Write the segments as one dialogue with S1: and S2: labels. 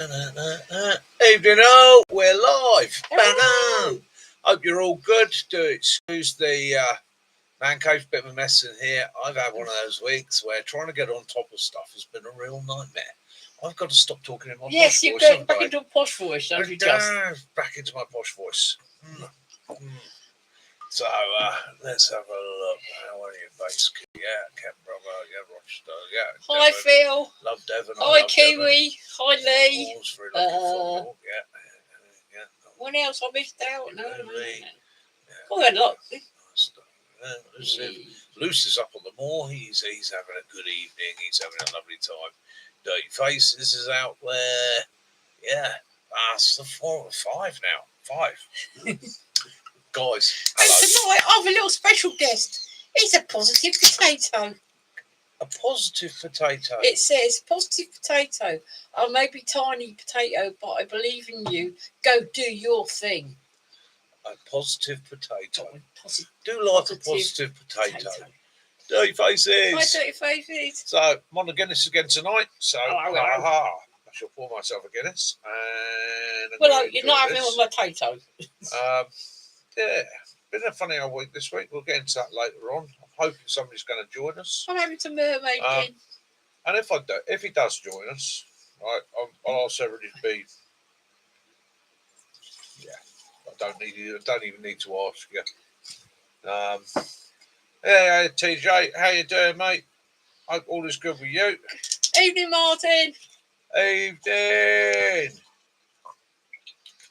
S1: Evening all, we're live.
S2: Hello.
S1: Hope you're all good. Do excuse the man cave, bit of a mess in here. I've had one of those weeks where trying to get on top of stuff has been a real nightmare. I've got to stop talking in my posh
S2: you're
S1: voice.
S2: going back into a posh voice, don't you, just?
S1: Back into my posh voice. So let's have a look. How are you, base? Yeah, Ken Brother, yeah, Rochester, yeah.
S2: Hi,
S1: Devon.
S2: Phil.
S1: Love Devon.
S2: Hi, Kiwi. Hi, Lee.
S1: Paul's very lucky for you. Yeah.
S2: What else I missed out? No.
S1: Lee.
S2: Oh, I lot.
S1: Luce is up on the moor. He's having a good evening. He's having a lovely time. Dirty Faces is out there. Yeah. It's the 4 or 5 now. 5. Guys, hello.
S2: And tonight I have a little special guest. He's a positive potato.
S1: A positive potato.
S2: It says positive potato. I may be tiny potato, but I believe in you. Go do your thing.
S1: A positive potato. Do like
S2: positive
S1: a positive potato. Dirty Faces.
S2: Hi, Dirty Faces.
S1: So, I'm on the Guinness again tonight. So, I shall pour myself a Guinness. And
S2: well, you're not having a potato.
S1: Yeah, been a funny old week this week. We'll get into that later on. I'm hoping somebody's going to join us.
S2: I'm having some mermaid gin.
S1: And if he does join us, right, I'll also really be. Yeah, I don't even need to ask you. Hey, TJ, how you doing, mate? Hope all is good with you.
S2: Evening, Martin.
S1: Evening.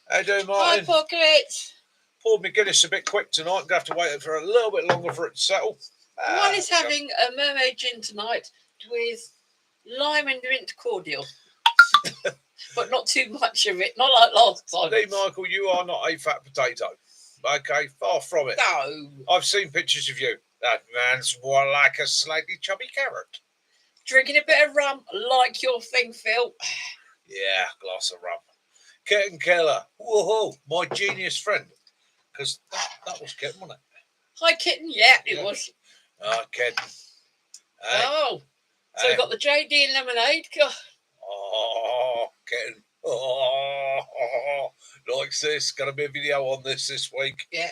S1: How you doing, Martin?
S2: Hi, Pocket.
S1: Poured my Guinness a bit quick tonight. I'm going to have to wait for a little bit longer for it to settle.
S2: One is having a mermaid gin tonight with lime and mint cordial. But not too much of it, not like last time.
S1: Lee Michael, you are not a fat potato. Okay, far from it.
S2: No.
S1: I've seen pictures of you. That man's more like a slightly chubby carrot.
S2: Drinking a bit of rum, like your thing, Phil.
S1: Yeah, glass of rum. Kitten Keller. Whoa, my genius friend. Because that was Kitten, wasn't it?
S2: Hi, Kitten. Yeah, it was.
S1: Kitten.
S2: So we got the JD lemonade.
S1: Oh, Kitten. Oh, likes this. Going to be a video on this week.
S2: Yeah.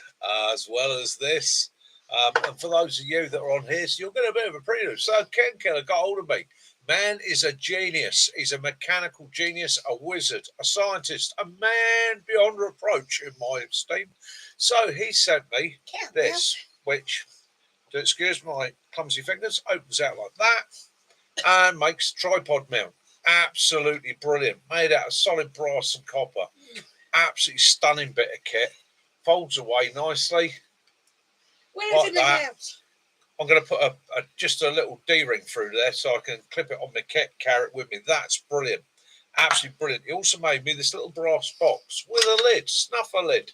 S1: As well as this. And for those of you that are on here, so you'll get a bit of a preview. So Ken Keller got hold of me. Man is a genius. He's a mechanical genius, a wizard, a scientist, a man beyond reproach in my esteem. So he sent me this, which, to excuse my clumsy fingers, opens out like that and makes tripod mount. Absolutely brilliant. Made out of solid brass and copper. Absolutely stunning bit of kit. Folds away nicely.
S2: Where's like in the house?
S1: I'm going to put just a little D-ring through there so I can clip it on my kit, carry it with me. That's brilliant. Absolutely brilliant. He also made me this little brass box with a lid, snuffer lid,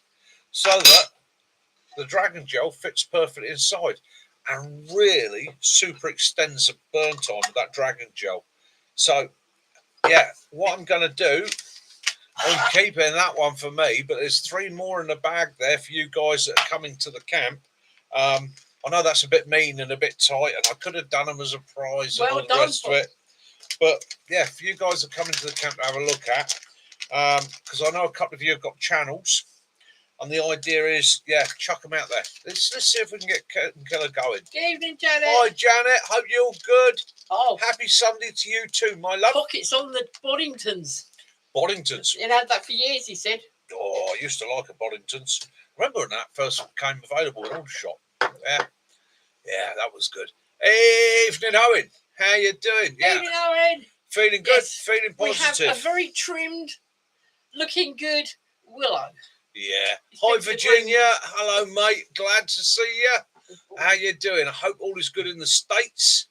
S1: so that the Dragon Gel fits perfectly inside and really super extends the burn time of that Dragon Gel. So, yeah, what I'm going to do, I'm keeping that one for me, but there's 3 more in the bag there for you guys that are coming to the camp. I know that's a bit mean and a bit tight, and I could have done them as a prize and all the rest of it. But, yeah, for you guys that are coming to the camp to have a look at, because I know a couple of you have got channels, and the idea is, yeah, chuck them out there. Let's see if we can get Kitten Keller going.
S2: Good evening, Janet.
S1: Hi, Janet. Hope you're all good.
S2: Oh.
S1: Happy Sunday to you too, my love.
S2: Pockets on the Boddingtons.
S1: Boddingtons.
S2: It had that for years, he said.
S1: Oh, I used to like a Boddingtons. Remember when that first came available in all shop? Yeah, that was good. Evening, Owen. How you doing?
S2: Yeah. Evening, Owen.
S1: Feeling good? Yes. Feeling positive?
S2: We have a very trimmed, looking good Willow.
S1: Yeah. Hi, Virginia. Hello, mate. Glad to see you. How you doing? I hope all is good in the States.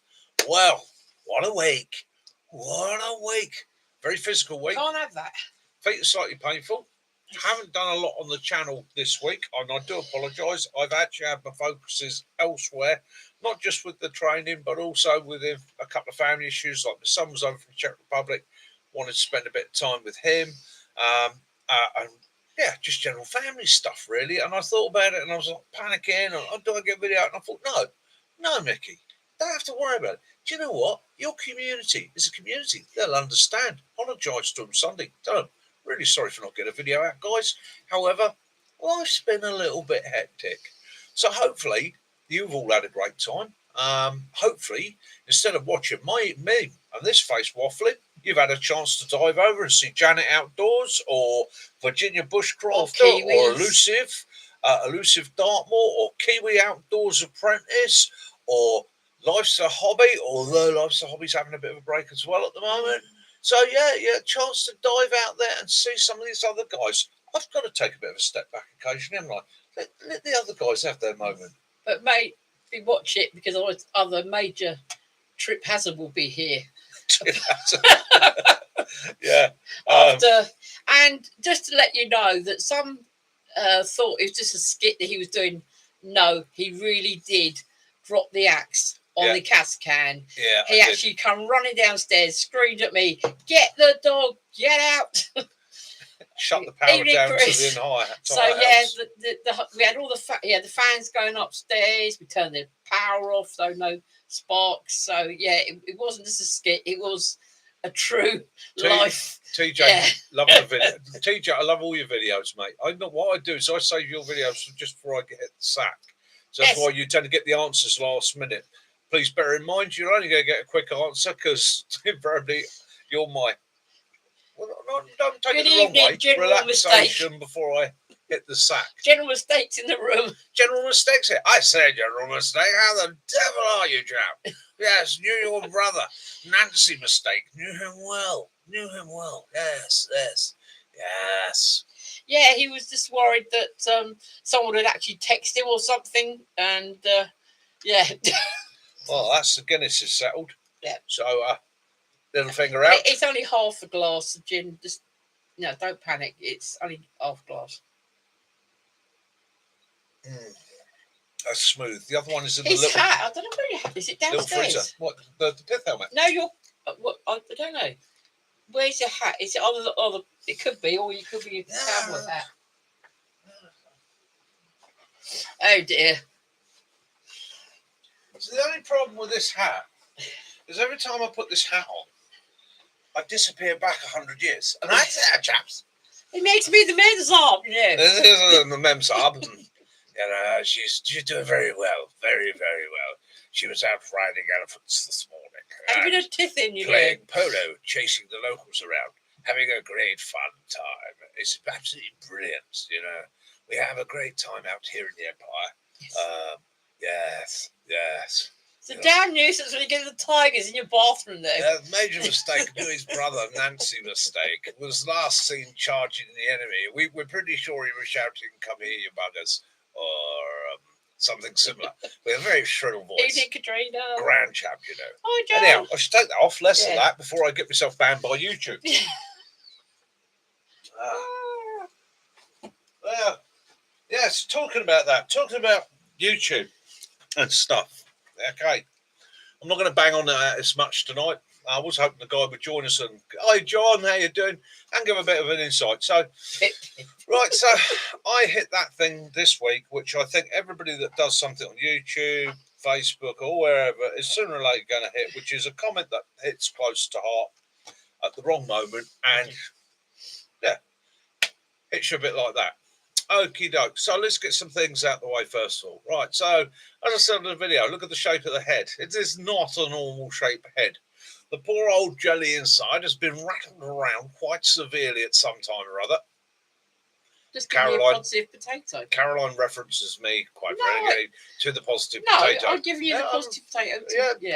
S1: Well, what a week. What a week. Very physical week.
S2: Can't have that.
S1: Feet are slightly painful. Haven't done a lot on the channel this week, and I do apologise. I've actually had my focuses elsewhere, not just with the training, but also with a couple of family issues. Like my son was over from the Czech Republic, wanted to spend a bit of time with him, and yeah, just general family stuff really. And I thought about it, and I was like panicking. And do I get a video out? And I thought, no, Mickey, don't have to worry about it. Do you know what? Your community is a community. They'll understand. Apologise to them Sunday. Tell them, really sorry for not getting a video out, guys. However, life's been a little bit hectic. So hopefully you've all had a great time. Hopefully, instead of watching me and this face waffling, you've had a chance to dive over and see Janet Outdoors or Virginia Bushcrafter or Elusive Dartmoor or Kiwi Outdoors Apprentice or Life's a Hobby, although Life's a Hobby's having a bit of a break as well at the moment. So yeah, chance to dive out there and see some of these other guys. I've got to take a bit of a step back occasionally, haven't I? Let the other guys have their moment.
S2: But mate, we watch it because other major Trip Hazard will be here.
S1: Yeah.
S2: And just to let you know that some thought it was just a skit that he was doing. No, he really did drop the axe on the cast can.
S1: Yeah.
S2: He actually come running downstairs, screamed at me, "Get the dog, get out!"
S1: Shut the power down to the entire
S2: So yeah, we had all the the fans going upstairs. We turned the power off, so no sparks. So yeah, it wasn't just a skit; it was a true life.
S1: TJ, love the video. TJ, I love all your videos, mate. What I do is I save your videos just before I get the sack. So that's why you tend to get the answers last minute. Please bear in mind you're only going to get a quick answer because invariably you're my. Well, don't take it the wrong way. Relaxation before I hit the sack.
S2: General mistakes in the room.
S1: General mistakes here. I say general mistake. How the devil are you, chap? Yes, knew your brother. Nancy mistake. Knew him well. Yes.
S2: Yeah, he was just worried that someone had actually texted him or something. And yeah.
S1: Well, that's the Guinness is settled.
S2: Yeah.
S1: So, little finger out.
S2: It's only half a glass of gin. Just don't panic. It's only half a glass.
S1: That's smooth. The other one is in
S2: His
S1: the little
S2: hat. I don't know where you have. Is it downstairs?
S1: Little freezer. What the pith helmet?
S2: No, I don't know. Where's your hat? Is it on the? It could be, or you could be a cowboy hat. Oh dear.
S1: So the only problem with this hat is every time I put this hat on, I disappear back 100 years. And that's it, chaps.
S2: It makes me the men's arm,
S1: The mem's arm. She's doing very well. Very, very well. She was out riding elephants this morning.
S2: Have you been a tiffin,
S1: playing polo, chasing the locals around, having a great fun time. It's absolutely brilliant, We have a great time out here in the Empire. Yes.
S2: It's a damn nuisance when you get the tigers in your bathroom there.
S1: Yeah, major mistake. Knew his brother, Nancy mistake. Was last seen charging the enemy. We're pretty sure he was shouting, "Come here, you buggers," or something similar. With a very shrill voice.
S2: Evening, Katrina.
S1: Grand chap,
S2: Hi, Joe.
S1: Anyhow, I should take that off. Less of that before I get myself banned by YouTube. Yes, talking about that. Talking about YouTube and stuff. Okay. I'm not going to bang on that as much tonight. I was hoping the guy would join us and, "Hi, John, how you doing?" and give a bit of an insight. So, right, so I hit that thing this week, which I think everybody that does something on YouTube, Facebook, or wherever is sooner or later going to hit, which is a comment that hits close to heart at the wrong moment, and hits you a bit like that. Okie doke. So let's get some things out the way first of all. Right. So as I said in the video, look at the shape of the head. It is not a normal shape head. The poor old jelly inside has been rattled around quite severely at some time or other.
S2: Just give me a positive potato.
S1: Caroline references me quite regularly to the positive potato.
S2: No, I'm giving you the positive potato.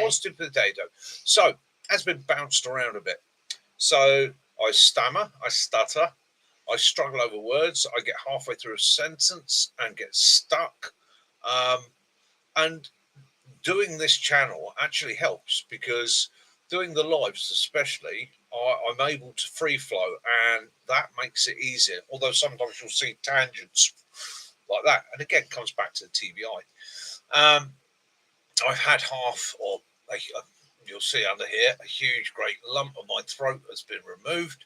S1: Positive potato. So has been bounced around a bit. So I stammer, I stutter, I struggle over words. I get halfway through a sentence and get stuck. And doing this channel actually helps because doing the lives especially, I'm able to free flow and that makes it easier. Although sometimes you'll see tangents like that. And again, it comes back to the TBI. I've had you'll see under here, a huge, great lump of my throat has been removed.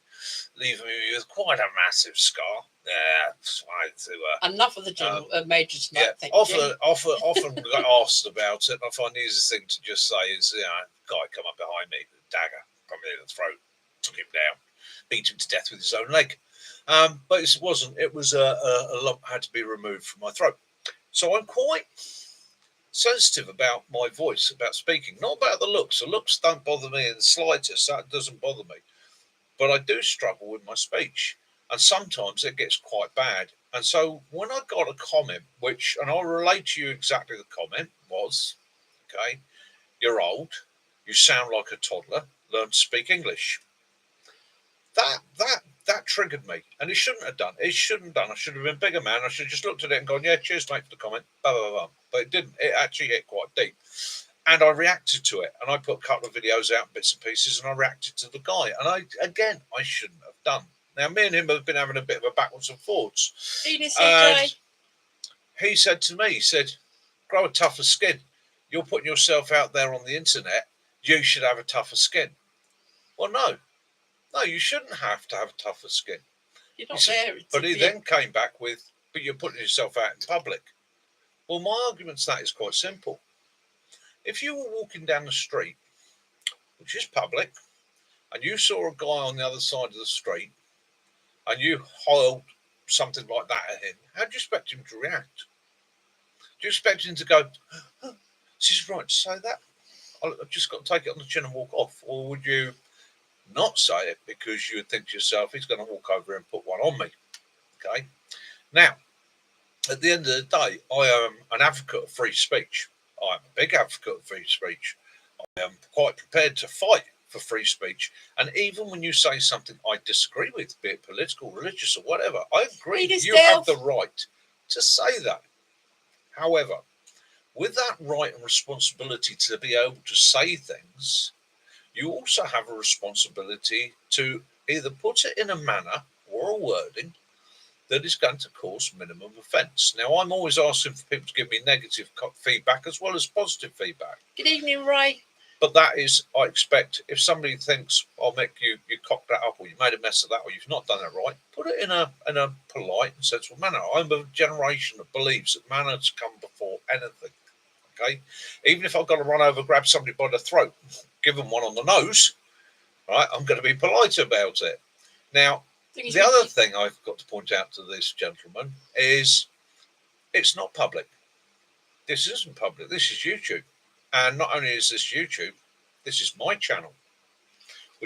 S1: leaving me with quite a massive scar. Yeah, trying to.
S2: Enough of the general major snipe.
S1: Yeah,
S2: Thank you.
S1: often got asked about it. And I find the easiest thing to just say is, guy come up behind me with a dagger, got me in the throat, took him down, beat him to death with his own leg. But it wasn't. It was a lump had to be removed from my throat. So I'm quite sensitive about my voice, about speaking, not about the looks. The looks don't bother me in the slightest. That doesn't bother me. But I do struggle with my speech, and sometimes it gets quite bad. And so when I got a comment, and I'll relate to you exactly the comment was, okay, you're old, you sound like a toddler, learn to speak English. That triggered me, and it shouldn't have done. It shouldn't have done. I should have been a bigger man. I should have just looked at it and gone, yeah, cheers, mate, for the comment. Blah, blah, blah. But it didn't. It actually hit quite deep. And I reacted to it, and I put a couple of videos out, bits and pieces, and I reacted to the guy. And I shouldn't have done. Now, me and him have been having a bit of a backwards and forwards. And he said to me, he said, grow a tougher skin. You're putting yourself out there on the internet. You should have a tougher skin. Well, no, you shouldn't have to have a tougher skin.
S2: You're not there.
S1: But he then came back with, but you're putting yourself out in public. Well, my argument to that is quite simple. If you were walking down the street, which is public, and you saw a guy on the other side of the street, and you hurled something like that at him, how do you expect him to react? Do you expect him to go, oh, this is right to say that? I've just got to take it on the chin and walk off? Or would you not say it because you would think to yourself, he's going to walk over and put one on me? Okay. Now, at the end of the day, I am an advocate of free speech. I'm a big advocate of free speech. I am quite prepared to fight for free speech. And even when you say something I disagree with, be it political, religious, or whatever, I agree you have the right to say that. However, with that right and responsibility to be able to say things, you also have a responsibility to either put it in a manner or a wording that is going to cause minimum offence. Now, I'm always asking for people to give me negative feedback as well as positive feedback.
S2: Good evening, Ray.
S1: But that is, I expect, if somebody thinks, "I'll make you cocked that up, or you made a mess of that, or you've not done it right," put it in a polite and sensible manner. I'm a generation that believes that manners come before anything. Okay, even if I've got to run over, grab somebody by the throat, give them one on the nose, right? I'm going to be polite about it. Now, the other thing I've got to point out to this gentleman is it's not public. This isn't public. This is YouTube. And not only is this YouTube, this is my channel.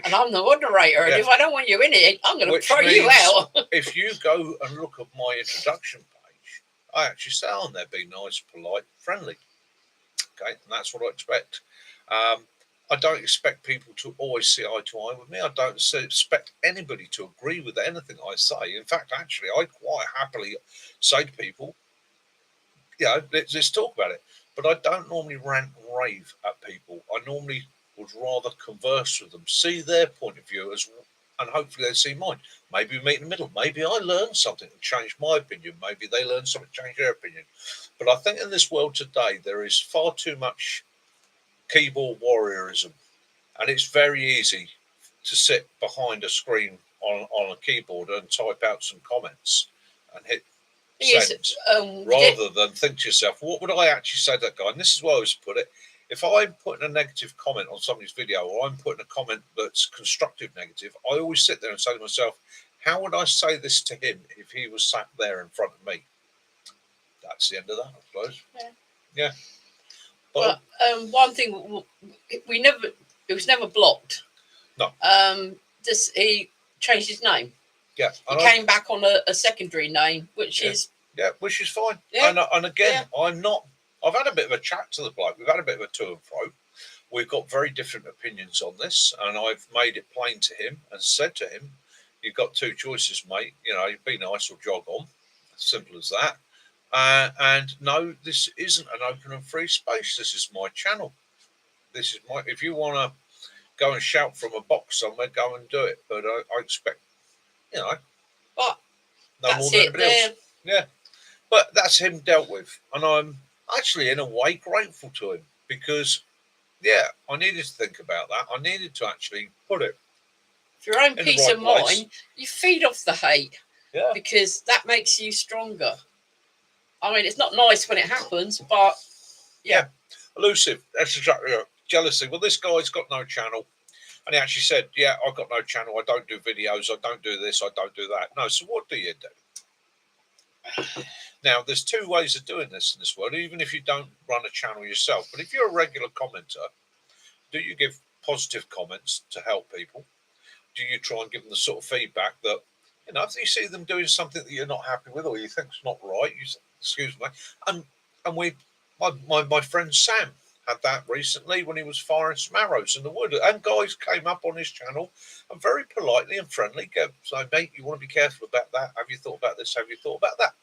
S2: And I'm the moderator. And if I don't want you in it, I'm going to throw you out.
S1: If you go and look at my introduction page, I actually say on there, be nice, polite, friendly. Okay, and that's what I expect. I don't expect people to always see eye to eye with me. I don't expect anybody to agree with anything I say. In fact, actually, I quite happily say to people, let's talk about it. But I don't normally rant and rave at people. I normally would rather converse with them, see their point of view, and hopefully they see mine. Maybe we meet in the middle. Maybe I learn something and change my opinion. Maybe they learn something and change their opinion. But I think in this world today, there is far too much keyboard warriorism. And it's very easy to sit behind a screen on a keyboard and type out some comments and hit send, rather than think to yourself, what would I actually say to that guy? And this is why I always put it. If I'm putting a negative comment on somebody's video, or I'm putting a comment that's constructive negative, I always sit there and say to myself, how would I say this to him if he was sat there in front of me? That's the end of that, I suppose. Yeah.
S2: But one thing, it was never blocked.
S1: No.
S2: He changed his name.
S1: Yeah.
S2: He came back on a secondary name, which is...
S1: Yeah, which is fine.
S2: Yeah.
S1: And again, I've had a bit of a chat to the bloke. We've had a bit of a to and fro. We've got very different opinions on this, and I've made it plain to him and said to him, you've got two choices, mate. Be nice or jog on. Simple as that. And no, this isn't an open and free space. This is my channel. This is if you want to go and shout from a box somewhere, go and do it. But I expect,
S2: but
S1: no more than anybody else. Yeah. But that's him dealt with. And I'm actually, in a way, grateful to him because, I needed to think about that. I needed to actually put it
S2: For your own
S1: in the
S2: peace
S1: right
S2: of
S1: place.
S2: mind, you feed off the hate
S1: Yeah.
S2: because that makes you stronger. I mean, it's not nice when it happens, but yeah.
S1: Elusive. That's exactly it. Jealousy. Well, this guy's got no channel. And he actually said, yeah, I've got no channel. I don't do videos. I don't do this. I don't do that. No. So what do you do? Now, there's two ways of doing this in this world, even if you don't run a channel yourself. But if you're a regular commenter, do you give positive comments to help people? Do you try and give them the sort of feedback that, you know, if you see them doing something that you're not happy with or you think's not right, you say, excuse me. And my friend Sam had that recently when he was firing some arrows in the wood. And guys came up on his channel and very politely and friendly go, so mate, you want to be careful about that. Have you thought about this? Have you thought about that?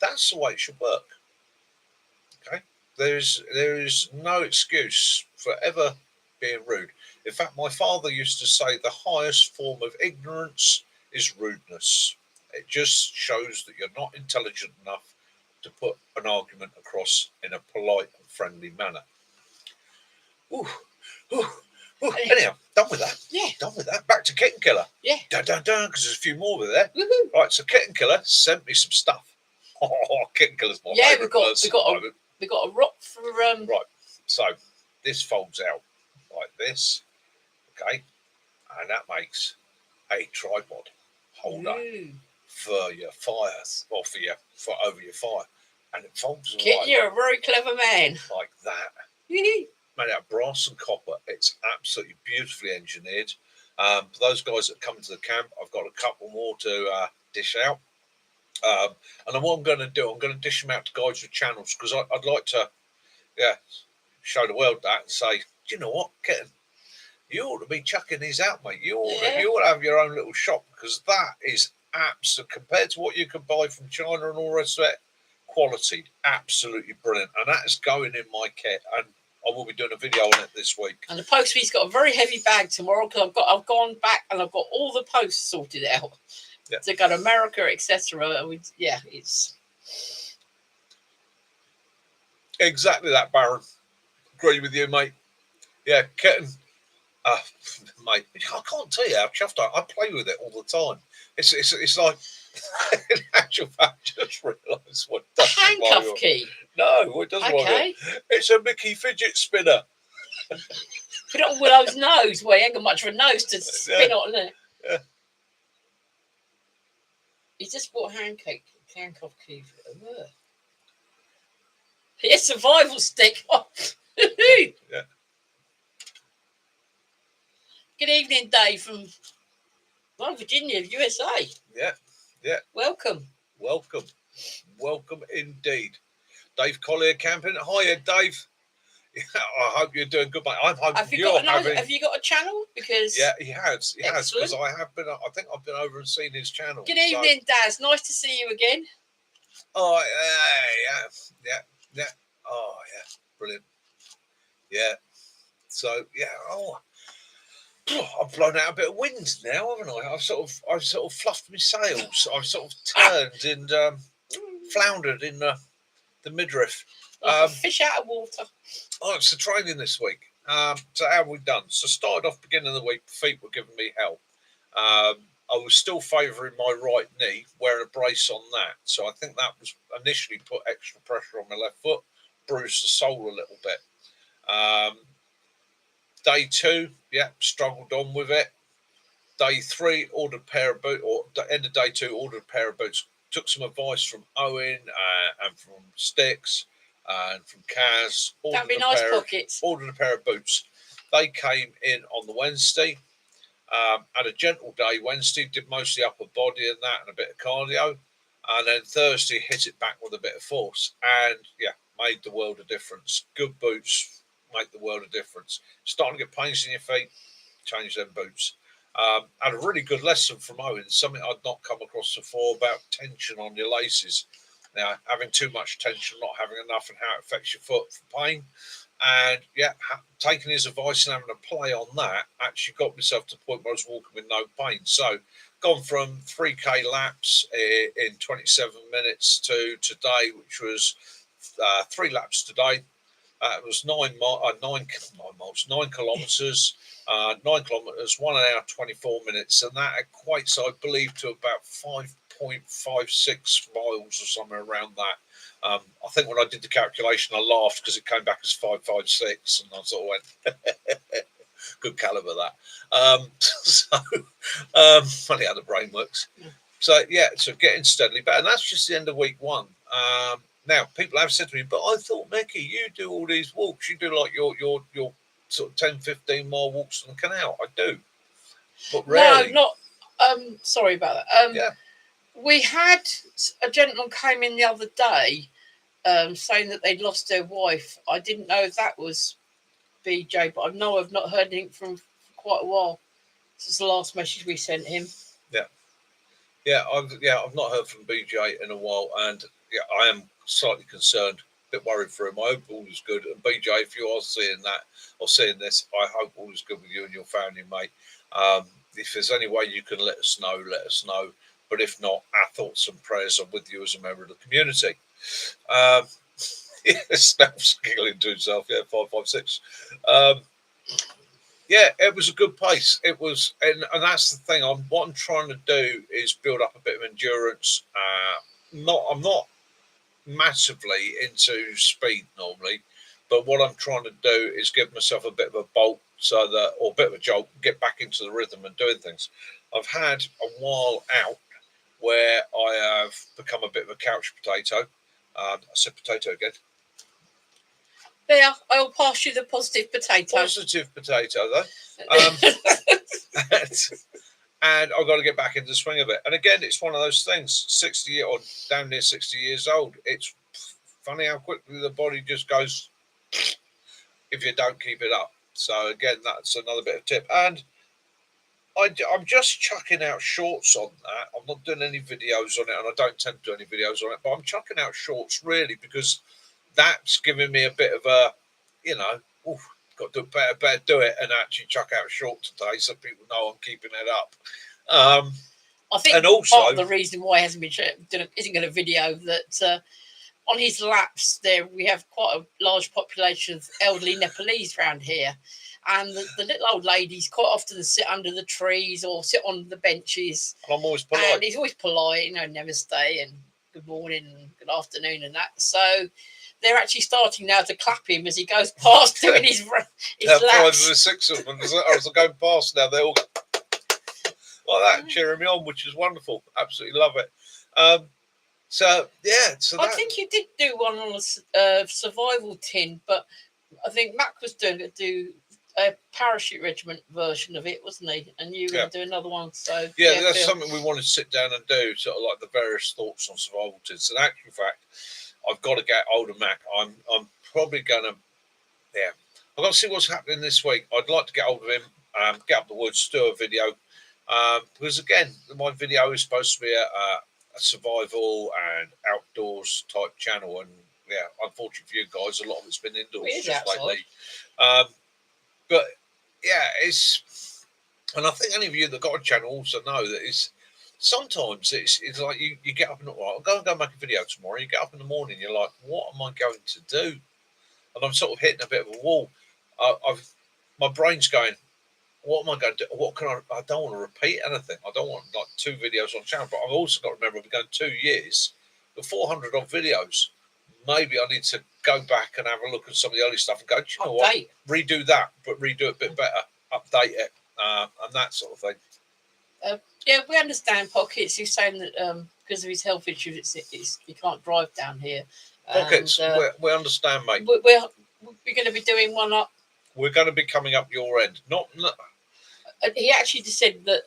S1: That's the way it should work. Okay. There is no excuse for ever being rude. In fact, my father used to say the highest form of ignorance is rudeness. It just shows that you're not intelligent enough to put an argument across in a polite and friendly manner. Ooh, ooh, ooh. Anyhow, done with that.
S2: Yeah.
S1: Done with that. Back to Kitten Killer.
S2: Yeah.
S1: Dun dun dun, because there's a few more over there.
S2: Woohoo.
S1: Right, so Kitten Killer sent me some stuff. Oh, Kitten Killer's my favourite person.
S2: We got a rock for
S1: Right, so this folds out like this, okay, and that makes a tripod holder for your fire or for over your fire, and it folds
S2: Kit, you're a very clever man.
S1: like that. Made out of brass and copper. It's absolutely beautifully engineered. For those guys that come to the camp, I've got a couple more to dish out. And what I'm going to do, I'm going to dish them out to guys with channels because I'd like to, show the world that and say, do you know what, Kitten, you ought to be chucking these out, mate. You ought to have your own little shop because that is absolute compared to what you can buy from China and all the rest of it. Quality, absolutely brilliant, and that is going in my kit. And I will be doing a video on it this week.
S2: And the postman's got a very heavy bag tomorrow because I've gone back and I've got all the posts sorted out.
S1: Yeah.
S2: To go to America, etc. And it's
S1: exactly that, Baron. Agree with you, mate. Yeah, Kitten. Mate, I can't tell you how chuffed I play with it all the time. It's like, in actual fact, I just realised what
S2: a handcuff key.
S1: No, it doesn't.
S2: Okay.
S1: It's a Mickey fidget spinner.
S2: Put it on Willow's nose. Well, he ain't got much of a nose to spin on it.
S1: Yeah.
S2: He just bought a handcuff key. He has survival stick.
S1: Yeah.
S2: Good evening, Dave from Virginia, USA.
S1: Yeah.
S2: Welcome
S1: Indeed. Dave Collier camping. Hiya, Dave. I hope you're doing good, mate.
S2: Have you got a channel? Because
S1: he has. Because I think I've been over and seen his channel.
S2: Good evening, Daz. Nice to see you again.
S1: Oh yeah. Oh yeah, brilliant. Yeah. So yeah. Oh, I've blown out a bit of wind now, haven't I? I've sort of fluffed my sails. I've sort of turned and floundered in the midriff.
S2: Like a fish out of water.
S1: Oh, it's the training this week. So how have we done? So started off beginning of the week, feet were giving me hell. I was still favouring my right knee, wearing a brace on that. So I think that was initially put extra pressure on my left foot, bruised the sole a little bit. Day 2, struggled on with it. Day 3, ordered a pair of boots, or end of day 2, ordered a pair of boots. Took some advice from Owen and from Sticks and from Kaz.
S2: That'd be nice pockets.
S1: Ordered a pair of boots. They came in on the Wednesday. Had a gentle day Wednesday, did mostly upper body and that and a bit of cardio. And then Thursday hit it back with a bit of force. And made the world of difference. Good boots make the world of difference. Starting to get pains in your feet, change them boots. Had a really good lesson from Owen, something I'd not come across before about tension on your laces. Now, having too much tension, not having enough, and how it affects your foot for pain. And taking his advice and having a play on that actually got myself to the point where I was walking with no pain. So, gone from 3K laps in 27 minutes to today, which was 3 laps today, It was 9 kilometres, 9 kilometres, 1 hour 24 minutes, and that equates, I believe, to about 5.56 miles or somewhere around that. I think when I did the calculation, I laughed because it came back as 5.56, and I sort of went, good caliber that. Funny how the brain works.
S2: Yeah.
S1: So yeah, so getting steadily better, and that's just the end of week 1. Now people have said to me, but I thought, Mickey, you do all these walks, you do like your sort of 10-15 mile walks on the canal. I do, but rarely.
S2: No, not. Sorry about that.
S1: Yeah.
S2: We had a gentleman came in the other day, saying that they'd lost their wife. I didn't know if that was BJ, but I know I've not heard anything from for quite a while since the last message we sent him.
S1: Yeah, I've not heard from BJ in a while, and yeah, I am slightly concerned, a bit worried for him. I hope all is good. And BJ, if you are seeing that or seeing this, I hope all is good with you and your family, mate. If there's any way you can let us know, let us know. But if not, our thoughts and prayers are with you as a member of the community. Snap's giggling to himself. Yeah, 5.56. Yeah, it was a good pace. It was, and that's the thing. What I'm trying to do is build up a bit of endurance. I'm not massively into speed normally, but what I'm trying to do is give myself a bit of a bolt, or a bit of a jolt, get back into the rhythm and doing things. I've had a while out where I have become a bit of a couch potato. I said potato again.
S2: There, I'll pass you the positive potato.
S1: Positive potato, though. And I've got to get back into the swing of it. And again, it's one of those things, 60 or down near 60 years old. It's funny how quickly the body just goes if you don't keep it up. So again, that's another bit of tip. And I'm just chucking out shorts on that. I'm not doing any videos on it, and I don't tend to do any videos on it, but I'm chucking out shorts really because that's giving me a bit of a, got to do better do it and actually chuck out short today so people know I'm keeping it up.
S2: I think
S1: and also,
S2: part of the reason why he hasn't been isn't going to video that on his laps there we have quite a large population of elderly Nepalese around here, and the little old ladies quite often sit under the trees or sit on the benches.
S1: And I'm always polite.
S2: And he's always polite, namaste and good morning and good afternoon and that. So they're actually starting now to clap him as he goes past doing his laps.
S1: 5 or 6 of them, as I going past now, they all go like that, cheering me on, which is wonderful. Absolutely love it. So
S2: I think you did do one on a survival tin, but I think Mac was do a parachute regiment version of it, wasn't he? And you were going to do another one. So
S1: that's something we wanted to sit down and do, sort of like the various thoughts on survival tins. In actual fact, I've got to get hold of Mac. I'm probably going to, I've got to see what's happening this week. I'd like to get hold of him, get up the woods, do a video. Because again, my video is supposed to be a survival and outdoors type channel. And unfortunately for you guys, a lot of it's been indoors just lately. But it's, and I think any of you that got a channel also know that sometimes it's like you get up and I'll go make a video tomorrow. You get up in the morning, you're like, what am I going to do? And I'm sort of hitting a bit of a wall. My brain's going, what am I going to do? What can I don't want to repeat anything. I don't want like 2 videos on the channel, but I've also got to remember we're going 2 years, the 400 odd videos. Maybe I need to go back and have a look at some of the early stuff and go, do you know what? Redo that, but redo it a bit better, update it, and that sort of thing.
S2: We understand Pockets. He's saying that because of his health issues, he can't drive down here.
S1: Pockets, we understand, mate.
S2: We're going to be doing one up.
S1: We're going to be coming up your end. Not.
S2: He actually just said that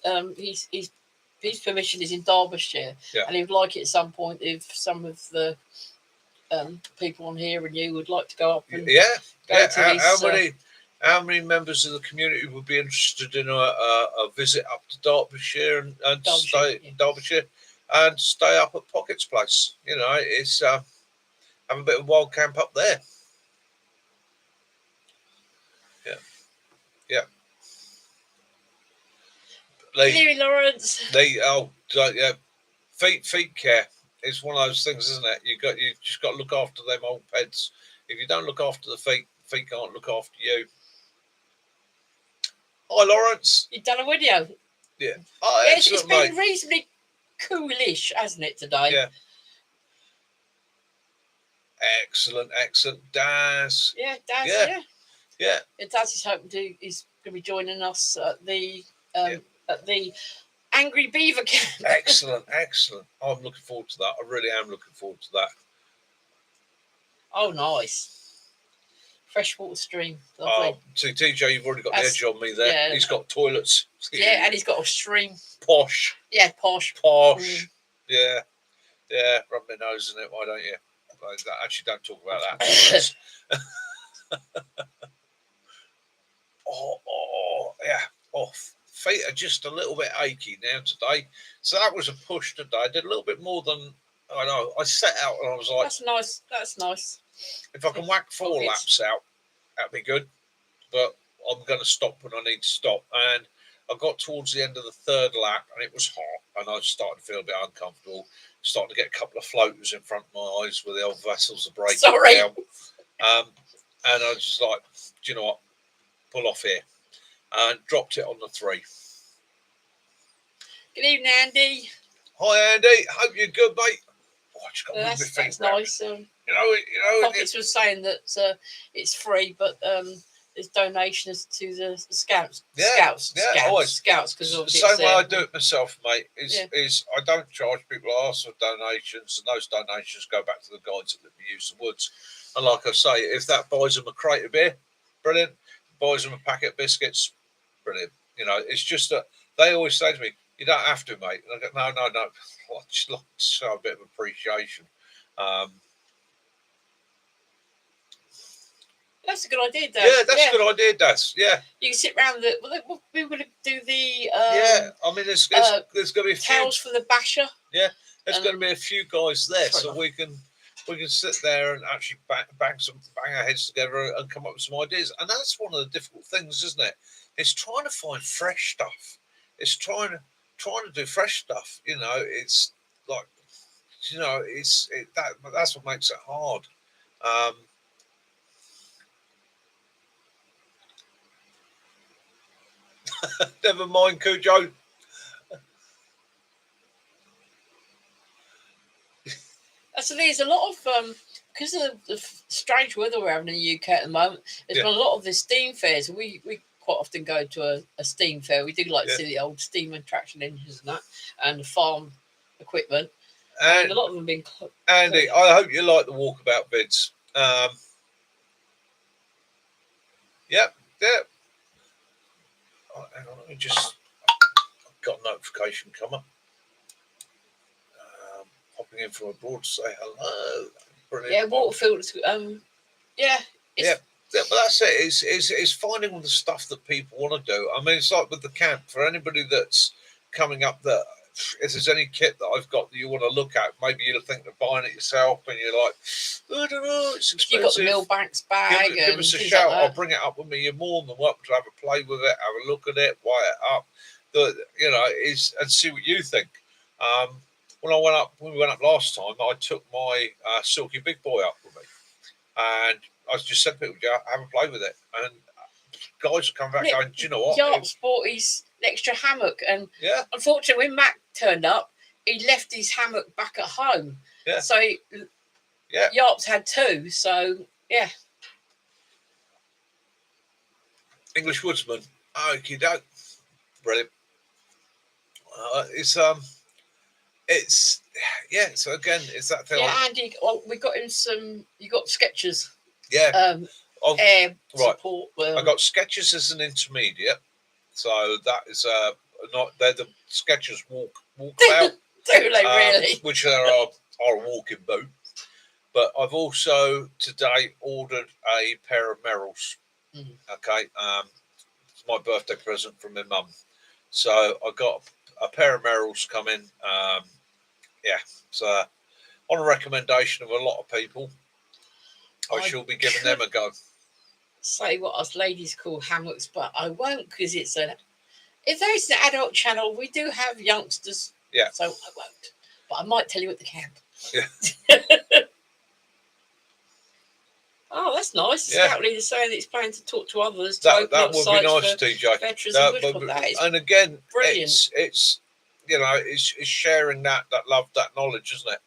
S2: his permission is in Derbyshire, and he would like it at some point if some of the people on here and you would like to go up and how many members of the community would be interested in a visit up to Derbyshire and stay in Derbyshire and stay up at Pockets Place? It's have a bit of a wild camp up there. Yeah. Larry Lawrence.
S1: Feet care. It's one of those things, isn't it? You just got to look after them old pets. If you don't look after the feet, the feet can't look after you. Hi, Lawrence.
S2: You've done a video.
S1: Yeah. Oh,
S2: Yeah, it's
S1: excellent,
S2: been
S1: mate.
S2: reasonably coolish, hasn't it, today?
S1: Yeah. Excellent, excellent. Daz.
S2: Yeah, Daz.
S1: Yeah.
S2: Yeah.
S1: Yeah.
S2: Yeah, Daz is hoping to. He's going to be joining us at the
S1: Yeah.
S2: at the Angry Beaver camp.
S1: Excellent, excellent. I'm looking forward to that. I really am looking forward to that.
S2: Oh, nice. Freshwater stream. Lovely.
S1: See, TJ, you've already got the edge on me there.
S2: Yeah.
S1: He's got toilets.
S2: Yeah, and he's got a stream.
S1: Posh.
S2: Yeah, posh.
S1: Posh. Yeah. Yeah. Rub my nose in it. Why don't you? Actually, don't talk about that. Yeah. Oh, feet are just a little bit achy now today. So that was a push today. I did a little bit more than I know. I set out and I was like,
S2: That's nice. That's nice.
S1: if I can whack 4 laps out, that'd be good. But I'm going to stop when I need to stop. And I got towards the end of the 3rd lap and it was hot and I was starting to feel a bit uncomfortable. Starting to get a couple of floaters in front of my eyes where the old vessels are breaking down. And I was just like, do you know what? Pull off here. And dropped it on the 3.
S2: Good evening, Andy.
S1: Hi, Andy. Hope you're good, mate. Oh, I just got to move my feet
S2: That's
S1: round.
S2: nice.
S1: You know.
S2: Pockets was saying that it's free, but there's donations to the Scouts. Scouts. Scouts. Because
S1: the same way I do it myself, mate. Is I don't charge people. I ask for donations, and those donations go back to the guides that we use the woods. And like I say, if that buys them a crate of beer, brilliant. Buys them a packet of biscuits, brilliant. You know, it's just that they always say to me, "You don't have to, mate." And I go, "No. I just like to show a bit of appreciation."
S2: That's a good idea, Dad.
S1: Yeah, that's a good idea, Daz. Yeah.
S2: You can sit round we would do the
S1: I mean, there's going to be a few
S2: towels for the basher.
S1: Yeah, there's going to be a few guys there, so we can sit there and actually bang our heads together and come up with some ideas. And that's one of the difficult things, isn't it? It's trying to find fresh stuff. It's trying to do fresh stuff. You know, it's like, you know, that's what makes it hard. Never mind, Cujo.
S2: So there's a lot of because of the strange weather we're having in the UK at the moment. There's been a lot of the steam fairs. We quite often go to a steam fair. We do like to see the old steam and traction engines and that, and the farm equipment. And a lot of them have been.
S1: Andy, I hope you like the walkabout vids. Yep. Oh, hang on, let me just. I've got a notification come up. Popping in from abroad to say hello. Brilliant.
S2: Yeah, Waterfield. Yeah.
S1: But that's it. It's finding all the stuff that people want to do. I mean, it's like with the camp. For anybody that's coming up, that if there's any kit that I've got that you want to look at, maybe you'll think of buying it yourself, and you're like, I don't know, it's expensive.
S2: You've got the Millbanks bag.
S1: Give us a shout. Like I'll bring it up with me. You're more than welcome to have a play with it, have a look at it, wire it up. And see what you think. When we went up last time, I took my Silky Big Boy up with me, and I just said to people, have a play with it. And guys are coming back going, do you know what?
S2: Yarps bought his extra hammock, and unfortunately, when Mac turned up, he left his hammock back at home.
S1: Yeah.
S2: So Yarps had 2. So yeah.
S1: English Woodsman. Okie doke. Brilliant. So again, it's that thing.
S2: Yeah, Andy. Well, we got him some. You got Skechers.
S1: Yeah.
S2: Air support.
S1: I got Skechers as an intermediate, so that is they're the Skechers walkabout.
S2: Do they really?
S1: Which are a walking boot. But I've also today ordered a pair of Merrells. Okay, it's my birthday present from my mum. So I got a pair of Merrells coming. So on a recommendation of a lot of people, I shall be giving them a go.
S2: Say what us ladies call hammocks, but I won't, because if there's an adult channel, we do have youngsters.
S1: Yeah.
S2: So I won't. But I might tell you at the camp.
S1: Yeah.
S2: Oh, that's nice. The
S1: Yeah.
S2: Scout leader saying that he's planning to talk to others to
S1: That
S2: open up
S1: would be
S2: sites
S1: nice,
S2: for
S1: TJ.
S2: veterans
S1: That
S2: and
S1: would
S2: bushcraft.
S1: be-
S2: That is
S1: and again,
S2: brilliant.
S1: it's you know, it's sharing that love, that knowledge, isn't it?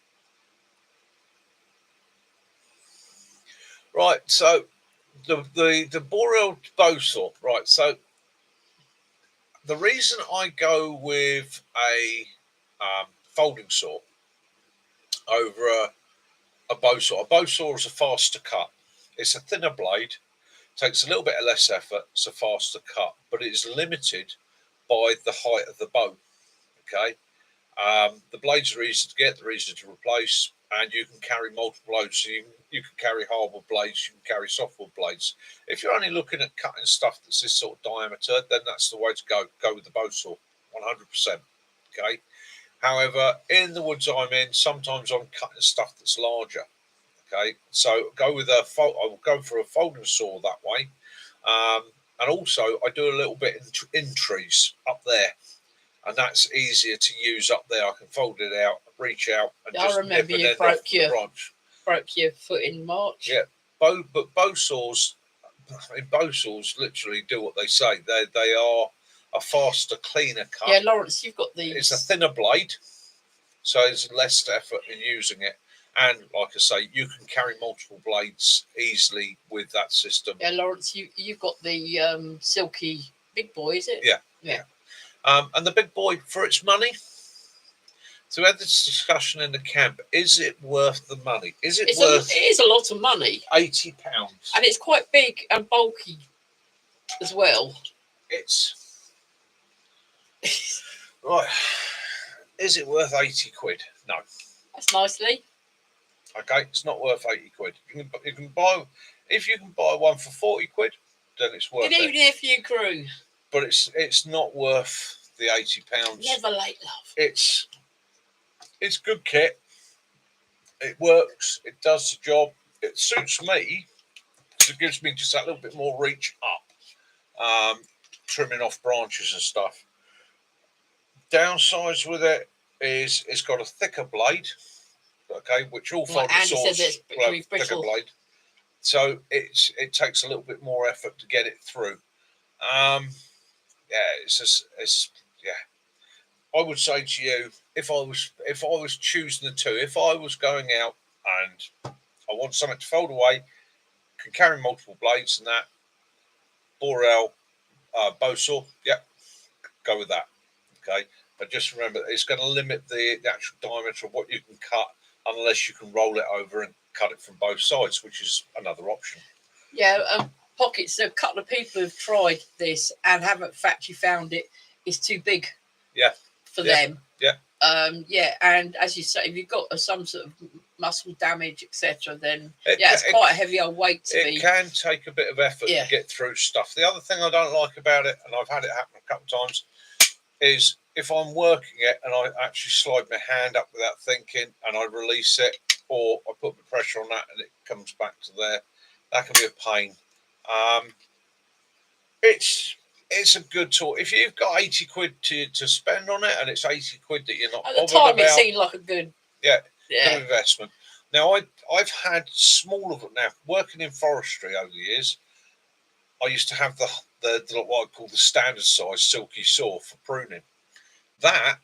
S1: Right. So the Boreal Bosaw. Right. So the reason I go with a folding saw over a bow saw. A bow saw is a faster cut. It's a thinner blade, takes a little bit of less effort, it's a faster cut, but it is limited by the height of the bow. Okay, the blades are easy to get, they're easy to replace, and you can carry multiple loads. So you can carry hardwood blades, you can carry softwood blades. If you're only looking at cutting stuff that's this sort of diameter, then that's the way to go. Go with the bow saw, 100%. Okay. However, in the woods I'm in, sometimes I'm cutting stuff that's larger. Okay, so go with I will go for a folding saw that way, and also I do a little bit in trees up there, and that's easier to use up there. I can fold it out, reach out, and
S2: I
S1: just
S2: remember
S1: nip
S2: you
S1: an end
S2: broke
S1: off the branch.
S2: broke your foot in March.
S1: Yeah, but bow saws, bow saws literally do what they say. They are a faster, cleaner cut.
S2: Yeah, Lawrence, you've got these.
S1: It's a thinner blade, so there's less effort in using it. And like I say, you can carry multiple blades easily with that system.
S2: Yeah, Lawrence, you've got the silky big boy, is it?
S1: Yeah. And the big boy, for its money. So we had this discussion in the camp: is it worth the money? Is it worth?
S2: It is a lot of money.
S1: £80,
S2: and it's quite big and bulky as well.
S1: It's right. Is it worth 80 quid? No.
S2: That's nicely.
S1: Okay, it's not worth 80 quid. You can buy, if you can buy one for 40 quid, then it's worth
S2: Good
S1: it.
S2: evening, FU crew.
S1: But it's not worth the £80.
S2: Never late, love.
S1: It's good kit. It works. It does the job. It suits me because it gives me just that little bit more reach up, trimming off branches and stuff. Downsides with it is it's got a thicker blade. Okay, which all folding saws have a thicker blade, so it takes a little bit more effort to get it through. Yeah, I would say to you, if I was choosing the two, if I was going out and I want something to fold away, can carry multiple blades and that, Boreal bow saw, yeah, go with that. Okay, but just remember it's going to limit the actual diameter of what you can cut, unless you can roll it over and cut it from both sides, which is another option.
S2: Yeah, Pockets, a couple of people have tried this and haven't actually found it's too big.
S1: Yeah.
S2: For them.
S1: Yeah.
S2: And as you say, if you've got some sort of muscle damage, etc., then it's quite a heavy old weight to be.
S1: It can take a bit of effort to get through stuff. The other thing I don't like about it, and I've had it happen a couple of times, is if I'm working it and I actually slide my hand up without thinking and I release it, or I put the pressure on that and it comes back to there, that can be a pain. It's a good tool. If you've got 80 quid to spend on it and it's 80 quid that you're not bothered about. At the time,
S2: it seemed like a good
S1: good investment. Now, I've had smaller, now working in forestry over the years, I used to have the what I call the standard size silky saw for pruning. That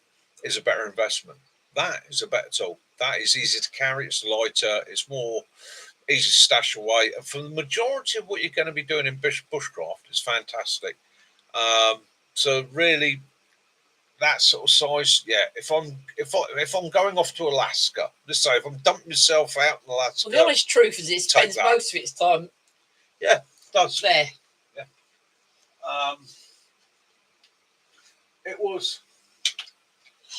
S1: is a better investment. That is a better tool. That is easy to carry. It's lighter. It's more easy to stash away. And for the majority of what you're going to be doing in bushcraft, it's fantastic. So really, that sort of size, yeah. If I'm going off to Alaska, let's say if I'm dumping myself out in Alaska.
S2: Well, the honest truth is, it spends most of its time.
S1: Yeah, it does.
S2: There.
S1: Yeah. It was.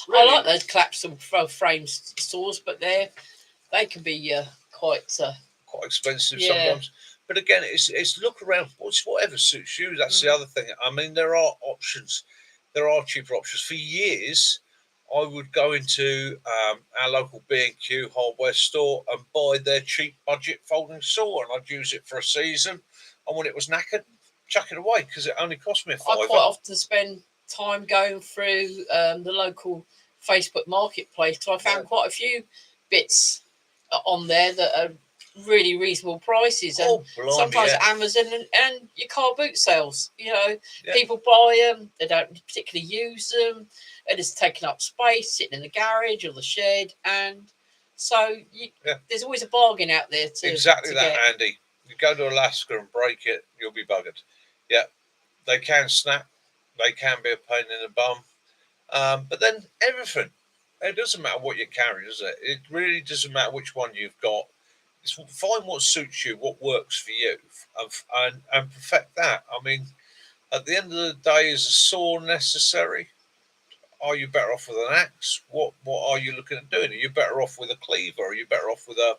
S2: Really, I like those collapsible frame saws, but they can be quite
S1: expensive sometimes. But again, it's look around. Whatever suits you. That's the other thing. I mean, there are options. There are cheaper options. For years, I would go into our local B&Q hardware store and buy their cheap budget folding saw, and I'd use it for a season. And when it was knackered, chuck it away because it only cost me $5.
S2: I quite often spend time going through the local Facebook marketplace because I found quite a few bits on there that are really reasonable prices. And
S1: Oh, blimey,
S2: sometimes
S1: yeah.
S2: Amazon and your car boot sales,
S1: Yeah.
S2: people buy them, they don't particularly use them, and it's taking up space, sitting in the garage or the shed. And so there's always a bargain out there to
S1: Exactly that,
S2: get.
S1: Andy. You go to Alaska and break it, you'll be buggered. Yeah, they can snap. They can be a pain in the bum. But then everything, it doesn't matter what you carry, does it? It really doesn't matter which one you've got. It's find what suits you, what works for you, and perfect that. I mean, at the end of the day, is a saw necessary? Are you better off with an axe? What are you looking at doing? Are you better off with a cleaver? Are you better off with a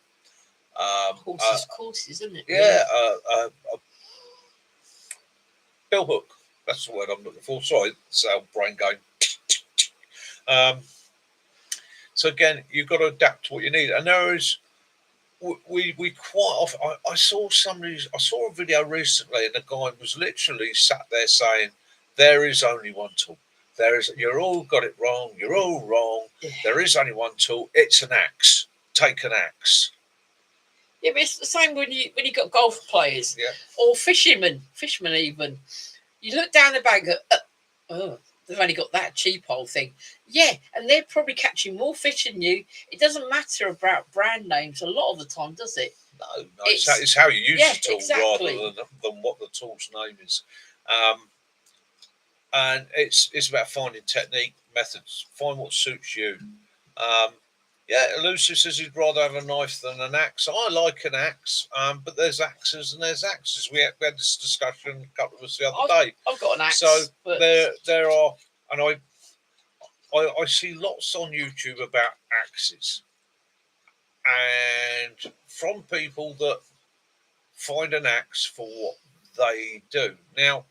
S2: Horses, isn't it?
S1: yeah, a bill hook? That's the word I'm looking for. Sorry, it's our brain going. So again, you've got to adapt to what you need. And there is, we quite often. I saw a video recently, and the guy was literally sat there saying, "There is only one tool. You're all got it wrong. You're all wrong.
S2: Yeah.
S1: There is only one tool. It's an axe. Take an axe."
S2: Yeah, but it's the same when you got golf players, or fishermen even. You look down the bag, oh, they've only got that cheap old thing. Yeah, and they're probably catching more fish than you. It doesn't matter about brand names a lot of the time, does it?
S1: No, it's how you use the tool rather than what the tool's name is. And it's about finding technique, methods, find what suits you. Lucy says he'd rather have a knife than an axe. I like an axe, but there's axes and there's axes. We had this discussion a couple of us the other day.
S2: I've got an axe.
S1: So there are, and I see lots on YouTube about axes, and from people that find an axe for what they do. Now,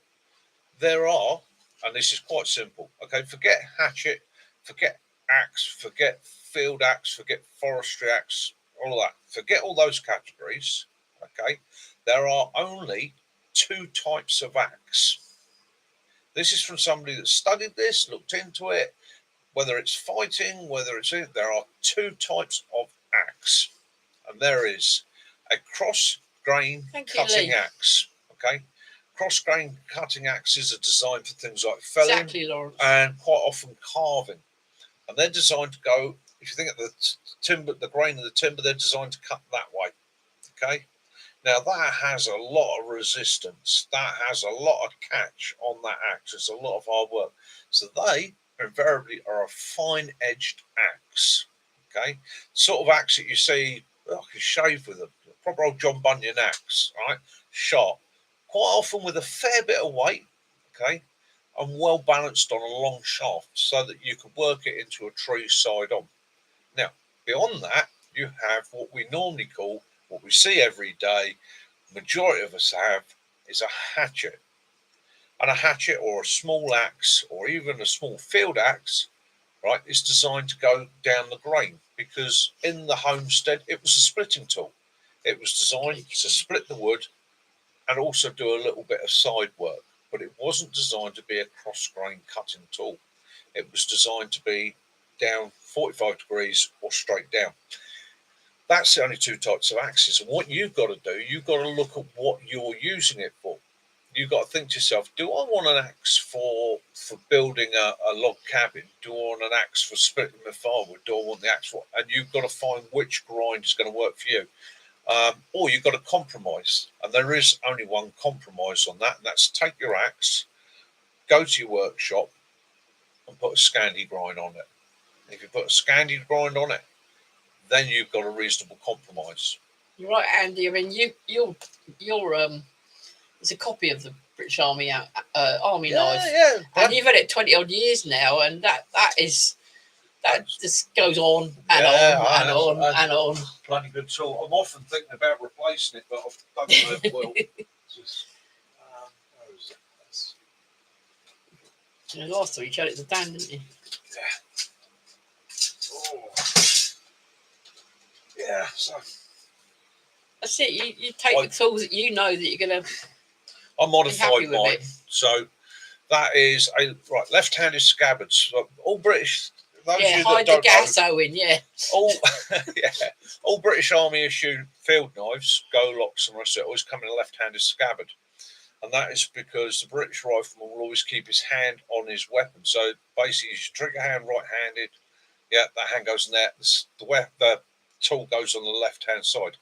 S1: there are, and this is quite simple. Okay, forget hatchet, forget axe, forget field axe, forget forestry axe, all of that. Forget all those categories. Okay, there are only two types of axe. This is from somebody that studied this, looked into it. Whether it's fighting, there are two types of axe, and there is a cross-grain cutting axe. Okay, cross-grain cutting axes are designed for things like felling and quite often carving, and they're designed to go. If you think of the timber, the grain of the timber, they're designed to cut that way. Okay, now that has a lot of resistance. That has a lot of catch on that axe. It's a lot of hard work. So they invariably are a fine-edged axe. Okay, sort of axe that you see, I can shave with a proper old John Bunyan axe, right? Sharp, quite often with a fair bit of weight. Okay, and well balanced on a long shaft so that you can work it into a tree side on. Now, beyond that, you have what we normally call, what we see every day, majority of us have, is a hatchet. And a hatchet or a small axe or even a small field axe, right, is designed to go down the grain because in the homestead, it was a splitting tool. It was designed to split the wood and also do a little bit of side work, but it wasn't designed to be a cross-grain cutting tool. It was designed to be down 45 degrees or straight down. That's the only two types of axes. And what you've got to do, you've got to look at what you're using it for. You've got to think to yourself, do I want an axe for building a log cabin? Do I want an axe for splitting my firewood? Do I want the axe for? And you've got to find which grind is going to work for you. Or you've got to compromise. And there is only one compromise on that, and that's take your axe, go to your workshop, and put a Scandi grind on it. If you put a Scandi grind on it, then you've got a reasonable compromise.
S2: You're right, Andy. I mean, you're there's a copy of the British Army knife, and you've had it 20 odd years now, and that just goes on and on.
S1: Bloody good tool. I'm often thinking about replacing it, but I don't know if it will.
S2: Last time you showed it to Dan, didn't you?
S1: Yeah. Oh. Yeah. So
S2: that's it. You take the tools that you know that you're going to.
S1: I modified mine, so that is a left-handed scabbards. All British those
S2: Yeah,
S1: of you
S2: hide
S1: that
S2: the
S1: don't know,
S2: gas, Owen. Yeah.
S1: all yeah, all British Army issued field knives, Golocks, and the rest of it always come in a left-handed scabbard, and that is because the British rifleman will always keep his hand on his weapon. So basically, his trigger hand right-handed. Yeah, that hand goes in there. The tool goes on the left-hand side.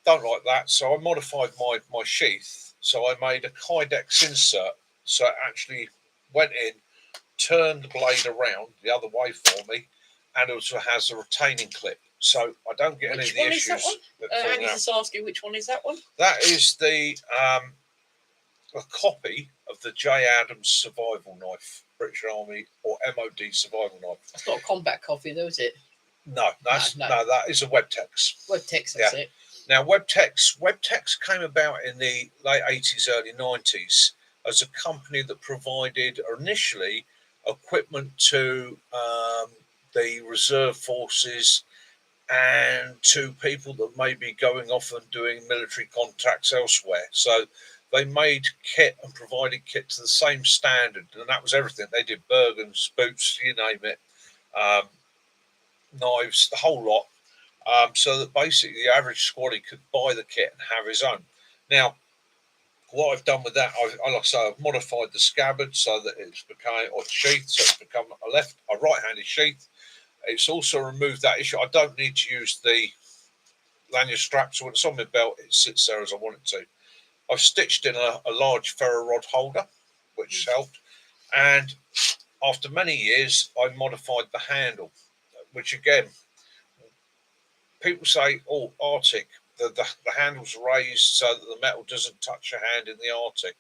S1: Don't like that, so I modified my sheath. So I made a Kydex insert, so it actually went in, turned the blade around the other way for me, and also has a retaining clip, so I don't get any of the issues.
S2: Which one is that one? Andy's just asking which one is that one?
S1: That is the a copy of the J. Adams survival knife, British Army or MOD survival knife.
S2: That's not a combat coffee, though, is it?
S1: No,
S2: No.
S1: that is a Webtex.
S2: Webtex, that's it.
S1: Now, Webtex came about in the late 80s, early 90s as a company that provided initially equipment to the reserve forces and to people that may be going off and doing military contracts elsewhere. So they made kit and provided kit to the same standard, and that was everything. They did Bergens, boots, you name it, knives, the whole lot. So that basically the average squaddy could buy the kit and have his own. Now, what I've done with that, I've modified the scabbard so that it's become, or sheath, so it's become a right-handed sheath. It's also removed that issue. I don't need to use the lanyard strap, so when it's on my belt, it sits there as I want it to. I've stitched in a large ferro rod holder, which helped. And after many years, I modified the handle, which again, people say, oh, Arctic, the handle's raised so that the metal doesn't touch your hand in the Arctic.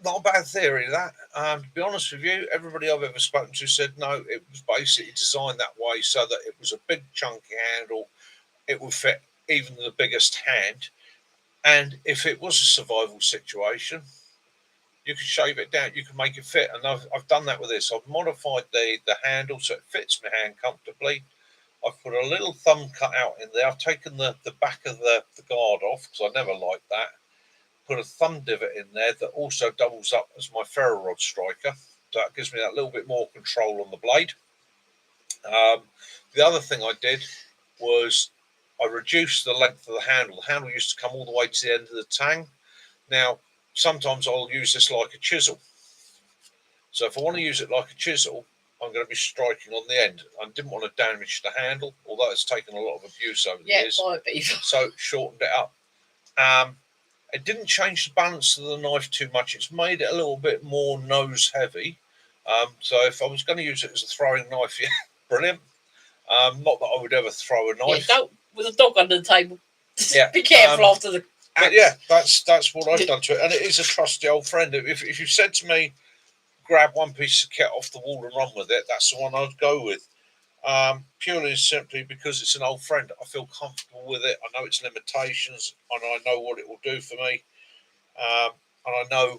S1: Not a bad theory, that. To be honest with you, everybody I've ever spoken to said no, it was basically designed that way so that it was a big chunky handle. It would fit even the biggest hand. And if it was a survival situation, you can shave it down, you can make it fit. And I've done that with this. I've modified the handle so it fits my hand comfortably. I've put a little thumb cut out in there. I've taken the back of the guard off because I never liked that. Put a thumb divot in there that also doubles up as my ferro rod striker. So that gives me that little bit more control on the blade. The other thing I did was I reduced the length of the handle. The handle used to come all the way to the end of the tang. Now, sometimes I'll use this like a chisel. So if I want to use it like a chisel, I'm going to be striking on the end. I didn't want to damage the handle, although it's taken a lot of abuse over the years. So shortened it up. It didn't change the balance of the knife too much. It's made it a little bit more nose heavy. So if I was going to use it as a throwing knife, yeah, brilliant. Not that I would ever throw a knife.
S2: Yeah, don't, with a dog under the table.
S1: Yeah,
S2: be careful after the.
S1: But yeah, that's what I've done to it, and it is a trusty old friend. If you said to me, grab one piece of kit off the wall and run with it, that's the one I'd go with. Purely and simply because it's an old friend. I feel comfortable with it. I know its limitations, and I know what it will do for me. And I know.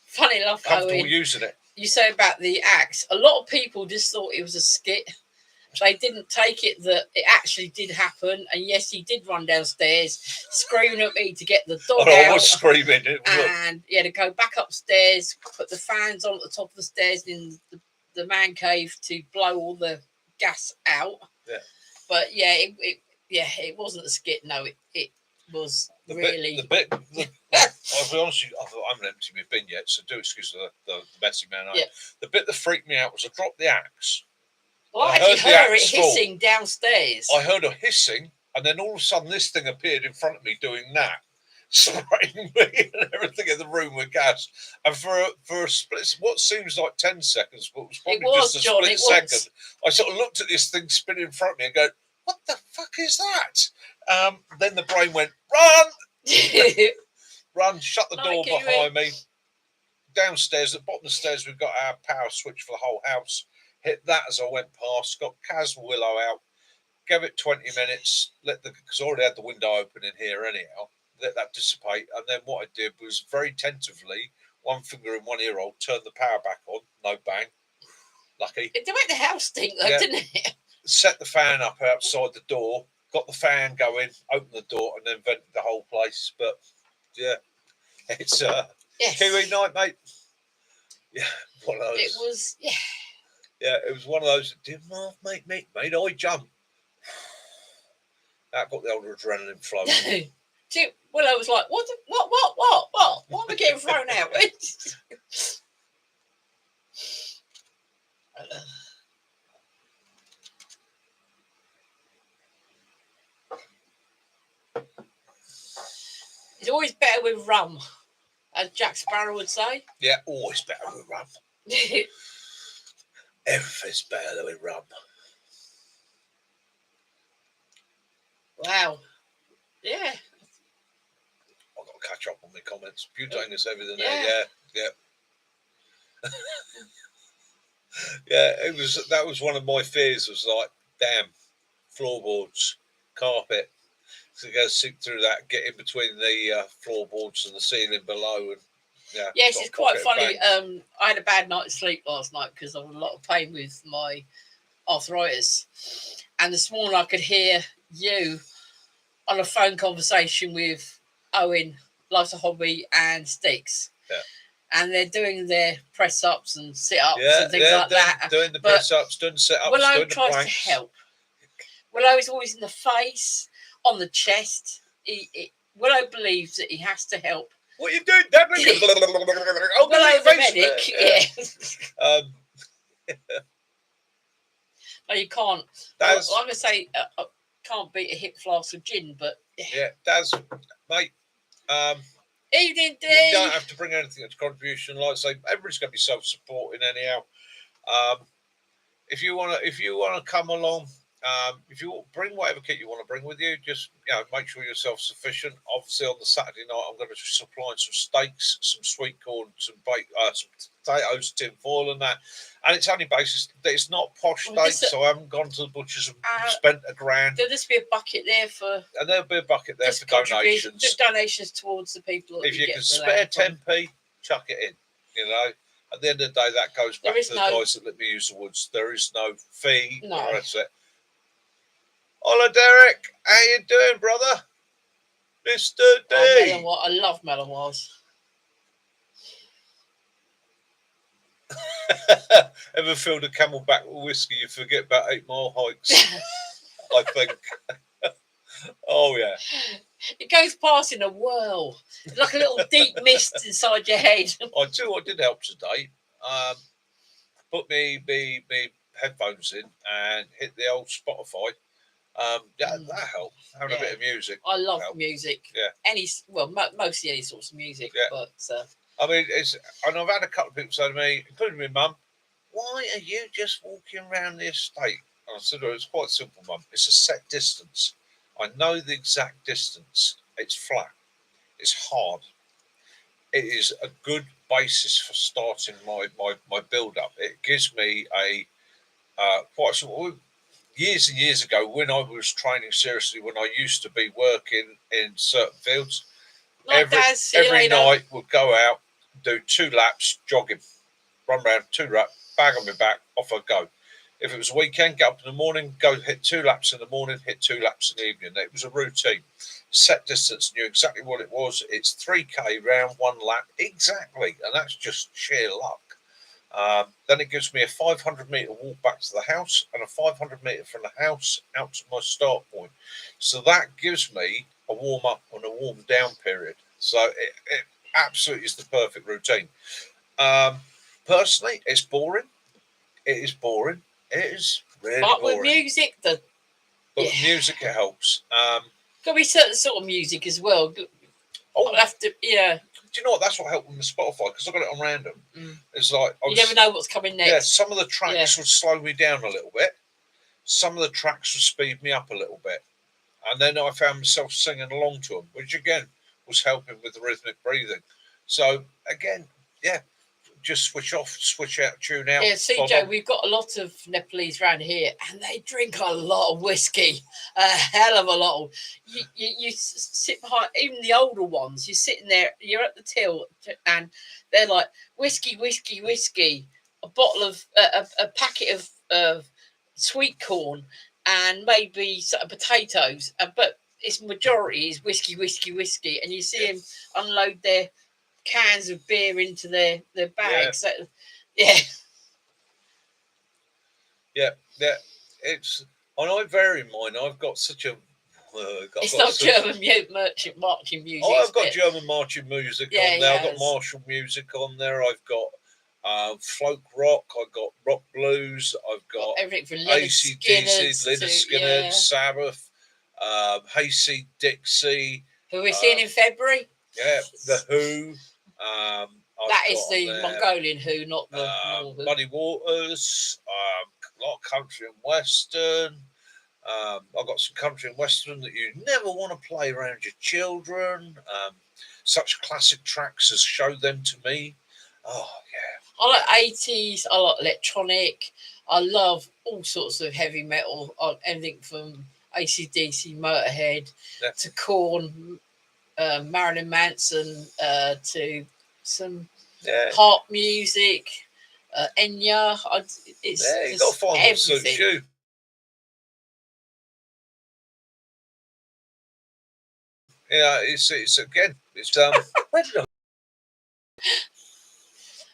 S2: Funny enough,
S1: comfortable using it.
S2: You say about the axe. A lot of people just thought it was a skit. They didn't take it that it actually did happen. And yes, he did run downstairs screaming at me to get the dog out.
S1: I was screaming.
S2: And he had to go back upstairs, put the fans on at the top of the stairs in the man cave to blow all the gas out.
S1: Yeah.
S2: But yeah, it wasn't a skit. No, it was really.
S1: I'll be honest with you, I haven't emptied my bin yet, so do excuse the messy man.
S2: Yeah.
S1: The bit that freaked me out was I dropped the axe.
S2: Well, I actually heard it hissing downstairs.
S1: I heard a hissing, and then all of a sudden this thing appeared in front of me doing that, spraying me and everything in the room with gas. And for a split, what seems like 10 seconds, but was probably just a split second, I sort of looked at this thing spinning in front of me and go, what the fuck is that? Then the brain went, run! Run, shut the door behind me. Downstairs, at the bottom of the stairs, we've got our power switch for the whole house. Hit that as I went past, got Cas Willow out, gave it 20 minutes, because I already had the window open in here anyhow, let that dissipate. And then what I did was very tentatively, one finger in one ear hole, turn the power back on, no bang. Lucky.
S2: It made the house stink though, didn't it?
S1: Set the fan up outside the door, got the fan going, opened the door, and then vented the whole place. But yeah, it's
S2: yes.
S1: Kiwi night, mate. Yeah, one of those.
S2: It was, yeah.
S1: Yeah, it was one of those. Did Marv make me? Made I jump? That got the old adrenaline flowing.
S2: See, Willow was like, what am I getting thrown out with? It's always better with rum, as Jack Sparrow would say.
S1: Yeah, always better with rum. Everything's better with rum.
S2: Wow. Yeah.
S1: I've got to catch up on my comments. Butane is everything
S2: Yeah.
S1: there. Yeah. Yeah, that was one of my fears, was like, damn, floorboards, carpet. So you go sink through that, get in between the floorboards and the ceiling below, and yeah.
S2: Yes, it's quite funny. I had a bad night's sleep last night because I was in a lot of pain with my arthritis, and this morning I could hear you on a phone conversation with Owen, Life's a Hobby, and Sticks.
S1: Yeah.
S2: And they're doing their press ups and sit ups and things like that.
S1: Doing the press ups, doing sit ups.
S2: Willow tries to help. Willow is always in the face, on the chest. Willow believes that he has to help.
S1: What are you doing, Dad?
S2: Willow's a medic. Yeah. No, you can't. Like I say, can't beat a hip flask of gin, but
S1: yeah, Daz, mate.
S2: Evening, Dee.
S1: You don't have to bring anything to contribution. Like I say, everybody's going to be self-supporting anyhow. If you want to come along, if you bring whatever kit you want to bring with you, just make sure you're self-sufficient. Obviously, on the Saturday night, I'm going to supply some steaks, some sweet corn, some potatoes, tin foil, and that. And it's only basis. It's not posh steaks, so I haven't gone to the butchers and spent $1,000.
S2: There'll just be a bucket there for.
S1: And there'll be a bucket there for donations.
S2: Just donations towards the people.
S1: If you can spare 10p, chuck it in. You know. At the end of the day, that goes back to the guys that let me use the woods. There is no fee.
S2: No.
S1: That's it. Hola, Derek. How you doing, brother? Mr. D.
S2: I love melon wars.
S1: Ever filled a camelback with whiskey, you forget about 8 Mile hikes, I think. Oh, yeah.
S2: It goes past in a whirl. It's like a little deep mist inside your head.
S1: I tell you what did help today. Put me headphones in and hit the old Spotify. That helped. Having a bit of music.
S2: I love music.
S1: Yeah.
S2: Mostly any sorts of music.
S1: Yeah.
S2: But
S1: I mean, and I've had a couple of people say to me, including my mum, why are you just walking around the estate? And I said, well, it's quite simple, mum. It's a set distance. I know the exact distance. It's flat. It's hard. It is a good basis for starting my build up. It gives me a quite some years and years ago when I was training seriously, when I used to be working in certain fields. Every night we'd go out, do 2 laps jogging, run around 2 laps, bag on my back, off I go. If it was a weekend, get up in the morning, go hit 2 laps in the morning, hit 2 laps in the evening. It was a routine. Set distance, knew exactly what it was. It's 3k round 1 lap, exactly, and that's just sheer luck. Then it gives me a 500-metre walk back to the house and a 500-metre from the house out to my start point. So that gives me a warm up and a warm down period. So it absolutely is the perfect routine. Personally, it's boring. It is boring. It is really boring.
S2: But with music,
S1: with music, it helps.
S2: Got to be certain sort of music as well.
S1: I'll
S2: have to, Do
S1: you know what? That's what helped with my Spotify, because I got it on random. It's like
S2: you never know what's coming next.
S1: Yeah, some of the tracks would slow me down a little bit. Some of the tracks would speed me up a little bit. And then I found myself singing along to them, which again was helping with the rhythmic breathing. So again, just switch off, switch out, tune out.
S2: Yeah, CJ, we've got a lot of Nepalese around here, and they drink a lot of whiskey, a hell of a lot. You sit behind, even the older ones, you're sitting there, you're at the till, and they're like, whiskey, whiskey, whiskey, a bottle of, a packet of sweet corn, and maybe sort of potatoes, but its majority is whiskey, whiskey, whiskey, and you see them unload their cans of beer into their bags. Yeah.
S1: Yeah, yeah. It's and I vary mine. I've got such a.
S2: It's not German merchant marching music.
S1: I've got German marching music on there. I've got martial music on there. I've got folk rock. I've got rock blues. I've got
S2: everything from
S1: AC/DC, Lynyrd Skynyrd,
S2: yeah.
S1: Sabbath, Hayseed Dixie.
S2: Who we're seeing in February.
S1: Yeah, the Who.
S2: That is the Mongolian Who, not the Who.
S1: Muddy Waters. A lot of country and western. I've got some country and western that you never want to play around your children. Such classic tracks as Show Them to Me. Oh, yeah.
S2: I like 80s. I like electronic. I love all sorts of heavy metal. Anything from AC/DC, Motorhead, to Korn, Marilyn Manson, to some pop music, Enya. It's
S1: you got to find what suits you. Yeah, it's again. It's where did I?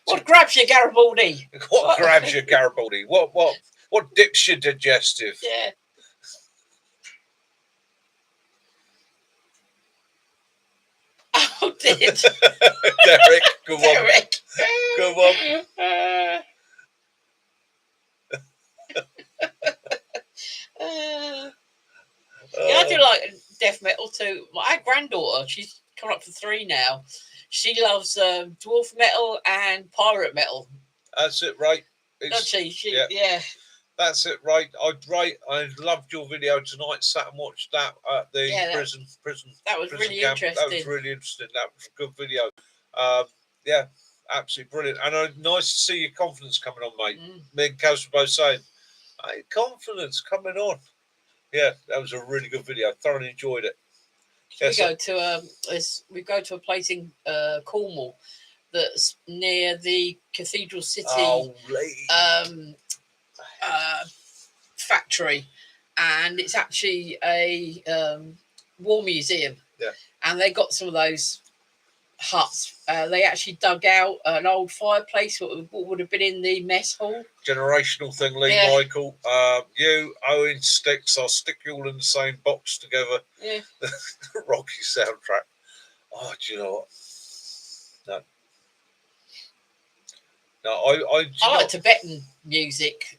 S2: What grabs your Garibaldi?
S1: What grabs your Garibaldi? What dips your digestive?
S2: Yeah. Oh, did
S1: Derek? Good one.
S2: Derek.
S1: Good one.
S2: Yeah, I do like death metal too. My granddaughter, she's coming up for 3 now. She loves dwarf metal and pirate metal.
S1: That's it, right?
S2: Doesn't she? Yeah.
S1: That's it, right? I loved your video tonight. Sat and watched that at the prison.
S2: That was really interesting.
S1: That was really interesting. That was a good video. Yeah, absolutely brilliant. And nice to see your confidence coming on, mate. Me and Kaz were both saying, hey, confidence coming on. Yeah, that was a really good video. Thoroughly enjoyed it.
S2: We go to a place in Cornwall that's near the Cathedral City factory, and it's actually a war museum.
S1: Yeah,
S2: and they got some of those huts. They actually dug out an old fireplace, what would have been in the mess hall.
S1: Generational thing, Lee. Michael, you, Owen, Sticks, I'll stick you all in the same box together.
S2: Yeah.
S1: The Rocky soundtrack. Oh, do you know what? No, I
S2: like Tibetan music,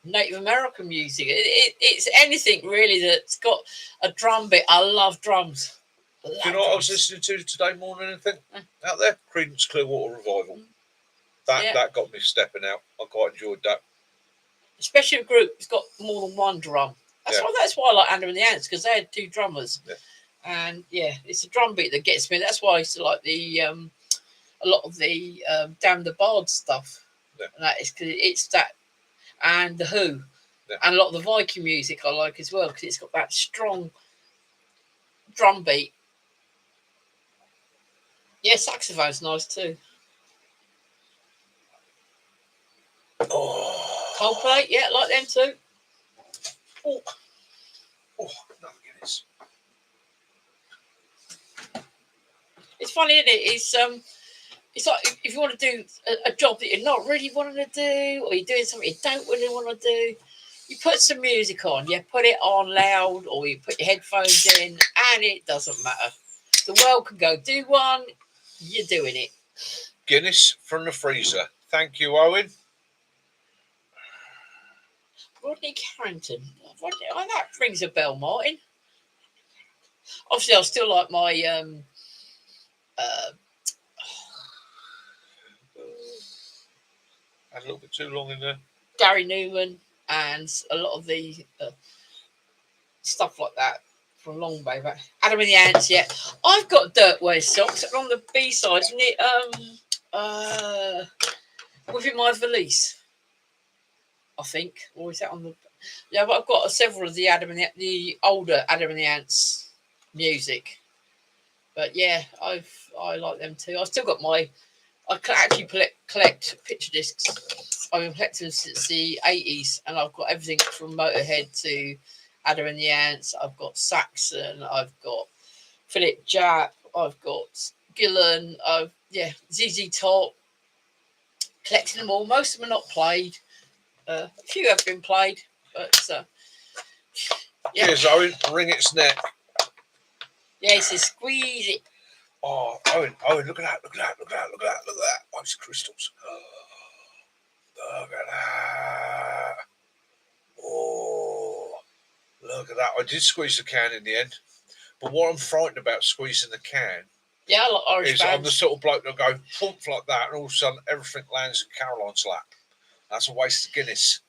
S2: Native American music. It's anything really that's got a drum bit. I love drums.
S1: Do you know what I was listening to today more than anything out there? Creedence Clearwater Revival. That got me stepping out. I quite enjoyed that.
S2: Especially a group that's got more than one drum. That's why I like Adam and the Ants, because they had 2 drummers.
S1: Yeah.
S2: And it's a drum beat that gets me. That's why I used to like the a lot of the Damn the Bard stuff.
S1: Yeah.
S2: And that is because it's that, and the Who, and a lot of the Viking music I like as well, because it's got that strong drum beat. Yeah, saxophone's nice too.
S1: Oh,
S2: Coldplay, yeah, like them too.
S1: Oh, no, Guinness.
S2: It's funny, isn't it? It's like if you want to do a job that you're not really wanting to do, or you're doing something you don't really want to do, you put some music on. You put it on loud, or you put your headphones in, and it doesn't matter. The world can go do one. You're doing it.
S1: Guinness from the freezer. Thank you, Owen.
S2: Rodney Carrington. That rings a bell, Martin. Obviously, I still like my
S1: had a little bit too long in there.
S2: Gary Newman and a lot of the stuff like that from long way back. Adam and the Ants, yeah. I've got Dirtwear socks on the B side, isn't it? Within my valise, I think, or is that on the? Yeah, but I've got several of the the older Adam and the Ants music. But yeah, I like them too. I've still got I actually collect picture discs. I've been collecting them since the 80s, and I've got everything from Motorhead to Adam and the Ants. I've got Saxon. I've got Philip Japp. I've got Gillan. ZZ Top. collecting them all. Most of them are not played. A few have been played, but yeah.
S1: Here's Owen, wring its neck.
S2: Yeah, he says squeeze it.
S1: Oh, Owen, look at that, look at that, look at that, look at that, look at that. Ice crystals. Look at that. Oh, look at that. I did squeeze the can in the end. But what I'm frightened about squeezing the can
S2: Yeah, I like Irish
S1: is I'm
S2: bands.
S1: the sort of bloke that go pump like that, and all of a sudden everything lands in Caroline's lap. That's a waste of Guinness.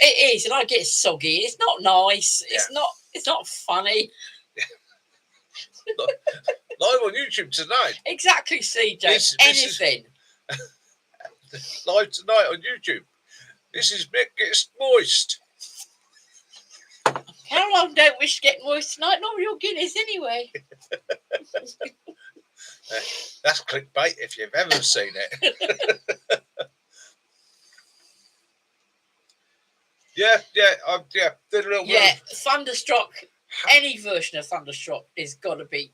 S2: It is, and I get soggy. It's not nice.
S1: Yeah.
S2: It's not funny.
S1: Live on YouTube tonight.
S2: Exactly, CJ.
S1: This is-
S2: Anything.
S1: Live tonight on YouTube. This is Mick Gets Moist.
S2: Caroline don't wish to get moist tonight, nor your Guinness anyway.
S1: That's clickbait if you've ever seen it. Yeah. Did a little
S2: Yeah,
S1: bit of-
S2: Thunderstruck. Any version of Thunderstruck is got to be.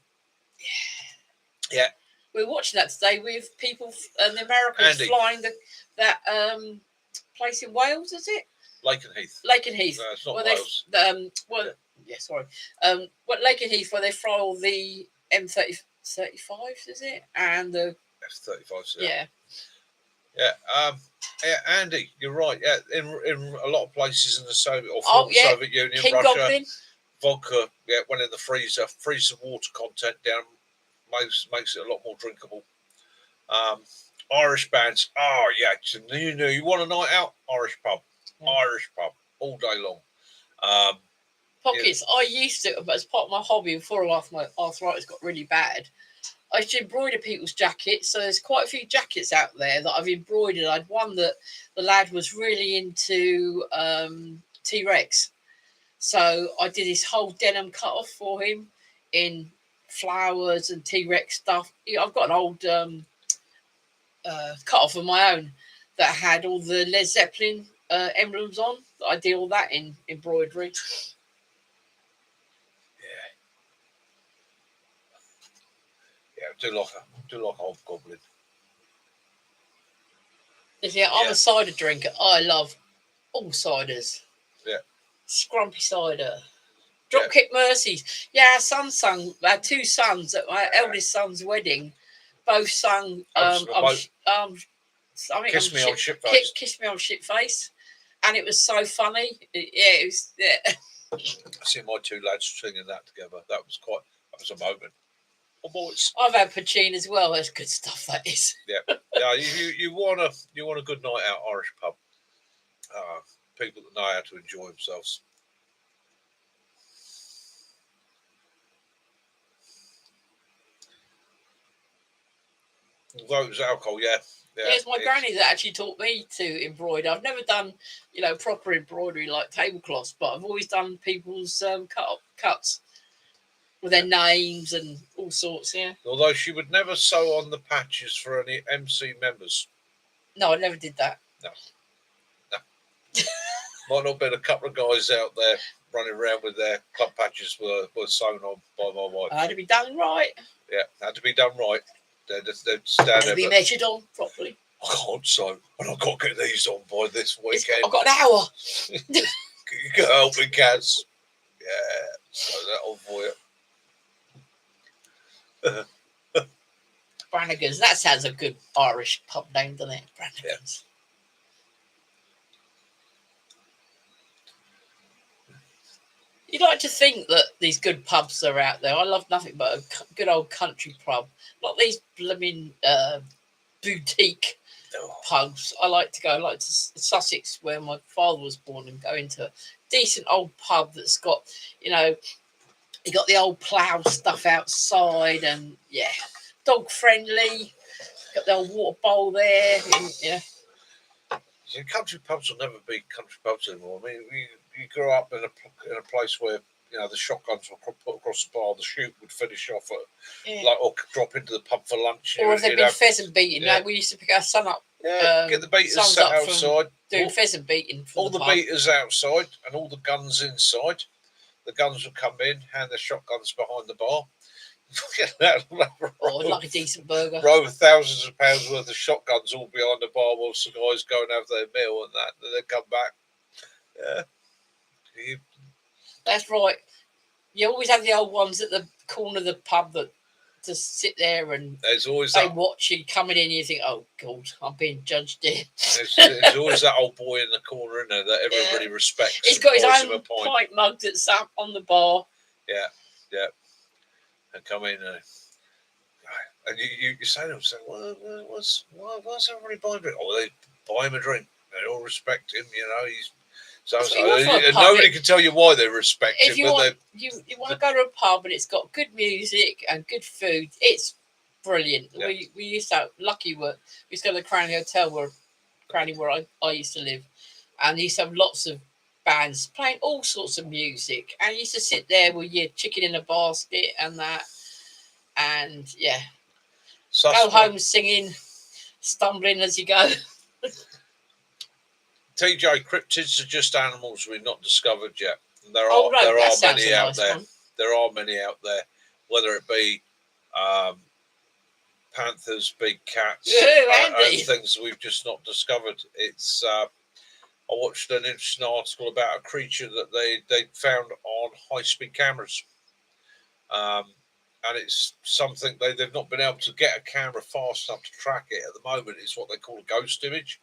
S1: Yeah.
S2: We're watching that today with people and the Americans
S1: Andy.
S2: flying that place in Wales, is it?
S1: Lakenheath.
S2: Lakenheath.
S1: No, it's not
S2: Where
S1: Wales.
S2: Lakenheath, where they fly all the M35s, is it? And the
S1: F-35s.
S2: yeah.
S1: Yeah, Andy, you're right. Yeah, in a lot of places in the Soviet or
S2: Oh,
S1: former
S2: yeah.
S1: Soviet Union,
S2: King
S1: Russia,
S2: Goblin.
S1: vodka went in the freezer, freeze the water content down, makes it a lot more drinkable. Irish bands. Oh yeah, you want a night out? Irish pub,
S2: Yeah.
S1: Irish pub all day long.
S2: Pockets. I used to, but as part of my hobby before my arthritis got really bad, I used to embroider people's jackets. So there's quite a few jackets out there that I've embroidered. I'd one that the lad was really into T-Rex. So I did his whole denim cut off for him in flowers and T-Rex stuff. I've got an old cut off of my own that had all the Led Zeppelin emblems on. I did all that in embroidery.
S1: Yeah, do like old goblin.
S2: Yeah, I'm a cider drinker. I love all ciders.
S1: Yeah.
S2: Scrumpy cider. Dropkick Mercies. Yeah, our two sons at my eldest son's wedding both sung
S1: Kiss Me on Shitface.
S2: Kiss Me on Shitface. And it was so funny. It was. Yeah.
S1: I see my two lads singing that together. That was a moment. Oh, boys.
S2: I've had Pachin as well. That's good stuff, that is.
S1: Yeah, you want a good night out Irish pub. People that know how to enjoy themselves. Although it was alcohol, yeah.
S2: It's my granny that actually taught me to embroider. I've never done, proper embroidery like tablecloths, but I've always done people's cuts with their names and all sorts. Yeah.
S1: Although she would never sew on the patches for any MC members.
S2: No, I never did that.
S1: No. Might not have been a couple of guys out there running around with their club patches were sewn on by my wife.
S2: Had to be done right.
S1: Yeah, had to be done right. They'd stand there.
S2: Be measured on properly.
S1: I can't sew, and I've got to get these on by this weekend.
S2: I've got an hour.
S1: You can help me, Kaz. Yeah, so that on for you.
S2: Brannigan's. That sounds a good Irish pub name, doesn't it? Brannigan's. You'd like to think that these good pubs are out there. I love nothing but a good old country pub. Not these blooming boutique pubs. I like to go to Sussex, where my father was born, and go into a decent old pub that's got, you got the old plough stuff outside, and dog friendly. Got the old water bowl there. And,
S1: country pubs will never be country pubs anymore. I mean, you grow up in a place where the shotguns were put across the bar, the shoot would finish off at or drop into the pub for lunch.
S2: Or if they've been pheasant beating.
S1: Yeah.
S2: We used to pick our son up.
S1: Get the beaters set outside.
S2: Doing pheasant beating.
S1: All the beaters outside and all the guns inside. The guns would come in, hand their shotguns behind the bar.
S2: Or like a decent burger.
S1: Row of thousands of pounds worth of shotguns all behind the bar whilst the guys go and have their meal and that, and then they come back. Yeah.
S2: That's right. You always have the old ones at the corner of the pub that just sit there and
S1: there's always
S2: they
S1: that,
S2: watch you coming in and you think, oh, God, I'm being judged here.
S1: there's always that old boy in the corner, isn't there, that everybody respects.
S2: He's got his
S1: buys him
S2: own
S1: a pint.
S2: pint mug that's up on the bar.
S1: Yeah. And come in and you say to them, what's everybody buying a drink? Oh, they buy him a drink. They all respect him, he's so and nobody can tell you why they respect him.
S2: If you want, you want to go to a pub and it's got good music and good food, it's brilliant.
S1: Yeah.
S2: We used to have, we used to go to the Cranley Hotel where I used to live, and they used to have lots of bands playing all sorts of music, and you used to sit there with your chicken in a basket and that, and go home singing, stumbling as you go.
S1: TJ, cryptids are just animals we've not discovered yet. There are many out there. There are many out there, whether it be panthers, big cats, and things we've just not discovered. It's I watched an interesting article about a creature that they found on high-speed cameras, and it's something they've not been able to get a camera fast enough to track it at the moment. It's what they call a ghost image.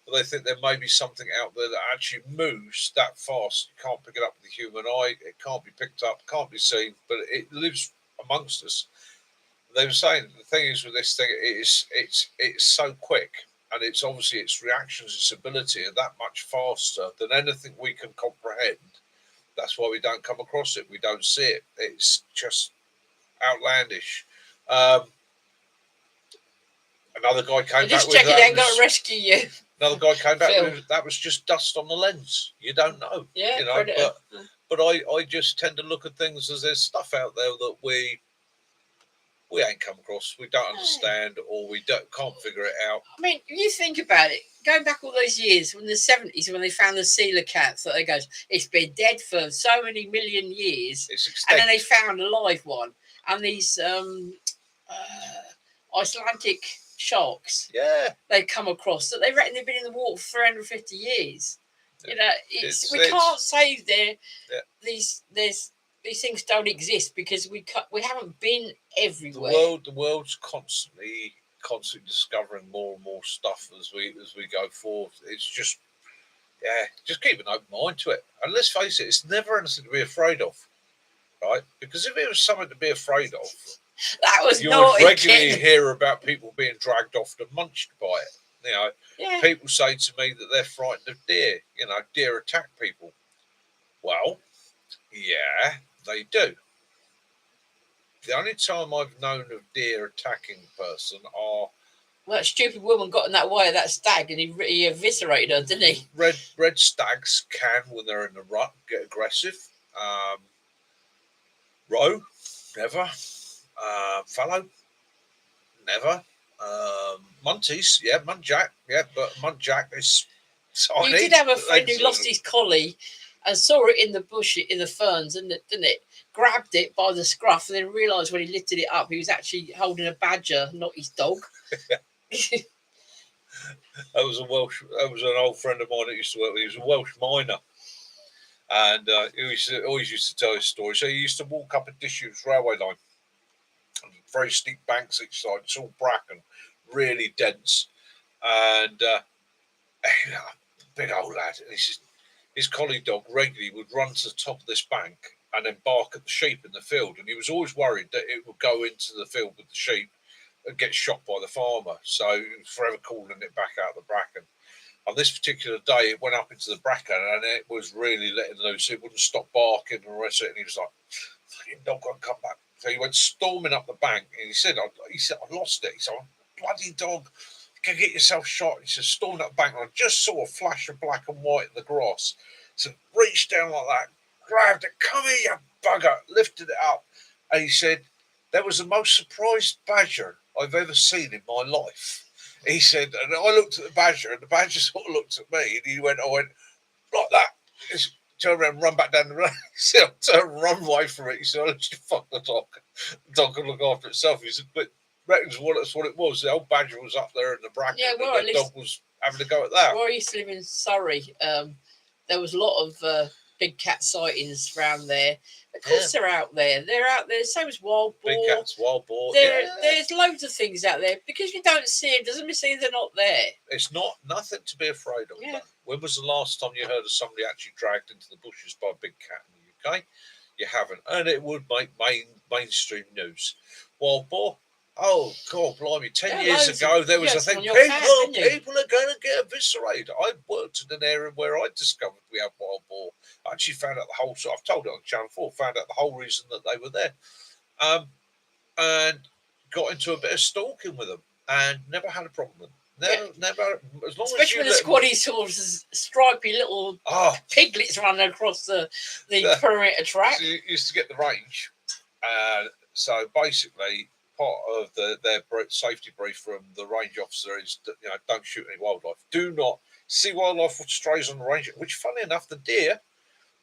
S1: But they think there may be something out there that actually moves that fast. You can't pick it up with the human eye. It can't be picked up, can't be seen, but it lives amongst us. They were saying the thing is with this thing, it's so quick, and it's obviously its reactions, its ability are that much faster than anything we can comprehend. That's why we don't come across it. We don't see it. It's just outlandish. Another guy came back with
S2: just checking they ain't got to rescue you.
S1: Another guy came back with that was just dust on the lens. You don't know.
S2: Yeah,
S1: but I just tend to look at things as there's stuff out there that we ain't come across, we don't understand, or we can't figure it out.
S2: I mean, you think about it, going back all those years, when the 70s, when they found the coelacanth, that they goes, it's been dead for so many million years, and then they found a live one, and these Icelandic sharks, they come across that they reckon they've been in the water for 350 years. We can't say these things don't exist because we haven't been everywhere.
S1: The world's constantly discovering more and more stuff as we go forward. It's just keep an open mind to it, and let's face it, it's never anything to be afraid of, right? Because if it was something to be afraid of,
S2: that was
S1: you would regularly hear about people being dragged off and munched by it. People say to me that they're frightened of deer. Deer attack people. Well, yeah, they do. The only time I've known of deer attacking a person are...
S2: Well, that stupid woman got in that way of that stag and he eviscerated her, didn't he?
S1: Red stags can, when they're in the rut, get aggressive. Roe, never. Fallow, never. Munties, muntjac, but muntjac is tiny.
S2: You did have a friend who lost his collie and saw it in the bush, in the ferns, didn't it? Grabbed it by the scruff and then realised when he lifted it up, he was actually holding a badger, not his dog.
S1: That was an old friend of mine that used to work with. He was a Welsh miner, and he always used to tell his story. So he used to walk up a disused railway line, very steep banks each side. It's all bracken, really dense, and big old lad. And his collie dog regularly would run to the top of this bank and then bark at the sheep in the field, and he was always worried that it would go into the field with the sheep and get shot by the farmer. So he was forever calling it back out of the bracken. On this particular day, it went up into the bracken and it was really letting loose. It wouldn't stop barking and the rest of it. And he was like, "Fucking dog won't come back." So he went storming up the bank and he said, "I lost it." He said, "Bloody dog, you can get yourself shot." He said, storming up the bank, and I just saw a flash of black and white in the grass. So reached down like that, grabbed it, "Come here, you bugger," lifted it up. And he said, "That was the most surprised badger I've ever seen in my life." He said, and I looked at the badger, and the badger sort of looked at me, and I went like that. turn around, and run back down the road. So turn, run away from it. He said, "Oh, just fuck the dog. The dog can look after itself." He said, "But reckons that's what it was. The old badger was up there in the bracket,
S2: Yeah, well,
S1: and the dog was having to go at that."
S2: Where I used to live in Surrey, there was a lot of big cat sightings around there. Of course, they're out there. They're out there. Same as wild boar.
S1: Big cats, wild boar.
S2: There's loads of things out there. Because you don't see them doesn't mean they're not there.
S1: It's nothing to be afraid of.
S2: Yeah.
S1: When was the last time you heard of somebody actually dragged into the bushes by a big cat in the UK? You haven't, and it would make mainstream news. Wild boar. Oh God, blimey! 10 years ago, there was a thing. People are going to get eviscerated. I worked in an area where I discovered we had wild boar. I actually found out the whole. So I've told it on Channel 4. Found out the whole reason that they were there, and got into a bit of stalking with them, and never had a problem with them. Never. As long
S2: especially
S1: as
S2: with the squatty sort of stripy little piglets running across the perimeter track.
S1: So you used to get the range, so basically part of their safety brief from the range officer is that, don't shoot any wildlife. Do not see wildlife which strays on the range. Which, funny enough, the deer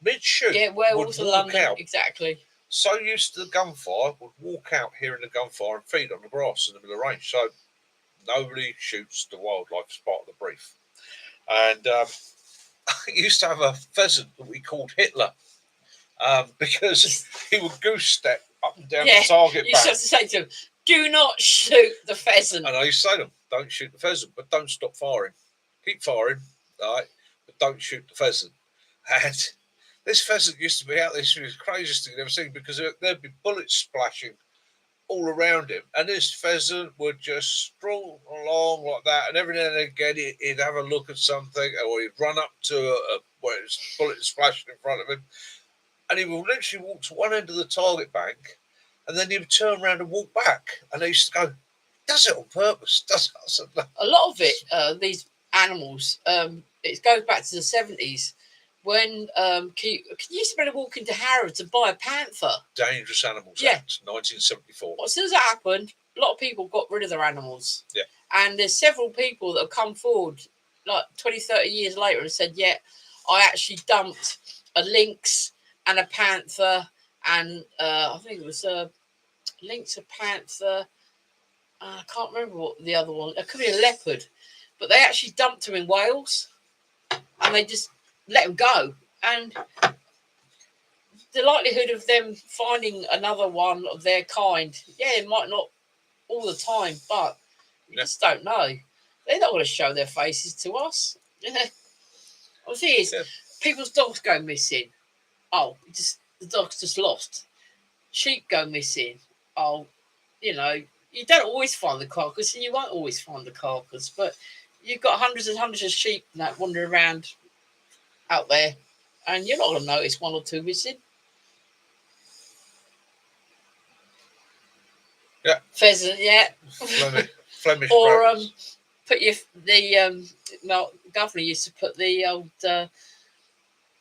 S1: mid-shoot
S2: werewolves
S1: would
S2: of
S1: walk
S2: London,
S1: out.
S2: exactly.
S1: So used to the gunfire, would walk out hearing the gunfire and feed on the grass in the middle of the range. So nobody shoots the wildlife as part of the brief. And I used to have a pheasant that we called Hitler because he would goose step up and down the target
S2: you used to have to say to him, do not shoot the pheasant.
S1: And I used to say to them, don't shoot the pheasant, but don't stop firing. Keep firing, all right, but don't shoot the pheasant. And this pheasant used to be out there. This was the craziest thing I've ever seen because there'd be bullets splashing all around him. And this pheasant would just stroll along like that. And every now and again, he'd have a look at something, or he'd run up to where his bullet splashing in front of him. And he would literally walk to one end of the target bank, and then he would turn around and walk back. And they used to go, does it on purpose? Does it?
S2: A lot of it, these animals, it goes back to the 70s when you used to be able to walk into Harrods to buy a panther.
S1: Dangerous Animals Act, 1974.
S2: Well, as soon as that happened, a lot of people got rid of their animals.
S1: Yeah.
S2: And there's several people that have come forward like 20, 30 years later and said, yeah, I actually dumped a lynx and a panther, and I think it was a lynx, a panther. I can't remember what the other one. It could be a leopard, but they actually dumped them in Wales, and they just let them go. And the likelihood of them finding another one of their kind, it might not all the time, but you just don't know. They're not going to show their faces to us. The thing is, people's dogs go missing. Oh, the dog's just lost. Sheep go missing. Oh, you don't always find the carcass, and you won't always find the carcass, but you've got hundreds and hundreds of sheep that wandering around out there, and you're not going to notice one or two missing.
S1: Yeah.
S2: Pheasant,
S1: Flemish
S2: or put governor used to put the old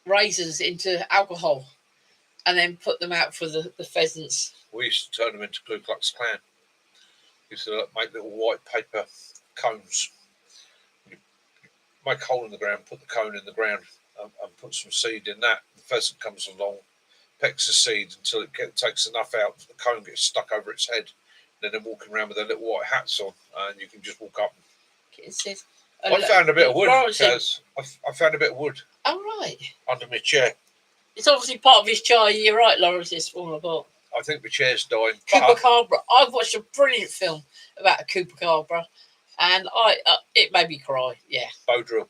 S2: razors into alcohol and then put them out for the pheasants.
S1: We used to turn them into Ku Klux Klan. We used to make little white paper cones. You make a hole in the ground, put the cone in the ground, and put some seed in that. The pheasant comes along, pecks the seed until it takes enough out that the cone gets stuck over its head. And then they're walking around with their little white hats on, and you can just walk up. I found a bit of wood. I found a bit of wood.
S2: Oh, right.
S1: Under my chair.
S2: It's obviously part of his chair. You're right, Lawrence. It's falling apart.
S1: I think my chair's dying.
S2: Chupacabra. I've watched a brilliant film about a chupacabra, and it made me cry. Yeah.
S1: Bow drill.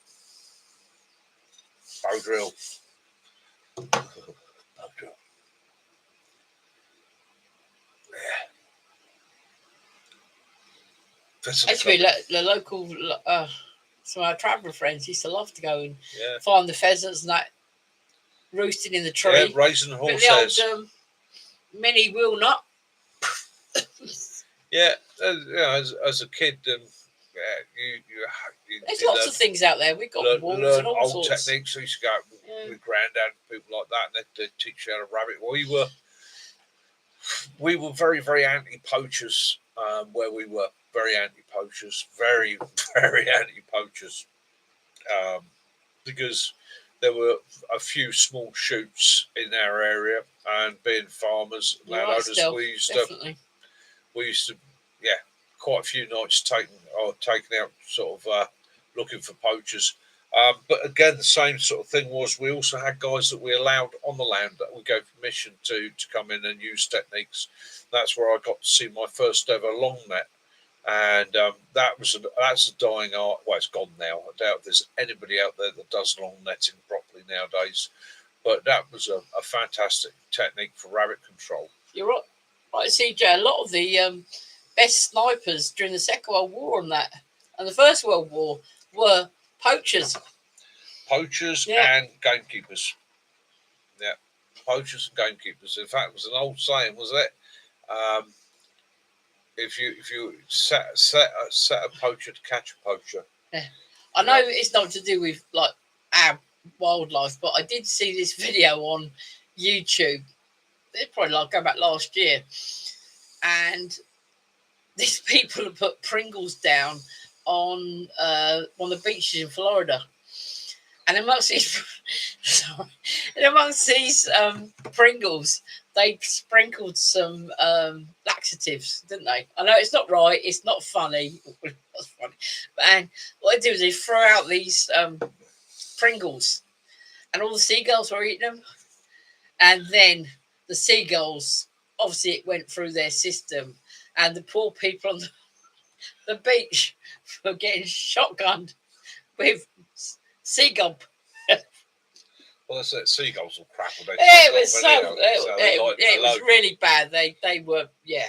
S2: Actually, the local, some of our traveller friends used to love to go and find the pheasants and that roosting in the tree.
S1: Yeah, raising horses.
S2: But the old mini will not.
S1: As a kid, you
S2: there's lots of things out there. We've got walls and all
S1: old
S2: sorts.
S1: techniques. We used to go with granddad and people like that, and they'd teach you how to rabbit. We were very, very anti-poachers where we were. Very anti-poachers, very, very anti-poachers, because there were a few small shoots in our area, and being farmers,
S2: You're right,
S1: landowners,
S2: Steph,
S1: we used
S2: definitely.
S1: to, yeah, quite a few nights taken out, sort of looking for poachers. But again, the same sort of thing was we also had guys that we allowed on the land that we gave permission to come in and use techniques. That's where I got to see my first ever long net, and that's a dying art. Well, it's gone now. I doubt there's anybody out there that does long netting properly nowadays. But that was a fantastic technique for rabbit control.
S2: You're right, CJ. A lot of the best snipers during the Second World War and the First World War were poachers.
S1: Poachers
S2: Yeah.
S1: and gamekeepers. Yeah, poachers and gamekeepers. In fact, it was an old saying, was it? If you set a poacher to catch a poacher.
S2: Yeah. I know it's not to do with like our wildlife, but I did see this video on YouTube. It's probably like go back last year, and these people have put Pringles down on one of the beaches in Florida, and amongst these, Pringles, they sprinkled some laxatives, didn't they? I know it's not right, it's not funny, that's funny, and what they do is they throw out these Pringles, and all the seagulls were eating them, and then the seagulls, obviously, it went through their system, and the poor people on the beach were getting shotgunned with seagull.
S1: Well, that's it. Seagulls will crap.
S2: It was it was really bad. They were, yeah.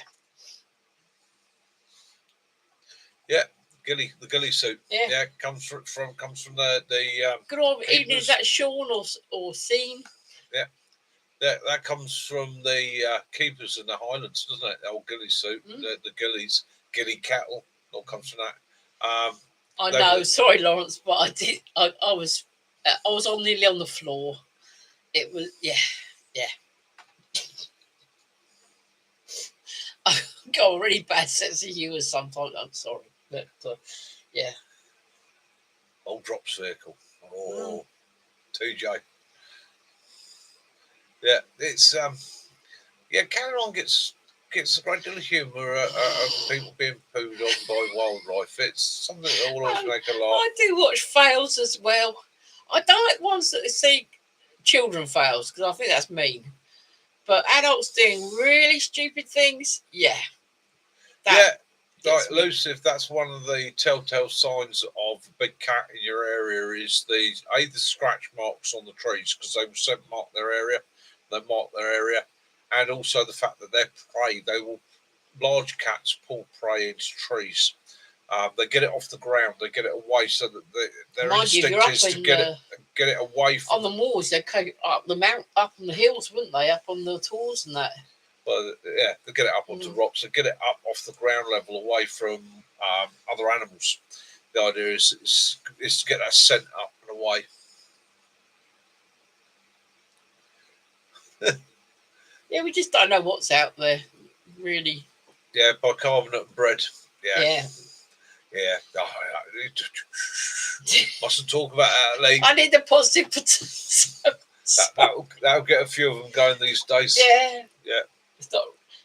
S1: Yeah, the ghillie suit.
S2: Yeah,
S1: comes from the
S2: good old
S1: keepers.
S2: evening. Is that Sean or Scene?
S1: Yeah, that comes from the keepers in the Highlands, doesn't it? The old ghillie suit, the ghillies, ghillie cattle. All comes from that.
S2: I know. Sorry, Lawrence, but I did. I was nearly on the floor. It was, yeah. I've got a really bad sense of humour sometimes. I'm sorry, but yeah.
S1: Old drops vehicle. Oh, TJ. Yeah, it's Carry-On gets a great deal of humour of people being pooed on by wildlife. It's something that will always make a laugh.
S2: I do watch fails as well. I don't like ones that see children fails because I think that's mean. But adults doing really stupid things, yeah.
S1: Like elusive. That's one of the telltale signs of a big cat in your area is the scratch marks on the trees because they will mark their area. They mark their area, and also the fact that they're prey. Large cats pull prey into trees. They get it off the ground. They get it away so that their instinct is to get it away from.
S2: On the moors, they'd go up the mount, up on the hills, wouldn't they? Up on the tors and that.
S1: Well, yeah, they get it up onto rocks. They get it up off the ground level, away from other animals. The idea is to get that scent up and away.
S2: Yeah, we just don't know what's out there, really.
S1: Yeah, bicarbonate and bread. Yeah. Oh, mustn't talk about that, Lee.
S2: I need the positive.
S1: That'll get a few of them going these days.
S2: Yeah.
S1: Yeah.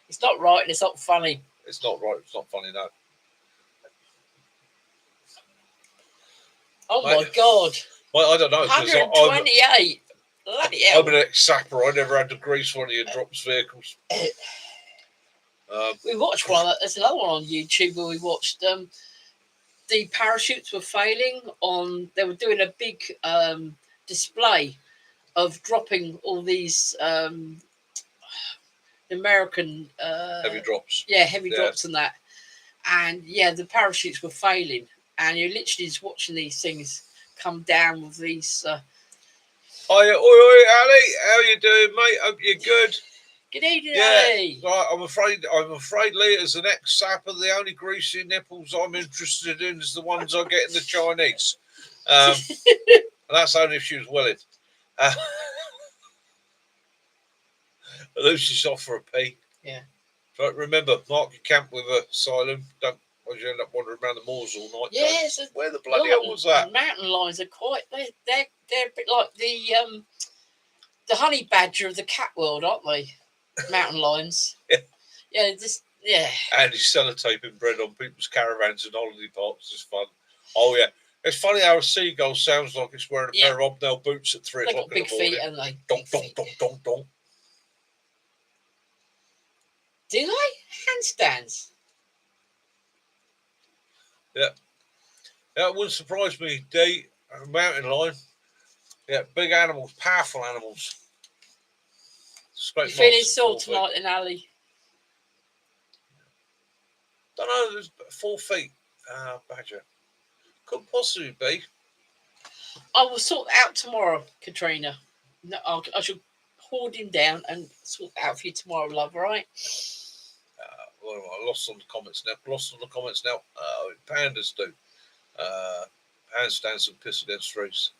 S2: It's not right and it's not funny.
S1: It's not right. It's not funny, no.
S2: Oh my God.
S1: Well, I don't know.
S2: 128. Bloody hell.
S1: I'm an ex-sapper. I never had to grease one of your drops vehicles.
S2: We watched one. There's another one on YouTube where we watched the parachutes were failing on. They were doing a big display of dropping all these American
S1: heavy drops.
S2: Yeah, heavy drops and that. And yeah, the parachutes were failing, and you're literally just watching these things come down with these.
S1: Oi, Ali, how you doing, mate? Hope you're good.
S2: Good evening,
S1: Ali. Right, I'm afraid, Lee, as an ex-sapper, the only greasy nipples I'm interested in is the ones I get in the Chinese. And that's only if she was willing. Lucy's off for a pee.
S2: Yeah.
S1: But remember, mark your camp with a asylum. Don't you end up wandering around the moors all night.
S2: Yes.
S1: Where the bloody hell was that?
S2: Mountain lions are quite. They're They're a bit like the honey badger of the cat world, aren't they? Mountain lions.
S1: Yeah.
S2: Yeah, just yeah.
S1: And he's sellotaping bread on people's caravans and holiday parks is fun. Oh yeah, it's funny how a seagull sounds like it's wearing a pair of hobnail boots at 3
S2: They
S1: o'clock
S2: got
S1: in
S2: big
S1: the morning.
S2: feet, and they
S1: Donk, donk, donk, donk, donk.
S2: do they handstands?
S1: Yeah, it wouldn't surprise me. They mountain lion. Yeah, big animals, powerful animals.
S2: You feeling sore tonight, then, Ali?
S1: Don't know. There's 4 feet. Badger. Could possibly be.
S2: I will sort it out tomorrow, Katrina. No, I shall hoard him down and sort it out for you tomorrow, love. All right?
S1: Well, I lost on the comments now. Pandas do. Handstands and piss against trees.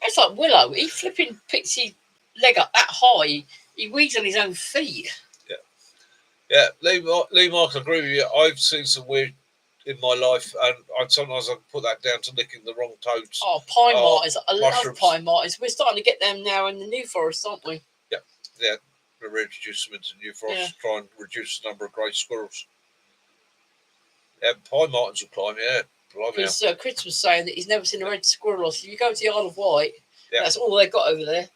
S2: It's like Willow. He flipping picks his leg up that high. He weeds on his own feet.
S1: Yeah, Lee Mark, I agree with you. I've seen some weird in my life, and sometimes I put that down to licking the wrong toads.
S2: Oh, pine martins. I
S1: mushrooms.
S2: love pine martins. We're starting to get them now in the New Forest, aren't we?
S1: Yeah, we reintroduce them into New Forest to try and reduce the number of grey squirrels. Yeah, pine martins will climb, yeah.
S2: Because Chris was saying that he's never seen a red squirrel. So if you go to the Isle of Wight, that's all they've got over there.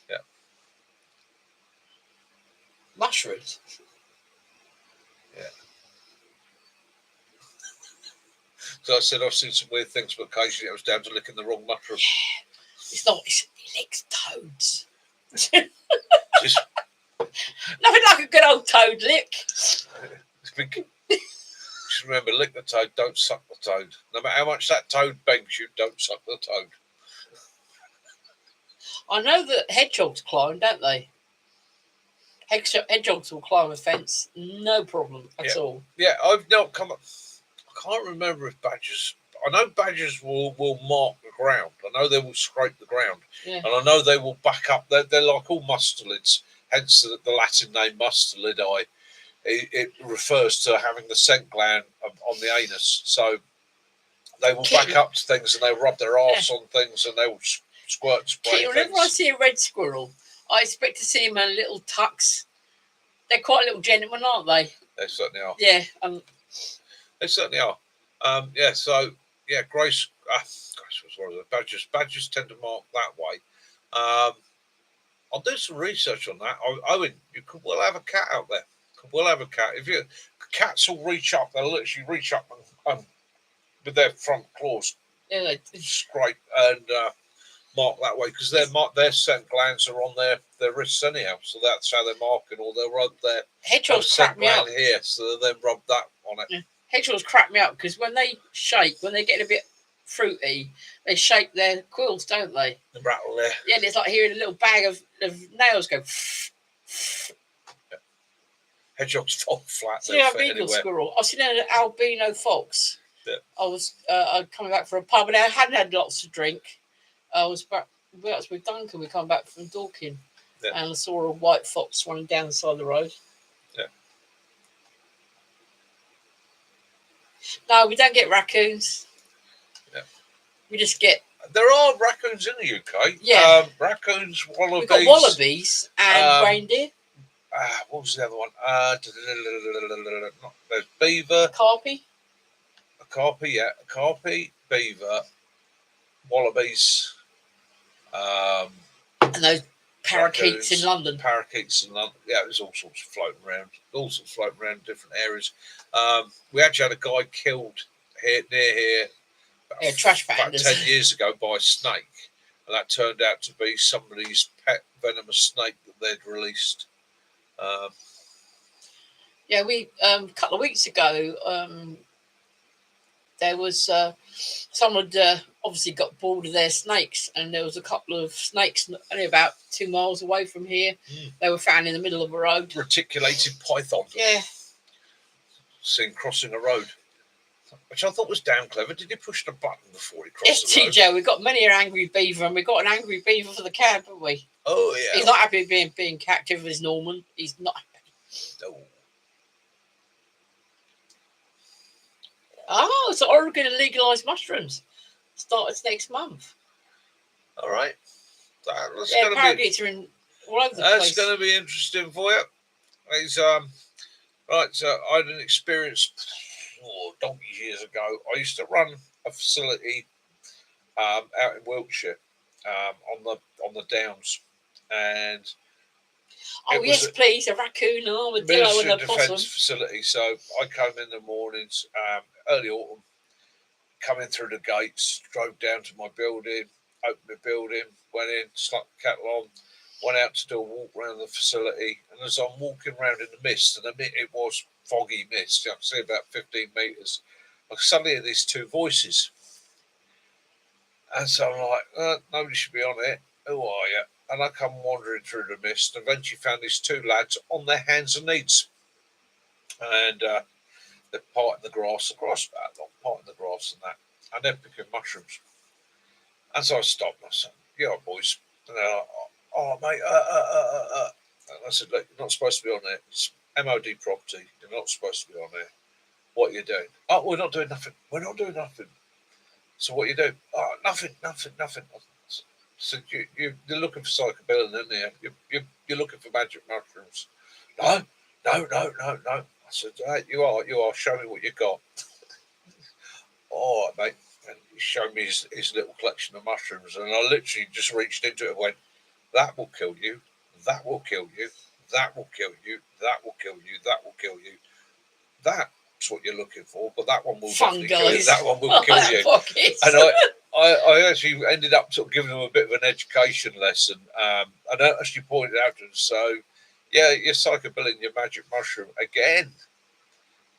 S1: Yeah.
S2: Mushrooms.
S1: Yeah. So I said I've seen some weird things, but occasionally it was down to licking the wrong mushroom.
S2: Yeah. It's not. He licks toads.
S1: Just
S2: nothing like a good old toad lick.
S1: Just remember, lick the toad, don't suck the toad. No matter how much that toad begs you, don't suck the toad.
S2: I know that hedgehogs climb, don't they? Hedgehogs will climb a fence, no problem at all.
S1: Yeah, I've not come up. I can't remember if badgers. I know badgers will mark the ground. I know they will scrape the ground, and I know they will back up. They're like all mustelids, hence the Latin name mustelidae. It refers to having the scent gland on the anus. So they will back up to things and they'll rub their arse on things and they will squirt spray.
S2: Whenever I see a red squirrel, I expect to see them in little tucks. They're quite little gentlemen, aren't they?
S1: They certainly are.
S2: Yeah.
S1: They certainly are. So Grace was one of the badgers tend to mark that way. I'll do some research on that. You could well have a cat out there. If cats will reach up, they'll literally reach up and with their front claws, scrape and mark that way because their scent glands are on their wrists anyhow. So that's how they're marking, or they'll rub their
S2: hedgehogs crap me up
S1: here, so they'll then rub that on it.
S2: Yeah. Hedgehogs crap me up because when they shake, when they get a bit fruity, they shake their quills, don't they?
S1: The rattle there.
S2: Yeah, it's like hearing a little bag of nails go.
S1: Hedgehogs fall flat.
S2: So yeah, beagle squirrel. I've seen an albino fox.
S1: Yeah.
S2: I was coming back from a pub and I hadn't had lots to drink. I was back with Duncan. We come back from Dorking, and I saw a white fox running down the side of the road.
S1: Yeah.
S2: No, we don't get raccoons.
S1: Yeah.
S2: We just get.
S1: There are raccoons in the UK.
S2: Yeah.
S1: Raccoons, wallabies.
S2: We've got wallabies and reindeer.
S1: What was the other one? There's beaver.
S2: Carpy.
S1: A carpy, yeah. A carpy, beaver, wallabies.
S2: And those parakeets in London.
S1: Yeah, there's all sorts floating around. In different areas. We actually had a guy killed near here about 10 years ago by a snake. And that turned out to be somebody's pet venomous snake that they'd released.
S2: We a couple of weeks ago, there was someone had obviously got bored of their snakes, and there was a couple of snakes only about 2 miles away from here. They were found in the middle of a road.
S1: Reticulated python.
S2: Yeah.
S1: Seen crossing a road, which I thought was damn clever. Did he push the button before he crossed the road?
S2: TJ, we've got many an angry beaver, and we've got an angry beaver for the cab, haven't we?
S1: Oh, yeah.
S2: He's not happy being captive as Norman. He's not happy.
S1: No.
S2: Oh, so Oregon going to legalise mushrooms. Starts next month.
S1: All right. That's
S2: Yeah,
S1: going to be.
S2: parakeets are in all over the
S1: That's
S2: place.
S1: going to be interesting for you. It's, right. So I had an experience donkeys years ago. I used to run a facility out in Wiltshire on the Downs, and
S2: Oh
S1: it was
S2: yes, please, a raccoon, an armadillo,
S1: military
S2: and a possum.
S1: defence facility. So I come in the mornings, early autumn, coming through the gates, drove down to my building, opened the building, went in, slapped the kettle on, went out to do a walk around the facility. And as I'm walking around in the mist, and it was foggy mist, I could see about 15 metres, I suddenly hear these two voices. And so I'm like, nobody should be on it. Who are you? And I come wandering through the mist, and eventually found these two lads on their hands and knees. And they're parting the grass about long, parting the grass and that. And they're picking mushrooms. And so I stopped and I said, yeah, boys. And they're like, oh, mate, And I said, look, you're not supposed to be on there. It's MOD property. You're not supposed to be on there. What are you doing? Oh, we're not doing nothing. We're not doing nothing. So what are you doing? Oh, nothing. So you're looking for psychobilin, isn't you? You're looking for magic mushrooms. No. I said, hey, you are. Show me what you got. All right, mate. And he showed me his little collection of mushrooms, and I literally just reached into it and went, that will kill you. That will kill you. That will kill you. That will kill you. That will kill you. That's what you're looking for, but that one will definitely kill you. That one will kill you. And I actually ended up sort of giving them a bit of an education lesson. And I actually pointed out to them, so, yeah, your psychobilin, your magic mushroom, again,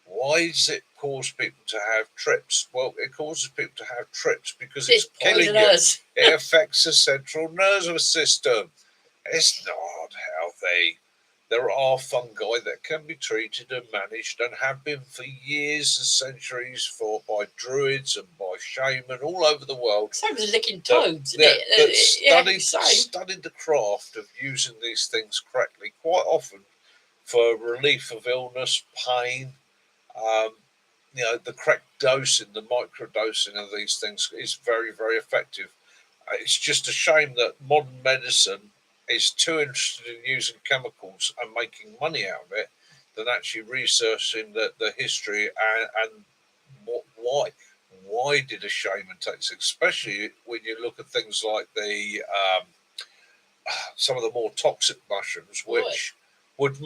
S1: why does it cause people to have trips? Well, it causes people to have trips because it's killing you. It affects the central nervous system. It's not healthy. There are fungi that can be treated and managed and have been for years and centuries by druids and by shamans all over the world.
S2: Same as licking toads, isn't it?
S1: Studied the craft of using these things correctly, quite often for relief of illness, pain. The correct dosing, the micro dosing of these things is very, very effective. It's just a shame that modern medicine is too interested in using chemicals and making money out of it than actually researching the history and why. Why did a shaman take this? Especially when you look at things like some of the more toxic mushrooms, which would,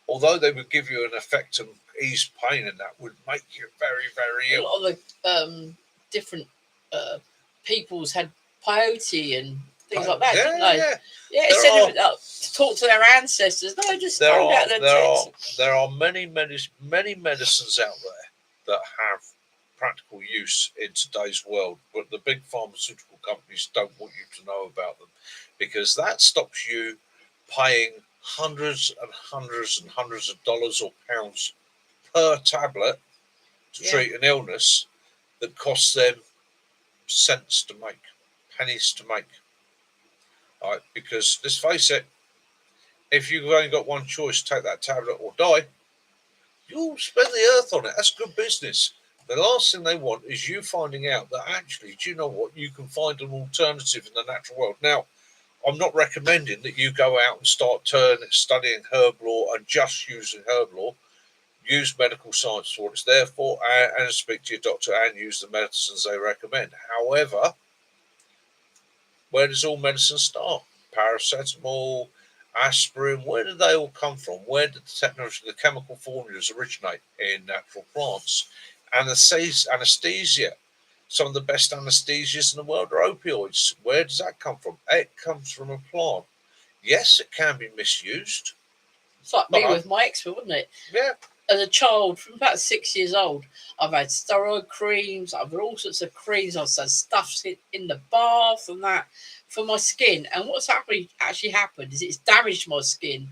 S1: although they would give you an effect and ease pain, and that would make you very, very ill.
S2: A lot of the different peoples had peyote and things like that, didn't they? Yeah, instead of to talk to their ancestors, no, just find out their text.
S1: There are many medicines out there that have practical use in today's world, but the big pharmaceutical companies don't want you to know about them because that stops you paying hundreds and hundreds and hundreds of dollars or pounds per tablet to treat an illness that costs them cents to make, pennies to make. Right? Because let's face it, if you've only got one choice, take that tablet or die, you'll spend the earth on it. That's good business. The last thing they want is you finding out that actually, do you know what? You can find an alternative in the natural world. Now, I'm not recommending that you go out and start studying herb law and just using herb law. Use medical science for what it's there for, and speak to your doctor and use the medicines they recommend. However, where does all medicine start? Paracetamol, aspirin, where did they all come from? Where did the technology, the chemical formulas originate? In natural plants. Anesthesia. Some of the best anesthesias in the world are opioids. Where does that come from? It comes from a plant. Yes, it can be misused.
S2: It's like me with my eczema, wasn't it?
S1: Yeah.
S2: As a child, from about 6 years old, I've had steroid creams, I've had all sorts of creams, I've had stuff in the bath and that for my skin. And what's actually happened is it's damaged my skin.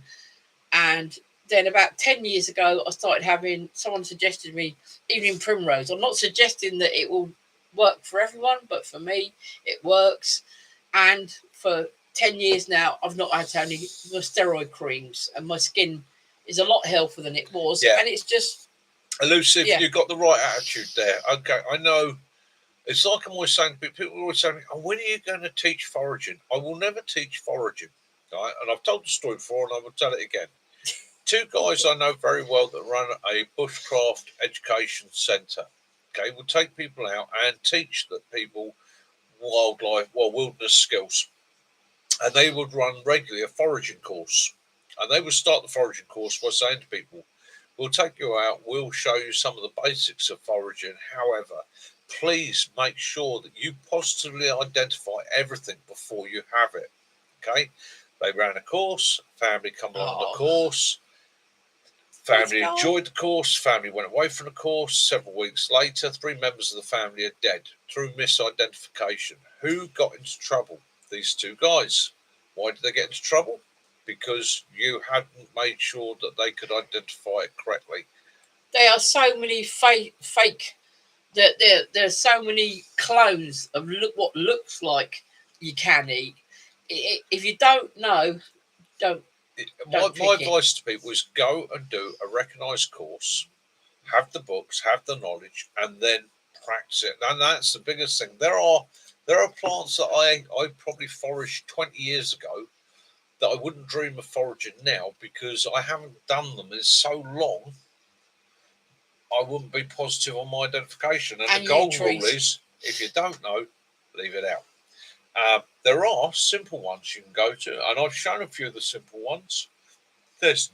S2: And then about 10 years ago, I started having, someone suggested me evening primrose. I'm not suggesting that it will work for everyone, but for me, it works. And for 10 years now, I've not had any steroid creams, and my skin is a lot healthier than it was. And it's just
S1: elusive. You've got the right attitude there. Okay, I know It's like I'm always saying, people always say, "Oh, when are you going to teach foraging?" I will never teach foraging, right? And I've told the story before, and I will tell it again. Two guys I know very well that run a bushcraft education centre. Okay, will take people out and teach the people wilderness skills, and they would run regularly a foraging course, and they would start the foraging course by saying to people, "We'll take you out. We'll show you some of the basics of foraging. However, please make sure that you positively identify everything before you have it." Okay. They ran a course, family come along the
S2: Oh,
S1: course,
S2: let's
S1: family
S2: go.
S1: enjoyed the course, family went away from the course. Several weeks later, 3 members of the family are dead through misidentification. Who got into trouble? These two guys. Why did they get into trouble? Because you hadn't made sure that they could identify it correctly.
S2: There are so many fake. There's so many clones of what looks like you can eat. If you don't know, don't
S1: My
S2: pick it.
S1: advice to people is go and do a recognised course, have the books, have the knowledge, and then practice it. And that's the biggest thing. There are plants that I probably foraged 20 years ago that I wouldn't dream of foraging now because I haven't done them in so long. I wouldn't be positive on my identification. And the
S2: And yew
S1: golden rule
S2: trees.
S1: is, if you don't know, leave it out. There are simple ones you can go to, and I've shown a few of the simple ones. There's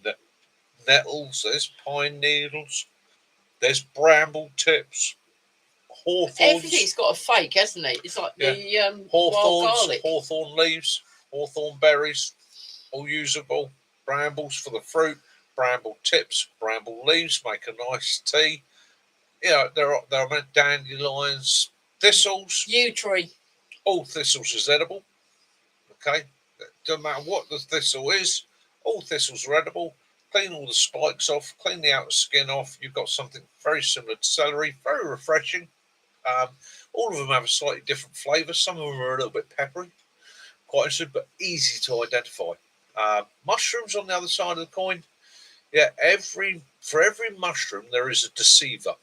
S1: nettles, there's pine needles, there's bramble tips, hawthorns,
S2: Everything's got a fake, hasn't it? It's like
S1: yeah,
S2: the wild
S1: hawthorns,
S2: garlic.
S1: hawthorn leaves, hawthorn berries, all usable. Brambles for the fruit, bramble tips, bramble leaves make a nice tea. Yeah, there are dandelions, thistles.
S2: Yew tree.
S1: All thistles is edible. Okay, doesn't matter what the thistle is. All thistles are edible. Clean all the spikes off. Clean the outer skin off. You've got something very similar to celery. Very refreshing. Um, all of them have a slightly different flavour. Some of them are a little bit peppery. Quite interesting, but easy to identify. Mushrooms on the other side of the coin. Yeah, for every mushroom there is a deceiver.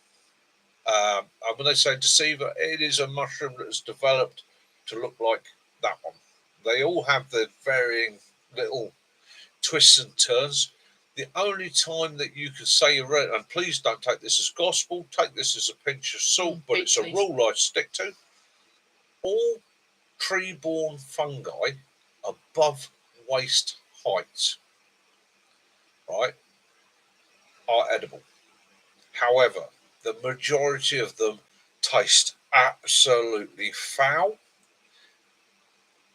S1: And when they say deceiver, it is a mushroom that is developed to look like that one. They all have their varying little twists and turns. The only time that you can say you're right, and please don't take this as gospel, take this as a pinch of salt, but it's a rule I stick to. All tree-borne fungi above waist height, right, are edible. However, the majority of them taste absolutely foul,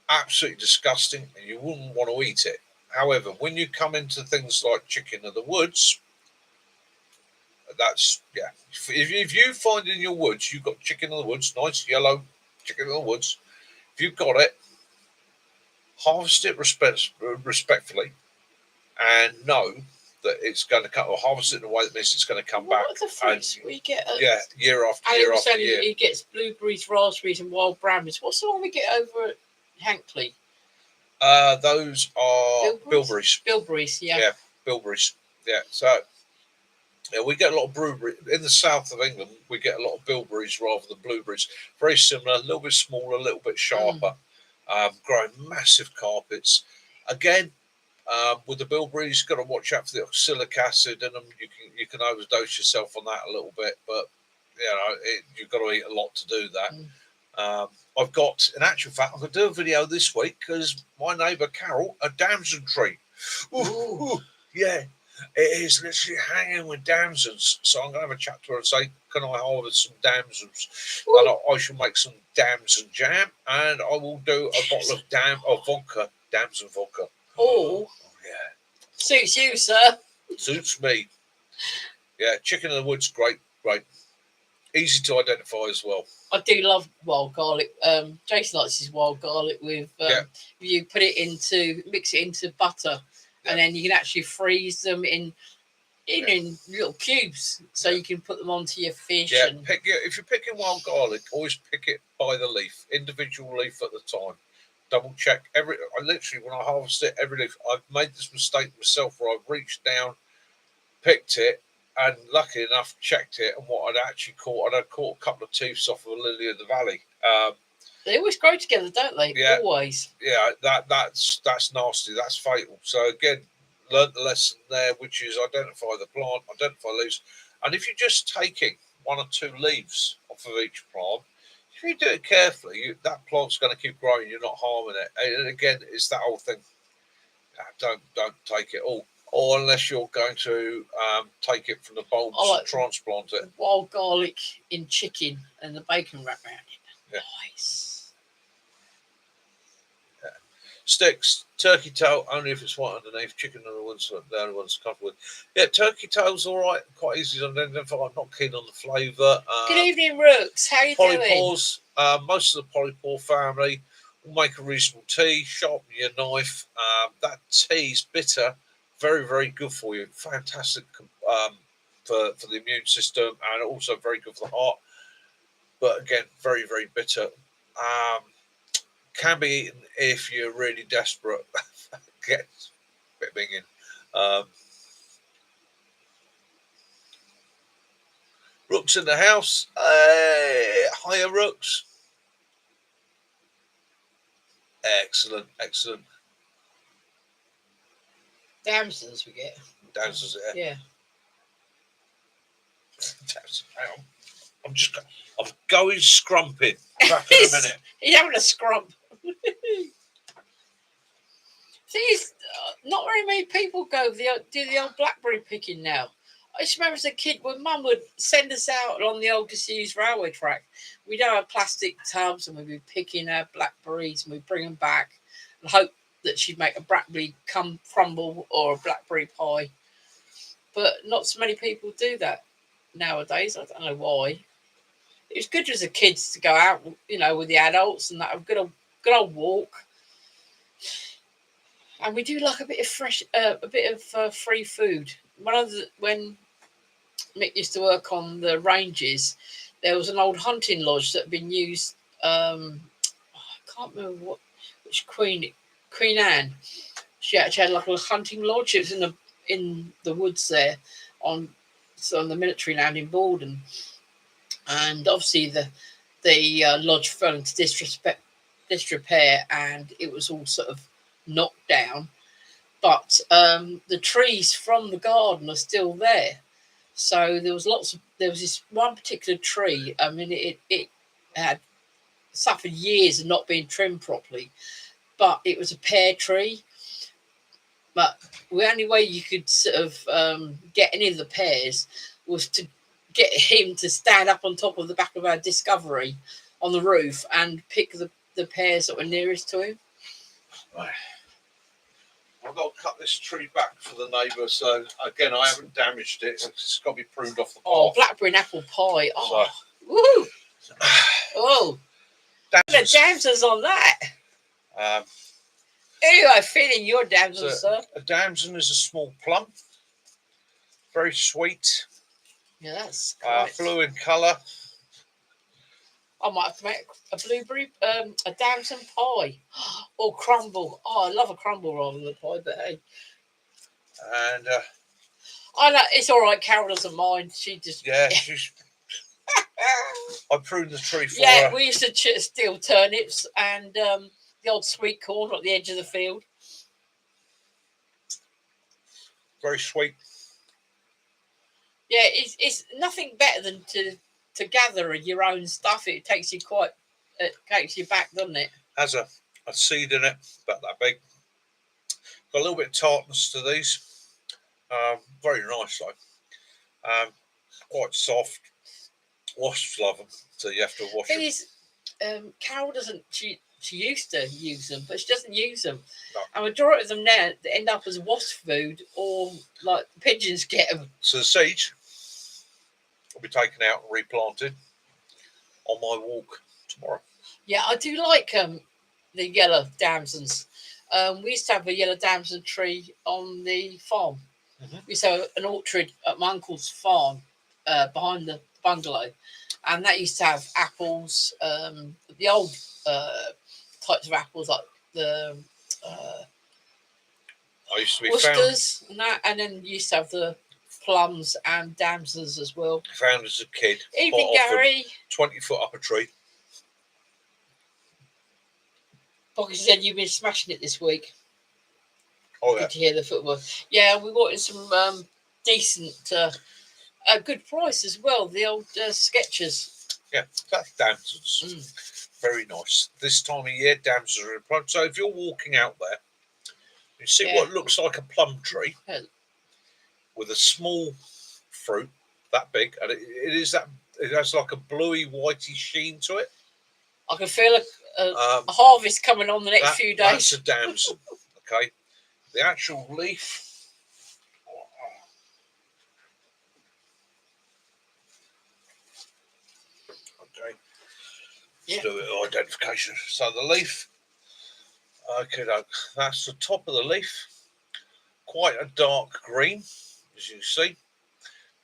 S1: absolutely disgusting, and you wouldn't want to eat it. However, when you come into things like chicken of the woods, that's yeah. If you find in your woods you've got chicken of the woods, nice yellow chicken of the woods, if you've got it, harvest it respectfully, and know that it's going to come, or harvest it in a way that means it's going to come back.
S2: What are the fruits we get?
S1: Yeah, year after
S2: Ali
S1: year
S2: was
S1: after
S2: saying
S1: year.
S2: he gets blueberries, raspberries, and wild brambles. What's the one we get over at Hankley?
S1: Those are bilberries.
S2: Bilberries, yeah.
S1: Yeah, bilberries. Yeah, so yeah, we get a lot of blueberry in the south of England. We get a lot of bilberries rather than blueberries. Very similar, a little bit smaller, a little bit sharper. Growing massive carpets. Again, with the bilberries, you've got to watch out for the oxalic acid in them. You can overdose yourself on that a little bit, but you know you've got to eat a lot to do that. I've got, in actual fact, I'm going to do a video this week because my neighbour Carol, a damson tree. Ooh, yeah, it is literally hanging with damsons. So I'm going to have a chat to her and say, can I harvest some damsons? Ooh. And I shall make some damson jam, and I will do a bottle of vodka, damson vodka.
S2: Oh,
S1: yeah.
S2: Suits you, sir.
S1: Suits me. Yeah, chicken in the woods, great. Easy to identify as well.
S2: I do love wild garlic. Jason likes his wild garlic with you put it mix it into butter, and then you can actually freeze them in little cubes, so you can put them onto your fish.
S1: Yeah, if you're picking wild garlic, always pick it by the leaf, individual leaf at the time. Double check I literally, when I harvest it, every leaf. I've made this mistake myself where I've reached down, picked it, and lucky enough checked it, and what I'd actually caught, I'd caught a couple of tooths off of a lily of the valley.
S2: They always grow together, don't they?
S1: Yeah.
S2: Always.
S1: Yeah, that's nasty. That's fatal. So again, learned the lesson there, which is identify the plant, identify leaves, and if you're just taking 1 or 2 leaves off of each plant, if you do it carefully, that plant's going to keep growing. You're not harming it. And again, it's that old thing. Don't take it all, or unless you're going to take it from the bulbs and transplant it.
S2: Wild garlic in chicken and the bacon wrap around it.
S1: Yeah.
S2: Nice.
S1: Sticks, turkey tail, only if it's white underneath. Chicken and the only ones covered with. Yeah, turkey tail's all right, quite easy to identify. I'm not keen on the flavour.
S2: Good evening, Rooks. How you doing?
S1: Polypores, most of the polypore family will make a reasonable tea. Sharpen your knife. That tea's bitter, very, very good for you. Fantastic for the immune system, and also very good for the heart. But again, very, very bitter. Can be eaten if you're really desperate. Gets a bit big in. Rooks in the house. Hiya, Rooks. Excellent, excellent.
S2: Damsons we get.
S1: Damsons,
S2: yeah.
S1: I'm going scrumping. Back in a minute.
S2: He's having a scrump. Thing is, not very many people do the old blackberry picking now. I just remember as a kid when Mum would send us out on the old disused railway track. We'd have plastic tubs and we'd be picking our blackberries and we'd bring them back and hope that she'd make a blackberry crumble or a blackberry pie. But not so many people do that nowadays. I don't know why. It was good as a kid to go out, with the adults and that good old walk. And we do like a bit of free food. When Mick used to work on the ranges, there was an old hunting lodge that had been used. I can't remember which Queen Anne. She actually had like a hunting lodge. It was in the woods there on the military land in Borden. And obviously the lodge fell into disrepair, and it was all sort of knocked down. But the trees from the garden are still there. So there was this one particular tree. I mean, it had suffered years of not being trimmed properly, but it was a pear tree. But the only way you could sort of get any of the pears was to get him to stand up on top of the back of our Discovery on the roof and pick the pears that were nearest to him.
S1: Right. I've got to cut this tree back for the neighbour, so again, I haven't damaged it. It's got to be pruned off the path.
S2: Oh, blackberry and apple pie. Oh, woo! Oh, the damsons on that. Anyway, feeling your damson, sir.
S1: A damson is a small plum, very sweet.
S2: Yeah, that's
S1: blue in colour.
S2: I might have to make a blueberry, a damson pie or crumble. Oh, I love a crumble rather than a pie, but hey.
S1: And
S2: I know it's all right. Carol doesn't mind. She just
S1: she's. I pruned the tree for her.
S2: Yeah, we used to steal turnips and the old sweet corn at the edge of the field.
S1: Very sweet.
S2: Yeah, it's nothing better than to gather your own stuff. It takes you back, doesn't it?
S1: Has a seed in it, about that big. Got a little bit of tartness to these. Very nice though. Quite soft. Wasps love them, so you have to wash them.
S2: Thing is, Carol doesn't. She used to use them, but she doesn't use them.
S1: No.
S2: And majority of them now end up as wasp food, or like pigeons get them.
S1: So the seeds will be taken out and replanted on my walk tomorrow.
S2: Yeah, I do like the yellow damsons. We used to have a yellow damson tree on the farm. Mm-hmm. We used to have an orchard at my uncle's farm behind the bungalow, and that used to have apples, the old types of apples like the
S1: I used to be
S2: Worcesters and that, and then you used to have the plums and damsons as well.
S1: Found as a kid.
S2: Evening,
S1: quite often,
S2: Gary.
S1: 20 foot up a tree.
S2: Pocky said you've been smashing it this week.
S1: Oh, yeah.
S2: Good to hear the football. Yeah, we wanted some decent, good price as well. The old Skechers.
S1: Yeah, that's damsons. Very nice. This time of year, damsons are in prime. So if you're walking out there, you see
S2: Yeah.
S1: what looks like a plum tree
S2: Yeah.
S1: with a small fruit that big, and it has like a bluey, whitey sheen to it.
S2: I can feel a harvest coming on the next few days.
S1: That's a damson. Okay, the actual leaf. Okay, let's do it identification. So the leaf. Okay, that's the top of the leaf. Quite a dark green, as you can see,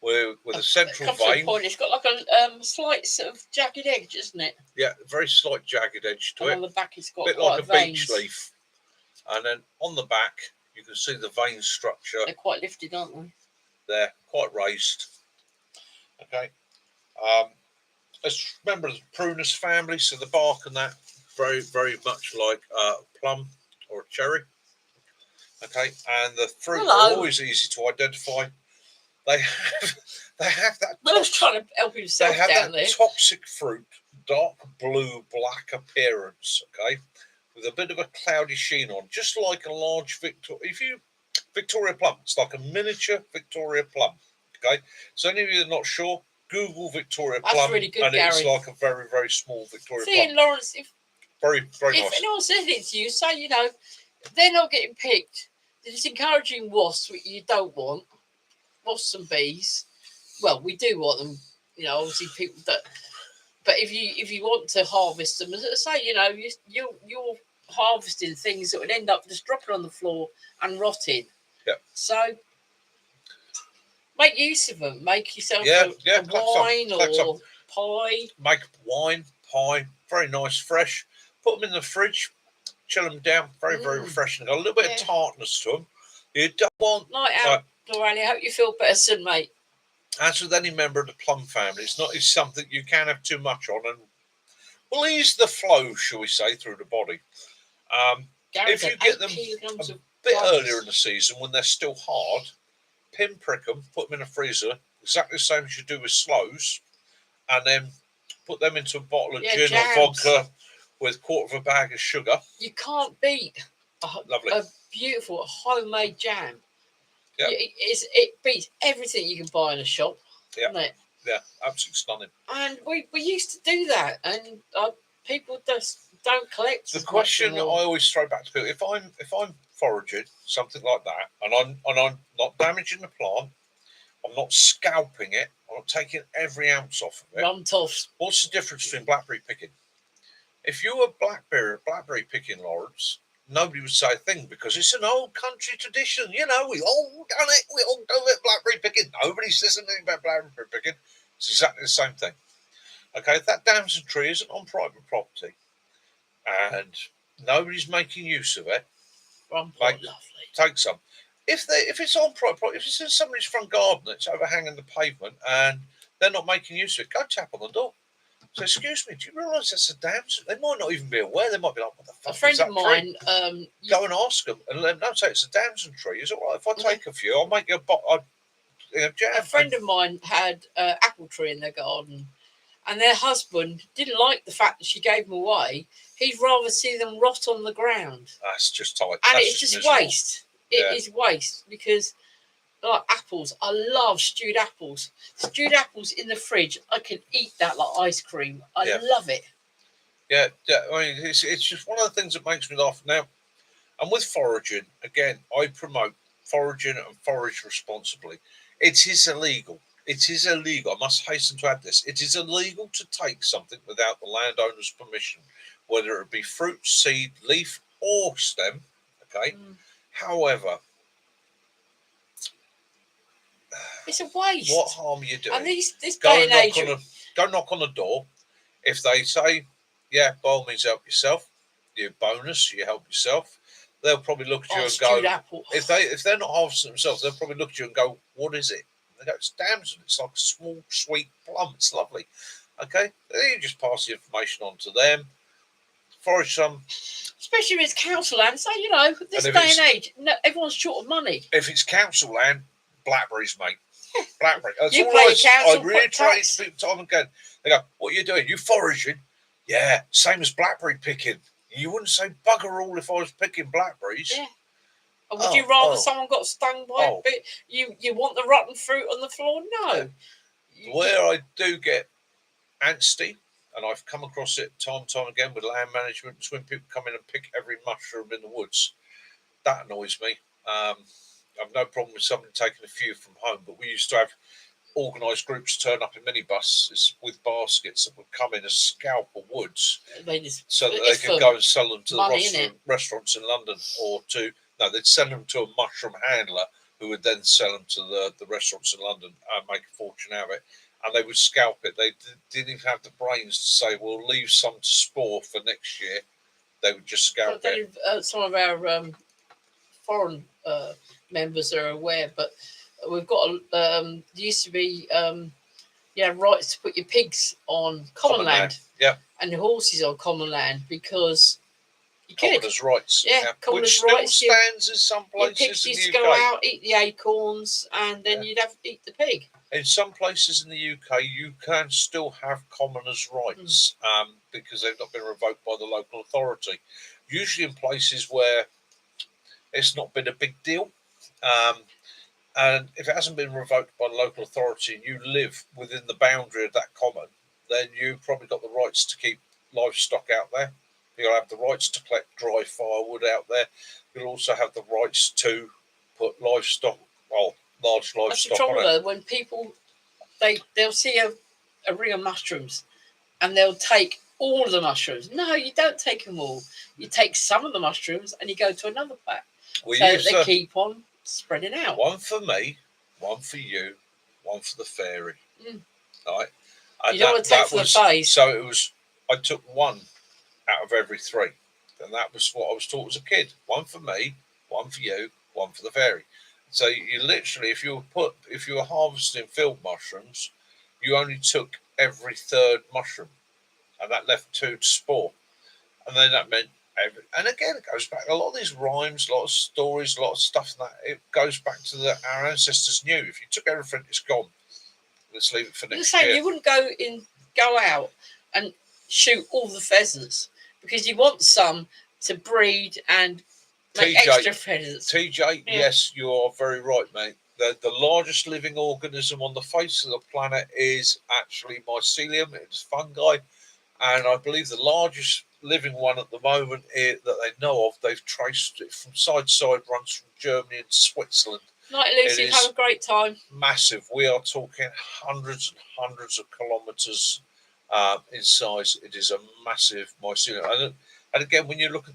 S1: with a central vein.
S2: Point. It's got like a slight sort of jagged edge, isn't it?
S1: Yeah, very slight jagged edge to
S2: and
S1: it.
S2: On the back, it's got
S1: a bit
S2: quite
S1: like a
S2: veins.
S1: beech leaf. And then on the back, you can see the vein structure.
S2: They're quite lifted, aren't they?
S1: They're quite raised. Okay. Let's remember the prunus family, so the bark and that very, very much like a plum or a cherry. Okay, and the fruit are always easy to identify. They have that.
S2: Will's trying to help himself
S1: They have
S2: down
S1: that
S2: there.
S1: toxic fruit, dark blue, black appearance. Okay, with a bit of a cloudy sheen on, just like a large Victoria plum. It's like a miniature Victoria plum. Okay, so any of you that are not sure, Google Victoria plum.
S2: That's really good,
S1: and
S2: Gary.
S1: It's like a very, very small Victoria
S2: See,
S1: plum.
S2: Lawrence, if
S1: Very, very nice.
S2: anyone says it to you, say, they're not getting picked. They're just encouraging wasps, which you don't want. Wasps and bees. Well, we do want them, obviously people that. But if you want to harvest them, as I say, you're harvesting things that would end up just dropping on the floor and rotting.
S1: Yeah.
S2: So make use of them. Make yourself a wine or pie.
S1: Make wine, pie, very nice, fresh. Put them in the fridge, chill them down, very, very refreshing. Got a little bit of tartness to them. You don't want...
S2: Night out, Lorraine. I hope you feel better soon, mate.
S1: As with any member of the plum family, it's something you can have too much on and will ease the flow, shall we say, through the body. If you get them a bit earlier in the season when they're still hard, pinprick them, put them in a freezer, exactly the same as you do with sloes, and then put them into a bottle of gin or vodka with a quarter of a bag of sugar.
S2: You can't beat a beautiful homemade jam. Yeah. It beats everything you can buy in a shop.
S1: Yeah,
S2: doesn't it?
S1: Yeah, absolutely stunning.
S2: And we used to do that, and people just don't collect.
S1: The question I always throw back to people: if I'm foraging something like that, and I'm not damaging the plant, I'm not scalping it, I'm not taking every ounce off of it.
S2: Run-toffs.
S1: What's the difference between blackberry picking? If you were blackberry picking, Lawrence, nobody would say a thing because it's an old country tradition. We all done it. We all do it. Blackberry picking. Nobody says anything about blackberry picking. It's exactly the same thing. Okay, if that damson tree isn't on private property and nobody's making use of it, take some. If it's on private property, if it's in somebody's front garden that's overhanging the pavement and they're not making use of it, go tap on the door. So, excuse me, do you realise that's a damson? They might not even be aware. They might be like, what the fuck
S2: is that? A friend of mine...
S1: Go and ask them and let them know. Say, it's a damson tree. Is it all right if I take a few? I'll make you a jam.
S2: A friend of mine had an apple tree in their garden, and their husband didn't like the fact that she gave them away. He'd rather see them rot on the ground.
S1: That's just tight.
S2: And it's just waste. It is waste because... Like apples, I love stewed apples. Stewed apples in the fridge, I can eat that like ice cream. I love it.
S1: Yeah. I mean, it's just one of the things that makes me laugh now. And with foraging, again, I promote foraging and forage responsibly. It is illegal. It is illegal. I must hasten to add this. It is illegal to take something without the landowner's permission, whether it be fruit, seed, leaf, or stem. Okay. However,
S2: it's a waste.
S1: What harm are you doing?
S2: And this day and age,
S1: go knock on the door. If they say, yeah, by all means help yourself, you bonus, you help yourself, they'll probably look at you and go,
S2: apple.
S1: if they're not harvesting themselves, they'll probably look at you and go, what is it? They go, it's damson. It's like a small, sweet plum. It's lovely. Okay, then you just pass the information on to them. Forage some.
S2: Especially if it's council land. So, you know, this
S1: And if
S2: day and age, no, everyone's short of money.
S1: If it's council land, blackberries, mate. Blackberry. That's
S2: You
S1: all
S2: pay
S1: I
S2: your council
S1: reiterate
S2: tax.
S1: to people time and again. They go, what are you doing? You foraging? Yeah, same as blackberry picking. You wouldn't say bugger all if I was picking blackberries.
S2: Yeah. Or would you rather someone got stung by
S1: Oh.
S2: it? You want the rotten fruit on the floor? No.
S1: Where I do get antsy, and I've come across it time and time again with land management, is when people come in and pick every mushroom in the woods. That annoys me. I've no problem with someone taking a few from home, but we used to have organised groups turn up in minibuses with baskets that would come in and scalp the woods so that they could go and sell them to the restaurants in London, or they'd send them to a mushroom handler who would then sell them to the restaurants in London and make a fortune out of it. And they would scalp it. They didn't even have the brains to say, we'll leave some to spore for next year. They would just scalp it.
S2: Some of our foreign members are aware, but we've got there used to be rights to put your pigs on common land.
S1: Yeah.
S2: And your horses on common land, because you could.
S1: Commoners' rights.
S2: Yeah, commoners'
S1: which
S2: rights.
S1: Still stands in some places.
S2: Your pigs
S1: in
S2: used
S1: the
S2: to
S1: UK.
S2: go out, eat the acorns, and then you'd have to eat the pig.
S1: In some places in the UK, you can still have commoners' rights because they've not been revoked by the local authority. Usually in places where it's not been a big deal. And if it hasn't been revoked by the local authority and you live within the boundary of that common, then you've probably got the rights to keep livestock out there. You'll have the rights to collect dry firewood out there. You'll also have the rights to put large livestock
S2: That's the trouble,
S1: on it.
S2: though, when people, they'll see a ring of mushrooms and they'll take all of the mushrooms. No, you don't take them all. You take some of the mushrooms and you go to another pack. They keep on spreading out.
S1: One for me, one for you, one for the fairy. Right? And
S2: you don't want to take for the face.
S1: So it was, I took one out of every three. And that was what I was taught as a kid. One for me, one for you, one for the fairy. So you literally, if you were harvesting field mushrooms, you only took every third mushroom, and that left 2 to spore. And then that meant and again, it goes back. A lot of these rhymes, a lot of stories, a lot of stuff that it goes back to our ancestors knew. If you took everything, it's gone. Let's leave it for next year.
S2: You wouldn't go out and shoot all the pheasants, because you want some to breed and make extra pheasants.
S1: TJ, yes, you are very right, mate. The largest living organism on the face of the planet is actually mycelium. It's fungi, and I believe the largest living one at the moment that they know of, they've traced it from side to side, runs from Germany and Switzerland.
S2: Night, Lucy, have a great time.
S1: Massive. We are talking hundreds and hundreds of kilometres in size. It is a massive mycelium. And again, when you look at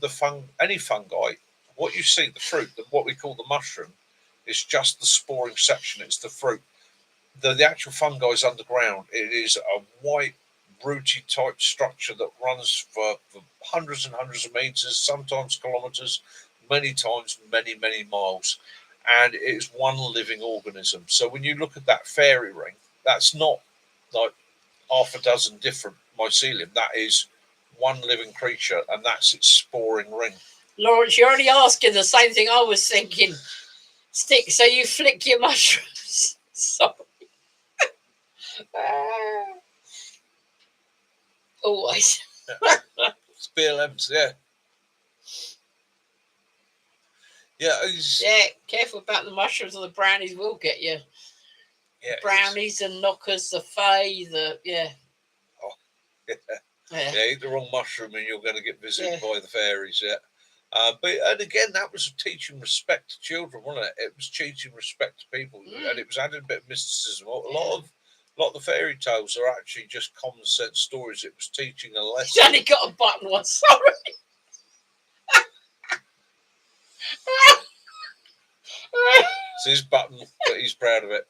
S1: any fungi, what you see, the fruit, what we call the mushroom, is just the sporing section. It's the fruit. The actual fungi is underground. It is a white, rooty type structure that runs for hundreds and hundreds of meters, sometimes kilometers, many times many miles, and it is one living organism. So when you look at that fairy ring, that's not like half a dozen different mycelium. That is one living creature, and that's its sporing ring.
S2: Lawrence, you're already asking the same thing I was thinking. Stick, so you flick your mushrooms. Sorry. Always.
S1: It's BLMs, yeah.
S2: Yeah, careful about the mushrooms, or the brownies will get you.
S1: Yeah,
S2: brownies and knockers, the fae,
S1: Oh, yeah, eat the wrong mushroom and you're going to get visited by the fairies, and again, that was teaching respect to children, wasn't it? It was teaching respect to people, and it was adding a bit of mysticism. A lot of the fairy tales are actually just common sense stories. It was teaching a lesson.
S2: He's only got a button one, sorry.
S1: It's his button, but he's proud of it.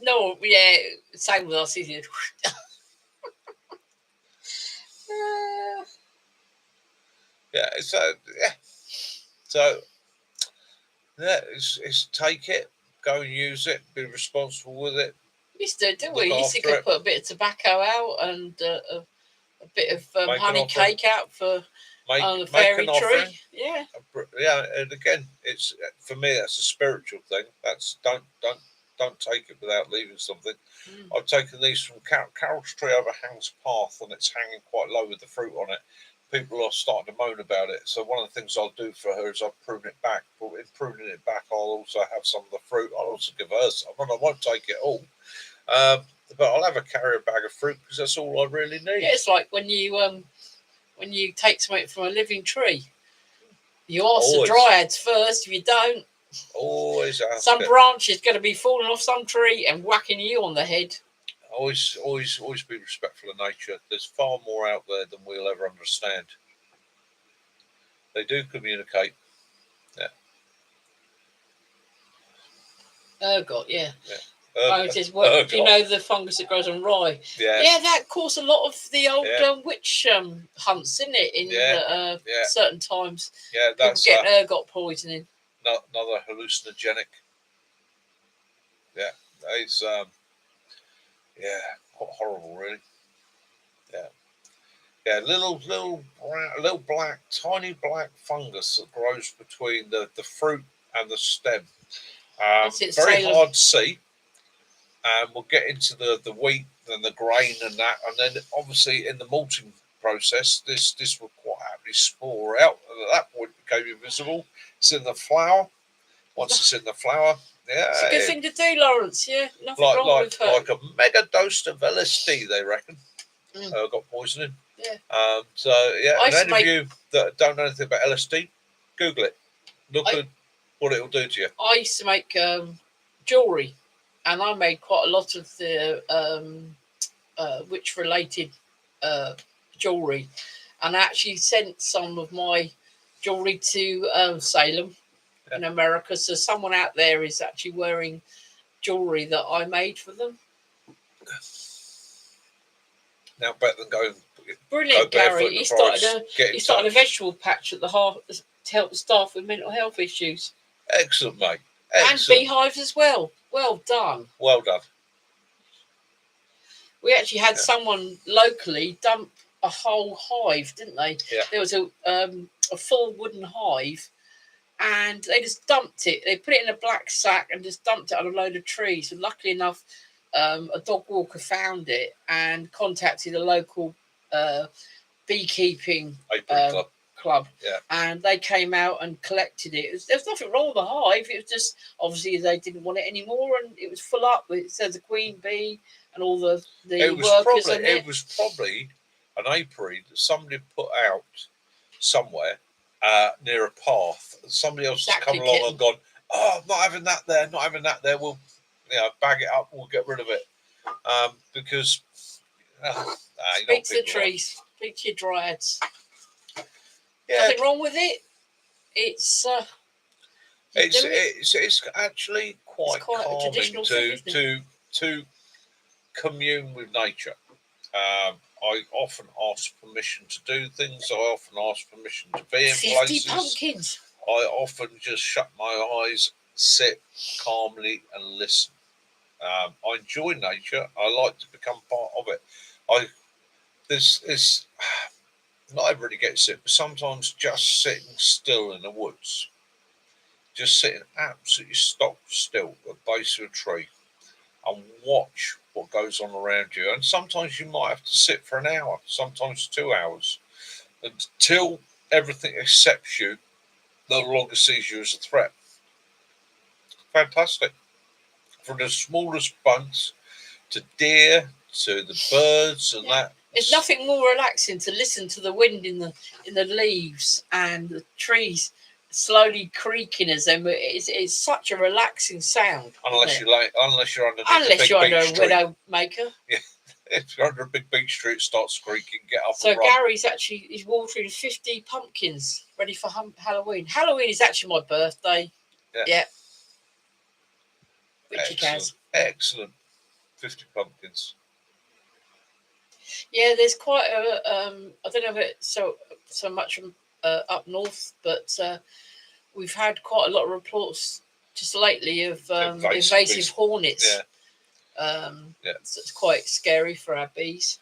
S2: No, same with us, isn't it?
S1: So yeah, it's take it, go and use it, be responsible with it.
S2: We used to do
S1: Look
S2: we? Used to
S1: after it.
S2: put a bit of tobacco out and a bit of
S1: Make an
S2: honey
S1: offering.
S2: cake out for the
S1: Make
S2: fairy
S1: an offering.
S2: tree. Yeah.
S1: Yeah, and again, it's for me that's a spiritual thing. That's don't take it without leaving something.
S2: Mm.
S1: I've taken these from Carol's tree over Hang's Path, and it's hanging quite low with the fruit on it. People are starting to moan about it. So one of the things I'll do for her is I'll prune it back. But in pruning it back, I'll also have some of the fruit. I'll also give her some, and I won't take it all. But I'll have a carry a bag of fruit because that's all I really need.
S2: Yeah, it's like when you take something from a living tree. You ask the
S1: Always.
S2: dryads first. If you don't,
S1: Always ask
S2: some
S1: it.
S2: branch is going to be falling off some tree and whacking you on the head.
S1: Always be respectful of nature. There's far more out there than we'll ever understand. They do communicate. Yeah.
S2: Ergot, yeah.
S1: Yeah.
S2: You know the fungus that grows on rye?
S1: Yeah.
S2: Yeah, that caused a lot of the old
S1: Yeah.
S2: Witch hunts, isn't it? In
S1: Yeah.
S2: certain times.
S1: Yeah, that's
S2: people get ergot poisoning.
S1: Another hallucinogenic. Yeah, it's yeah, horrible, really. Yeah, yeah, little black, tiny black fungus that grows between the fruit and the stem. Very hard to see. And we'll get into the wheat and the grain and that, and then obviously in the malting process, this will quite happily spore out, and at that point it became invisible. It's in the flour. Once it's in the flour, yeah,
S2: it's a good thing to do, Lawrence. Yeah, nothing wrong with her.
S1: Like a mega dose of LSD, they reckon. Got poisoning.
S2: Yeah.
S1: So yeah, and any of you that don't know anything about LSD, Google it. Look at what it'll do to you.
S2: I used to make jewelry, and I made quite a lot of the witch-related jewelry, and I actually sent some of my jewelry to Salem in America. So someone out there is actually wearing jewelry that I made for them.
S1: Now better than going.
S2: Brilliant, Gary. He started a vegetable patch at the heart to help the staff with mental health issues.
S1: Excellent, mate. Excellent.
S2: And beehives as well. Well done.
S1: Well done.
S2: We actually had someone locally dump a whole hive, didn't they?
S1: Yeah.
S2: There was a full wooden hive, and they just dumped it. They put it in a black sack and just dumped it on a load of trees. And luckily enough, a dog walker found it and contacted a local beekeeping club.
S1: Yeah.
S2: And they came out and collected it. There was nothing wrong with the hive. It was just obviously they didn't want it anymore, and it was full up. It says a queen bee and all the workers.
S1: It was probably an apiary that somebody put out somewhere near a path. Somebody else has come along and gone, "Oh, I'm not having that there. Not having that there. We'll, bag it up. We'll get rid of it." Because
S2: speak to the trees. Speak to your dryads.
S1: Yeah.
S2: Nothing wrong with it. It's
S1: actually quite calming to commune with nature. I often ask permission to do things. I often ask permission to be in
S2: 50
S1: places.
S2: pumpkins.
S1: I often just shut my eyes, sit calmly, and listen. I enjoy nature. I like to become part of it. This not everybody gets it, but sometimes just sitting still in the woods, just sitting absolutely stock still at the base of a tree and watch what goes on around you. And sometimes you might have to sit for an hour, sometimes 2 hours, until everything accepts you, no longer sees you as a threat. Fantastic. From the smallest bugs to deer to the birds and that.
S2: There's nothing more relaxing to listen to the wind in the leaves and the trees slowly creaking as them. It's such a relaxing sound.
S1: Unless you're under a
S2: widow maker.
S1: Yeah, if you're under a big beech tree, it starts creaking. Get up.
S2: So
S1: and run.
S2: he's watering 50 pumpkins ready for Halloween. Halloween is actually my birthday. Yeah.
S1: Excellent. 50 pumpkins.
S2: Yeah, there's quite a I don't know if it's so much up north, but we've had quite a lot of reports just lately of
S1: Invasive
S2: invasive
S1: bees.
S2: hornets.
S1: Yeah.
S2: So it's quite scary for our bees.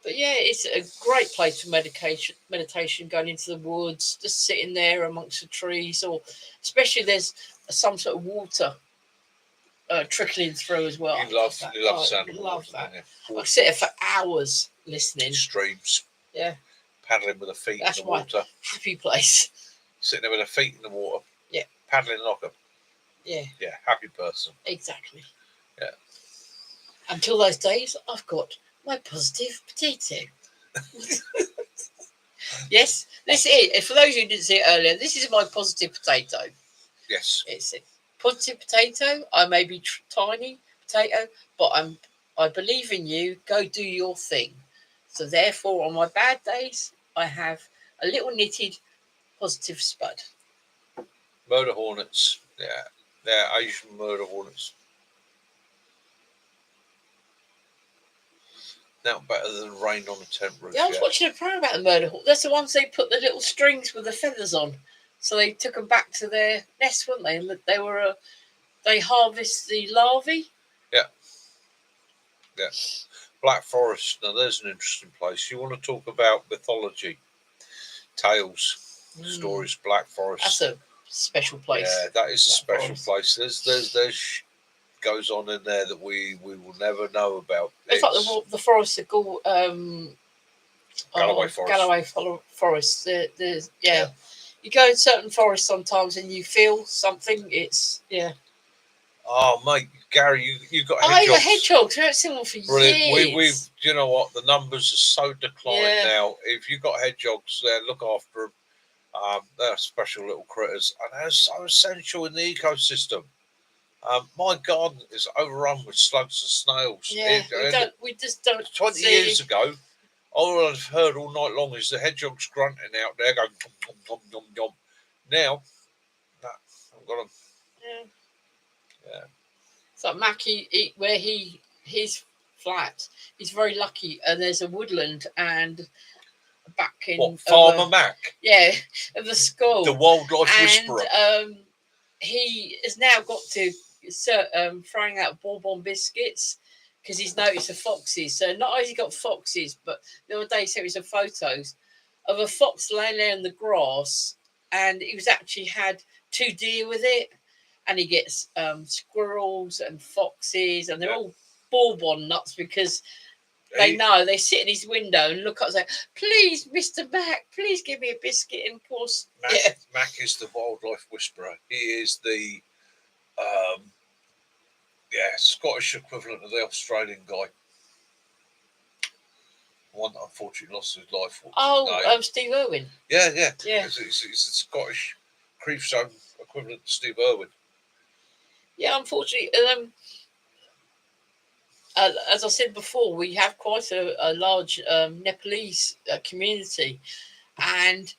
S2: But yeah, it's a great place for meditation, going into the woods, just sitting there amongst the trees, or especially there's some sort of water trickling through as well.
S1: You love the sound of
S2: love
S1: water,
S2: that.
S1: don't you?
S2: I sit there for hours listening.
S1: Streams.
S2: Yeah.
S1: Paddling with the feet
S2: That's
S1: in the
S2: my
S1: water.
S2: happy place.
S1: Sitting there with their feet in the water.
S2: Yeah.
S1: Paddling like a
S2: Yeah.
S1: happy person.
S2: Exactly.
S1: Yeah.
S2: Until those days, I've got my positive potato. Yes, this is it. For those who didn't see it earlier, this is my positive potato.
S1: Yes.
S2: It's a positive potato. I may be tiny potato, but I believe in you. Go do your thing. So therefore, on my bad days, I have a little knitted positive spud.
S1: Murder hornets. Yeah. They're Asian murder hornets. Now better than rain on a tent roof.
S2: Yeah, I was watching a program about the murder hornet. That's the ones they put the little strings with the feathers on. So they took them back to their nest, weren't they? And they harvest the larvae.
S1: Yeah. Yeah. Black Forest. Now there's an interesting place. You want to talk about mythology, tales, stories. Black Forest.
S2: That's a special place.
S1: Yeah, that is a special
S2: Forest.
S1: place. There's goes on in there that we will never know about.
S2: It's like the forest that go
S1: Galloway Forest.
S2: Galloway Forest. Yeah. You go in certain forests sometimes and you feel something. It's
S1: Oh mate, Gary, you got
S2: hedgehogs.
S1: hedgehogs.
S2: You got hedgehogs. We haven't seen one for
S1: Brilliant.
S2: years.
S1: You know what? The numbers are so declined now. If you got hedgehogs there, look after them. They're special little critters, and they're so essential in the ecosystem. My garden is overrun with slugs and snails.
S2: Yeah, we just don't.
S1: 20 years ago, all I've heard all night long is the hedgehogs grunting out there, going nom nom nom nom nom. Now, I've got them. Yeah.
S2: So Mackie, where his flat, he's very lucky, and there's a woodland and back in
S1: Farmer Mac.
S2: Yeah, of the school,
S1: the wildlife whisperer.
S2: He has now got to throwing out bourbon biscuits because he's noticed the foxes. So not only has he got foxes, but the other day he sent me some photos of a fox laying there in the grass, and he was actually had 2 deer with it, and he gets squirrels and foxes, and they're all bourbon nuts because they know they sit in his window and look up and say, "Please, Mr. Mac, please give me a biscuit." And of course,
S1: Mac is the wildlife whisperer. He is the Scottish equivalent of the Australian guy. One that unfortunately lost his life.
S2: Steve Irwin.
S1: Yeah. He's the Scottish Creefstone equivalent to Steve Irwin.
S2: Yeah, unfortunately, as I said before, we have quite a large Nepalese community, and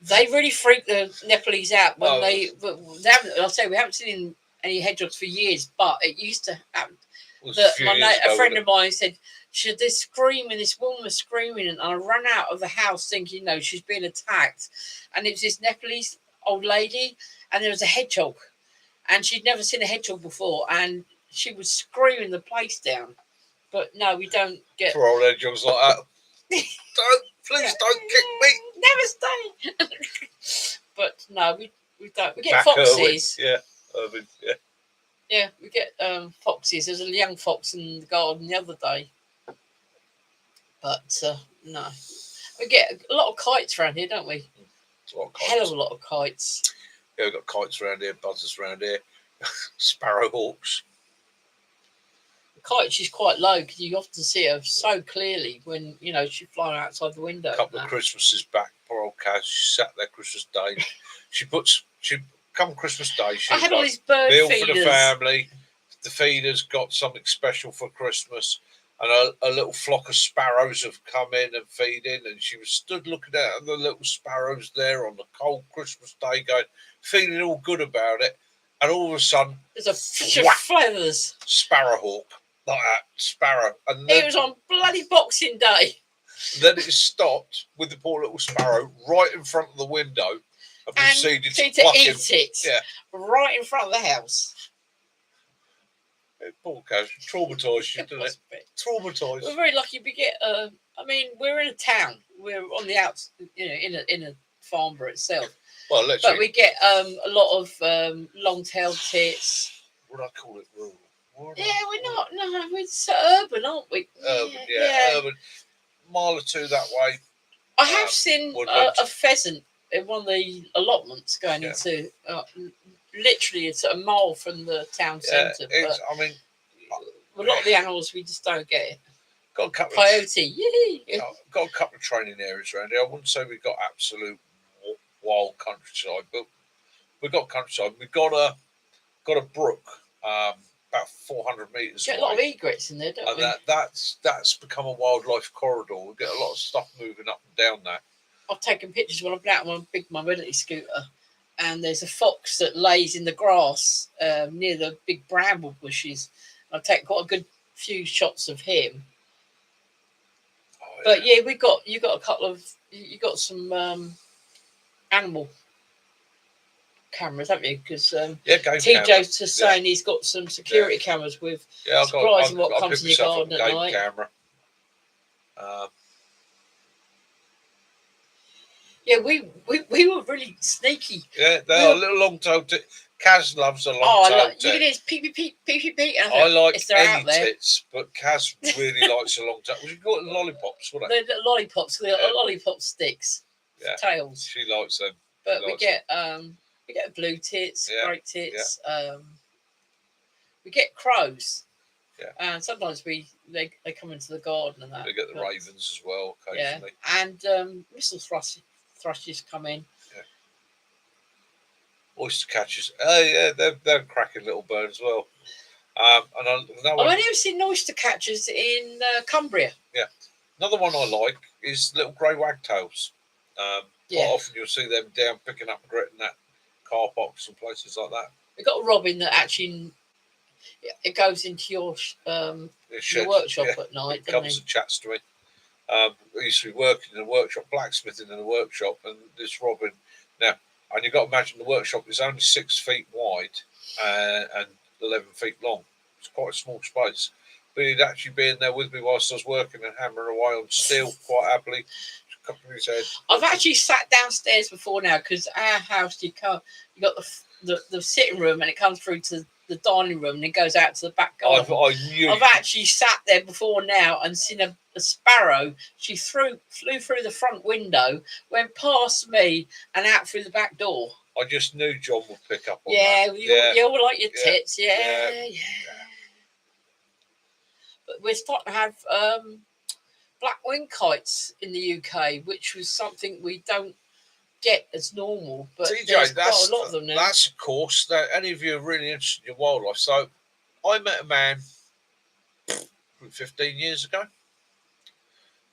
S2: they really freak the Nepalese out when they haven't. I'll say we haven't seen any hedgehogs for years, but it used to happen. A friend of mine said, "This screaming, this woman was screaming," and I ran out of the house thinking, "No, she's being attacked," and it was this Nepalese old lady, and there was a hedgehog. And she'd never seen a hedgehog before, and she was screaming the place down. But no, we don't get.
S1: For old hedgehogs like that. Please don't kick me.
S2: Never stay. But no, we don't. We get
S1: Mac
S2: foxes.
S1: Irwin. Irvin.
S2: Yeah, we get foxes. There's a young fox in the garden the other day. But no, we get a lot of kites around here, don't we? Hell of a lot of kites.
S1: Yeah, we've got kites around here, buzzers around here, sparrowhawks.
S2: The kite, she's quite low because you often see her so clearly when she's flying outside the window.
S1: A couple of Christmases back, poor old Kaz, she sat there Christmas Day. Come Christmas Day,
S2: I had all these bird
S1: meal
S2: feeders
S1: for the family. The feeders got something special for Christmas, and a little flock of sparrows have come in and feed in, and she was stood looking at the little sparrows there on the cold Christmas day, feeling all good about it, and all of a sudden,
S2: there's a fish of feathers.
S1: Sparrowhawk, like that, sparrow, and
S2: it was on bloody Boxing Day.
S1: Then it stopped with the poor little sparrow right in front of the window and proceeded to
S2: to
S1: pluck him.
S2: eat it
S1: Yeah.
S2: right in front of the house.
S1: Poor Kaz, traumatised you, didn't it?
S2: We're
S1: Traumatised.
S2: very lucky we get. I mean, we're in a town. We're on the outs, in a Farnborough itself.
S1: Well,
S2: But
S1: literally,
S2: we get a lot of long-tailed tits.
S1: what do I call it? Rural.
S2: Yeah, we're not. No, we're so urban, aren't we?
S1: Urban, yeah, urban. Mile or two that way.
S2: I have seen a pheasant in one of the allotments going into literally it's a mile from the town centre. But
S1: I mean,
S2: a lot of the animals we just don't get it.
S1: Got a couple
S2: Coyote,
S1: got a couple of training areas around here. I wouldn't say we've got absolute wild countryside, but we've got countryside. We've got a brook about 400 metres
S2: get
S1: away.
S2: a lot of egrets in there, don't we?
S1: That's become a wildlife corridor. We get a lot of stuff moving up and down that.
S2: I've taken pictures when I've been out on my big mobility scooter, and there's a fox that lays in the grass near the big bramble bushes. I've taken quite a good few shots of him. But yeah, you got a couple of some animal cameras, haven't you? Because TJ's just saying he's got some security cameras with surprising what comes in your garden at night.
S1: Camera.
S2: Yeah, we were really sneaky.
S1: Yeah, they are a little long-tailed. Kaz loves a long-tailed tit.
S2: You can hear peep, peep, peep, peep, peep.
S1: I like any tits, but Kaz really likes a long-tailed. We call it lollipops, wouldn't it?
S2: The lollipops, lollipop sticks, tails.
S1: She likes them.
S2: But we get blue tits, great tits. We get crows.
S1: Yeah.
S2: And sometimes they come into the garden and that.
S1: We get the ravens as well occasionally.
S2: Yeah. And missile thrushes come in.
S1: Yeah. Oyster catchers. Oh yeah, they're cracking little birds as well.
S2: I've only ever seen oyster catchers in Cumbria.
S1: Yeah. Another one I like is little grey wagtails. Quite often you'll see them down picking up grit in that car parks and places like that.
S2: We've got a robin that actually it goes into your workshop at night.
S1: It comes and chats to me. I used to be working in a workshop, blacksmithing in a workshop, and this robin. Now, and you've got to imagine the workshop is only 6 feet wide and 11 feet long. It's quite a small space. But he'd actually be in there with me whilst I was working and hammering away on steel quite happily. His head.
S2: I've actually sat downstairs before now because our house you got the sitting room and it comes through to the dining room and it goes out to the back garden. I've actually sat there before now and seen a sparrow. She flew through the front window, went past me and out through the back door.
S1: I just knew John would pick up on that.
S2: You all like your tits, yeah. But we're starting to have black wing kites in the UK, which was something we don't get as normal. But there's quite a lot of them now.
S1: That's a course that any of you are really interested in your wildlife. So I met a man 15 years ago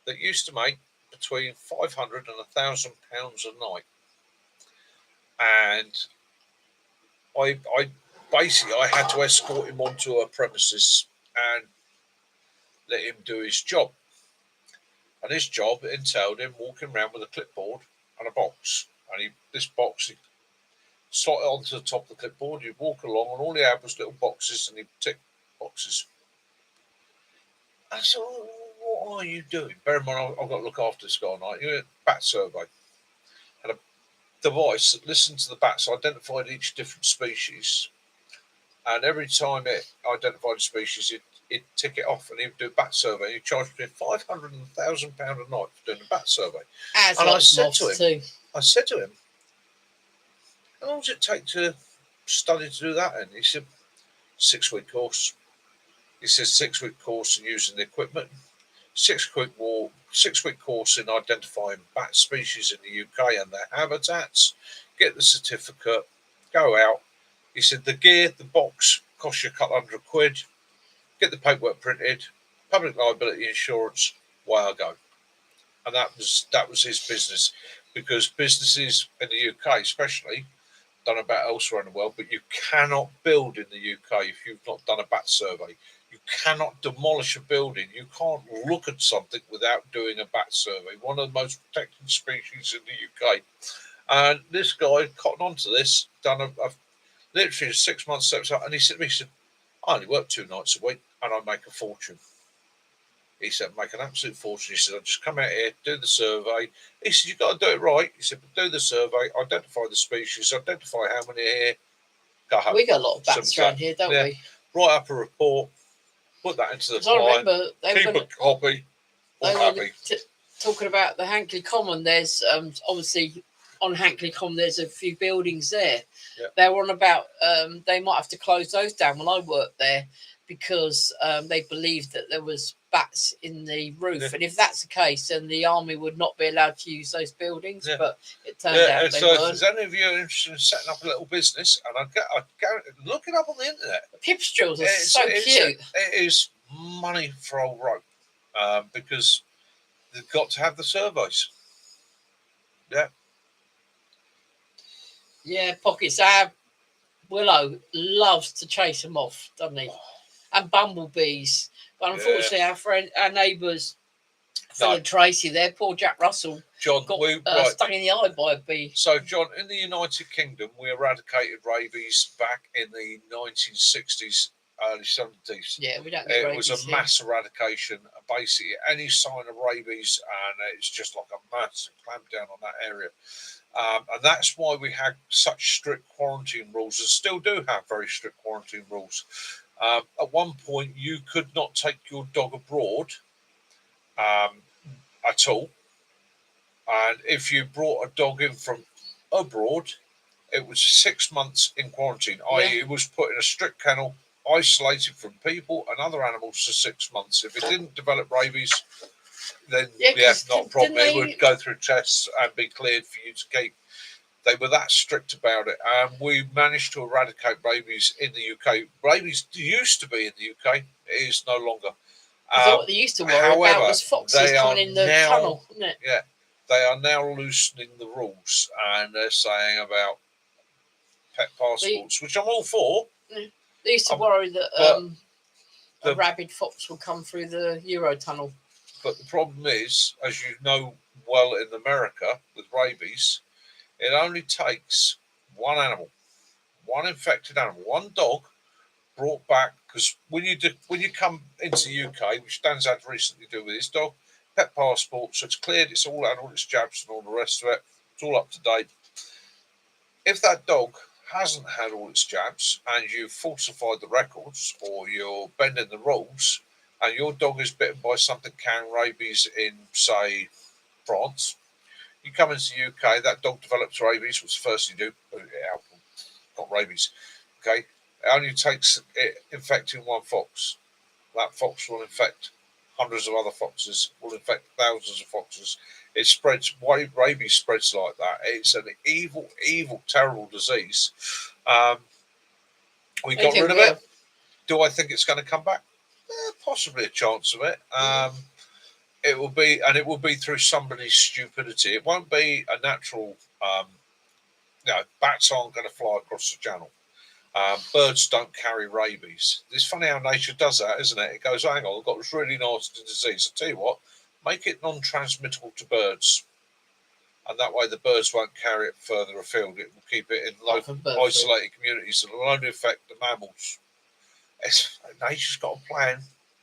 S1: that used to make between £500 and £1,000 a night. And I basically had to escort him onto a premises and let him do his job. And his job entailed him walking around with a clipboard and a box. And this box, he'd slot it onto the top of the clipboard, you'd walk along, and all he had was little boxes, and he'd tick boxes. And I said, what are you doing? Bear in mind, I've got to look after this guy all night. You're a bat survey. Had a device that listened to the bats, identified each different species. And every time it identified a species, he'd tick it off and he'd do a bat survey. He'd charge between £500 and £1,000 a night for doing a bat survey. And I said to him, how long does it take to study to do that? And he said, 6-week course. He says 6-week course in using the equipment, 6-week course in identifying bat species in the UK and their habitats, get the certificate, go out. He said the gear, the box costs you a couple £100, get the paperwork printed, public liability insurance, away I go. And that was his business, because businesses in the UK especially, don't know about elsewhere in the world, but you cannot build in the UK if you've not done a bat survey. You cannot demolish a building. You can't look at something without doing a bat survey. One of the most protected species in the UK. And this guy cottoned onto this, done a literally a 6 month steps up, and he said to me, he said, I only work 2 nights a week and I make a fortune. He said, make an absolute fortune. He said, I'll just come out here, do the survey. He said, you've got to do it right. He said, but do the survey, identify the species, identify how many are here, go home.
S2: We got a lot of bats
S1: Simple
S2: around
S1: as
S2: here, don't
S1: Yeah.
S2: we?
S1: Write up a report, put that into the
S2: 'Cause I
S1: file,
S2: remember they
S1: keep
S2: were
S1: a copy, all
S2: they were
S1: happy.
S2: talking about the Hankley Common. There's obviously on Hankley Common, there's a few buildings there.
S1: Yeah.
S2: They were on about they might have to close those down when I worked there because they believed that there was bats in the roof.
S1: Yeah.
S2: And if that's the case, then the army would not be allowed to use those buildings.
S1: Yeah.
S2: It turned
S1: Yeah,
S2: out
S1: and
S2: they
S1: so if
S2: weren't.
S1: there's any of you interested in setting up a little business, and I'd go look it up on the internet.
S2: The pipistrelles are so cute.
S1: It is money for old rope because they've got to have the surveys. Yeah.
S2: Yeah, Pockets. Our Willow loves to chase them off, doesn't he? And bumblebees. But unfortunately, our neighbours, Phil and Tracy there, poor Jack Russell,
S1: John,
S2: got
S1: right.
S2: stung in the eye by a bee.
S1: So, John, in the United Kingdom, we eradicated rabies back in the 1960s, early 70s.
S2: Yeah, we don't get rabies.
S1: It was a mass eradication. Basically, any sign of rabies, and it's just like a massive clamp down on that area. And that's why we had such strict quarantine rules, and still do have very strict quarantine rules. At one point, you could not take your dog abroad at all. And if you brought a dog in from abroad, it was 6 months in quarantine, i.e. it was put in a strict kennel, isolated from people and other animals for 6 months. If it didn't develop rabies, then not a problem. It would go through tests and be cleared for you to keep. They were that strict about it, and we managed to eradicate rabies in the UK. Rabies used to be in the UK; it is no longer.
S2: What they used to worry about was foxes coming in the tunnel, isn't it?
S1: Yeah, they are now loosening the rules, and they're saying about pet passports, which I'm all for.
S2: They used to worry that a rabid fox will come through the Eurotunnel.
S1: But the problem is, as you know well in America with rabies, it only takes one animal, one infected animal, one dog brought back. Because when you come into the UK, which Dan's had recently do with his dog, pet passport, so it's cleared, it's all had all its jabs and all the rest of it, it's all up to date. If that dog hasn't had all its jabs and you've falsified the records or you're bending the rules and your dog is bitten by something carrying rabies in, say, France, you come into the UK, that dog develops rabies, what's the first you do? Put it out, got rabies. Okay, it only takes it infecting one fox. That fox will infect hundreds of other foxes, will infect thousands of foxes. It spreads, rabies spreads like that. It's an evil, evil, terrible disease. We got rid of it. Do I think it's going to come back? Possibly a chance of it. It will be through somebody's stupidity. It won't be a natural. Bats aren't going to fly across the channel. Birds don't carry rabies. It's funny how nature does that, isn't it? It goes, hang on, I've got this really nasty disease. I'll tell you what, make it non-transmittable to birds. And that way the birds won't carry it further afield. It will keep it in local, isolated communities. It will only affect the mammals. Nature's got a plan.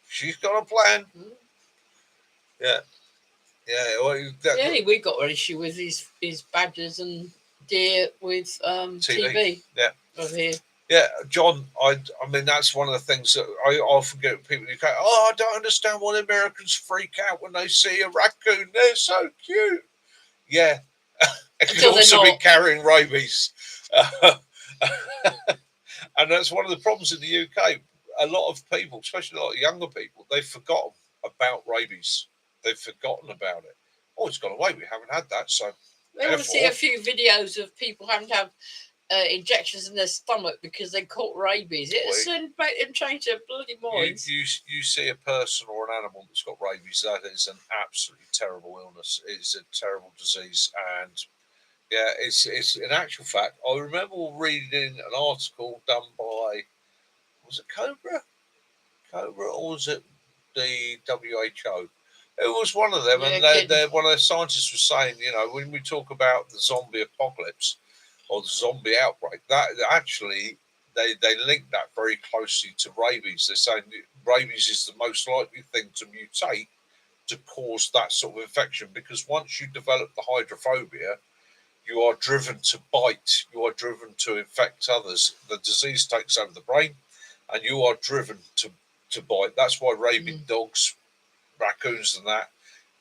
S1: She's got a plan. Yeah.
S2: We got an issue with his badgers and deer with TB.
S1: Yeah.
S2: Over here.
S1: Yeah, John, I mean, that's one of the things that I often get with people who go, I don't understand why Americans freak out when they see a raccoon. They're so cute. Yeah. It could also be carrying rabies. And that's one of the problems in the UK. A lot of people, especially a lot of younger people, they've forgotten about rabies. They've forgotten about it. Oh, it's gone away. We haven't had that. So
S2: we want to see a few videos of people having to have injections in their stomach because they caught rabies. It's make them change their bloody minds.
S1: You see a person or an animal that's got rabies, that is an absolutely terrible illness. It's a terrible disease. And yeah, it's in actual fact, I remember reading an article done by, was it Cobra Cobra, or was it the WHO? It was one of them,
S2: Yeah,
S1: and one of the scientists was saying, when we talk about the zombie apocalypse or the zombie outbreak, that actually they link that very closely to rabies. They're saying rabies is the most likely thing to mutate to cause that sort of infection, because once you develop the hydrophobia, you are driven to bite, you are driven to infect others. The disease takes over the brain, and you are driven to bite. That's why rabid dogs, raccoons and that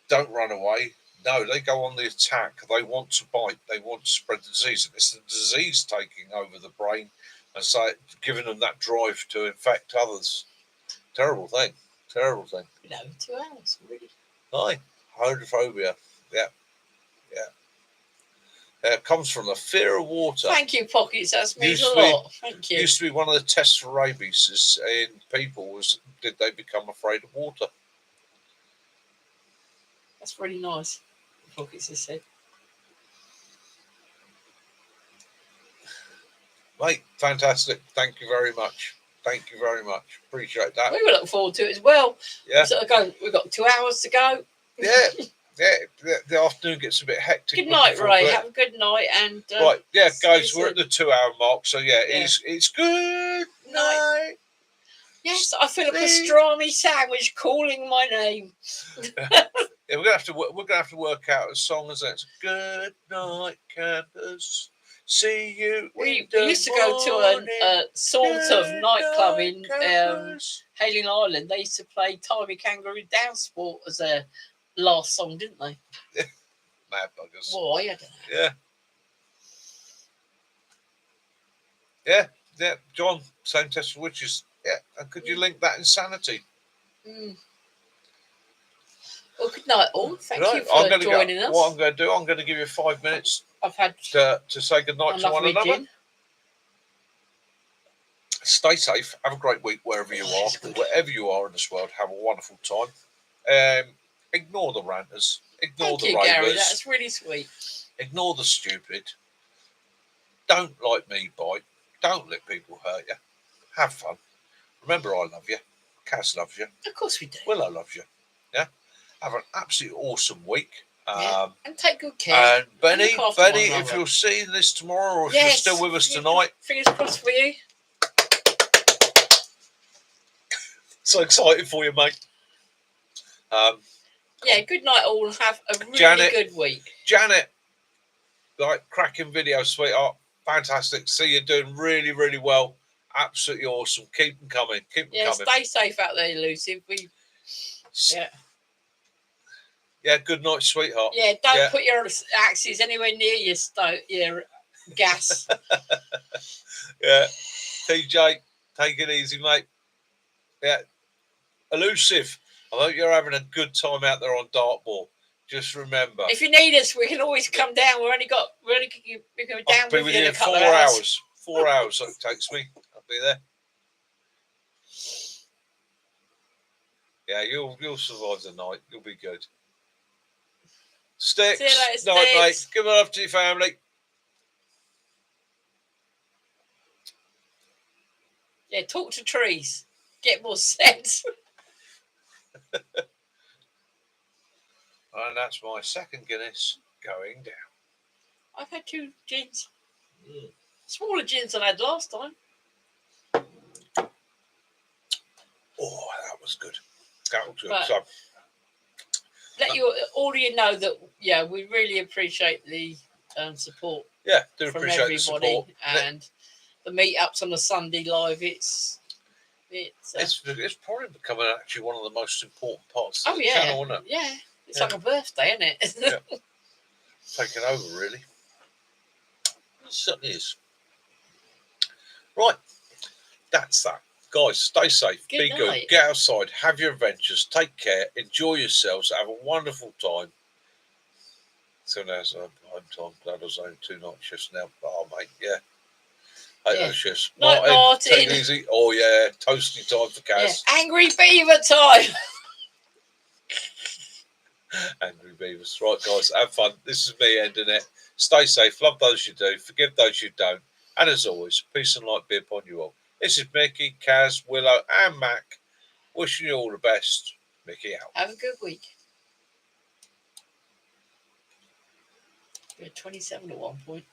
S1: don't run away. No, they go on the attack. They want to bite. They want to spread the disease. And it's the disease taking over the brain and so giving them that drive to infect others. Terrible thing. Terrible thing.
S2: 2 hours, really.
S1: Aye. Hydrophobia. Yeah. It comes from the fear of water.
S2: Thank you, Pockets. That means a lot. Thank you.
S1: Used to be one of the tests for rabies in people was, did they become afraid of water?
S2: That's really nice. Pockets has said.
S1: Mate, fantastic. Thank you very much. Thank you very much. Appreciate that.
S2: We were looking forward to it as well.
S1: Yeah.
S2: So we've got 2 hours to go.
S1: Yeah. Yeah, the afternoon gets a bit hectic.
S2: Good night, Ray. Have a good night. And
S1: right, yeah, guys, we're at the 2 hour mark. So yeah. It's good night.
S2: Yes, I feel a pastrami sandwich calling my name.
S1: Yeah, we're gonna have to work out a song as that. Good night, campers. See you.
S2: We used to go to a sort of nightclub in Hayling Island. They used to play Timey Kangaroo Down Sport as a last song, didn't they?
S1: Mad buggers.
S2: Why? I don't know.
S1: Yeah. John, same test for witches. Yeah, and could you link that insanity?
S2: Well, good night, all. Thank you for joining us.
S1: What I'm going to do, I'm going to give you 5 minutes.
S2: I've had
S1: to say good night to one another.
S2: Gin.
S1: Stay safe. Have a great week wherever you are, wherever you are in this world. Have a wonderful time. Ignore the ranters. Ignore the ravers.
S2: Gary, that's really sweet.
S1: Ignore the stupid. Don't like me bite. Don't let people hurt you. Have fun. Remember, I love you. Kaz loves you.
S2: Of course we do.
S1: Willow loves you. Yeah. Have an absolutely awesome week.
S2: And take good care.
S1: And Benny, if you're seeing this tomorrow, or if you're still with us tonight,
S2: fingers crossed for you.
S1: So excited for you, mate.
S2: Good night, all. Have a really good week.
S1: Janet, cracking video, sweetheart. Fantastic. See you doing really, really well. Absolutely awesome. Keep them coming. Keep them coming.
S2: Stay safe out there, Lucy.
S1: Yeah, good night, sweetheart.
S2: Yeah, don't put your axes anywhere near your gas.
S1: Yeah. TJ, take it easy, mate. Yeah. Elusive. I hope you're having a good time out there on dartboard. Just remember.
S2: If you need us, we can always come down. We can go down
S1: I'll be with you in a couple of hours. 4 hours that it takes me. I'll be there. Yeah, you'll survive the night. You'll be good. Sticks.
S2: See you later,
S1: night,
S2: Sticks.
S1: mate. Give it up to your family.
S2: Yeah, talk to trees. Get more sense.
S1: And that's my second Guinness going down.
S2: I've had 2 gins. Smaller gins than I had last time.
S1: Oh, that was good. That was good.
S2: But let all of you know that we really appreciate the support.
S1: Yeah, do
S2: from
S1: appreciate
S2: everybody,
S1: the support.
S2: And the meetups on the Sunday live. It's
S1: probably becoming actually one of the most important parts of the
S2: yeah,
S1: channel, isn't it?
S2: Yeah, it's like a birthday, isn't it?
S1: Yeah. Taking over, really. It certainly is. Right, that's that. Guys, stay safe, be good, get outside, have your adventures, take care, enjoy yourselves, have a wonderful time. So now's home time. Glad I was only 2 night shifts now. Oh, mate, yeah. Hate those shifts.
S2: Martin.
S1: Take it easy. Oh, yeah, toasty time for Kaz.
S2: Yeah. Angry Beaver time.
S1: Angry Beavers. Right, guys, have fun. This is me ending it. Stay safe, love those you do, forgive those you don't. And as always, peace and light be upon you all. This is Mickey, Kaz, Willow, and Mac Wishing you all the best. Mickey out.
S2: Have a good week. We had 27 at one point.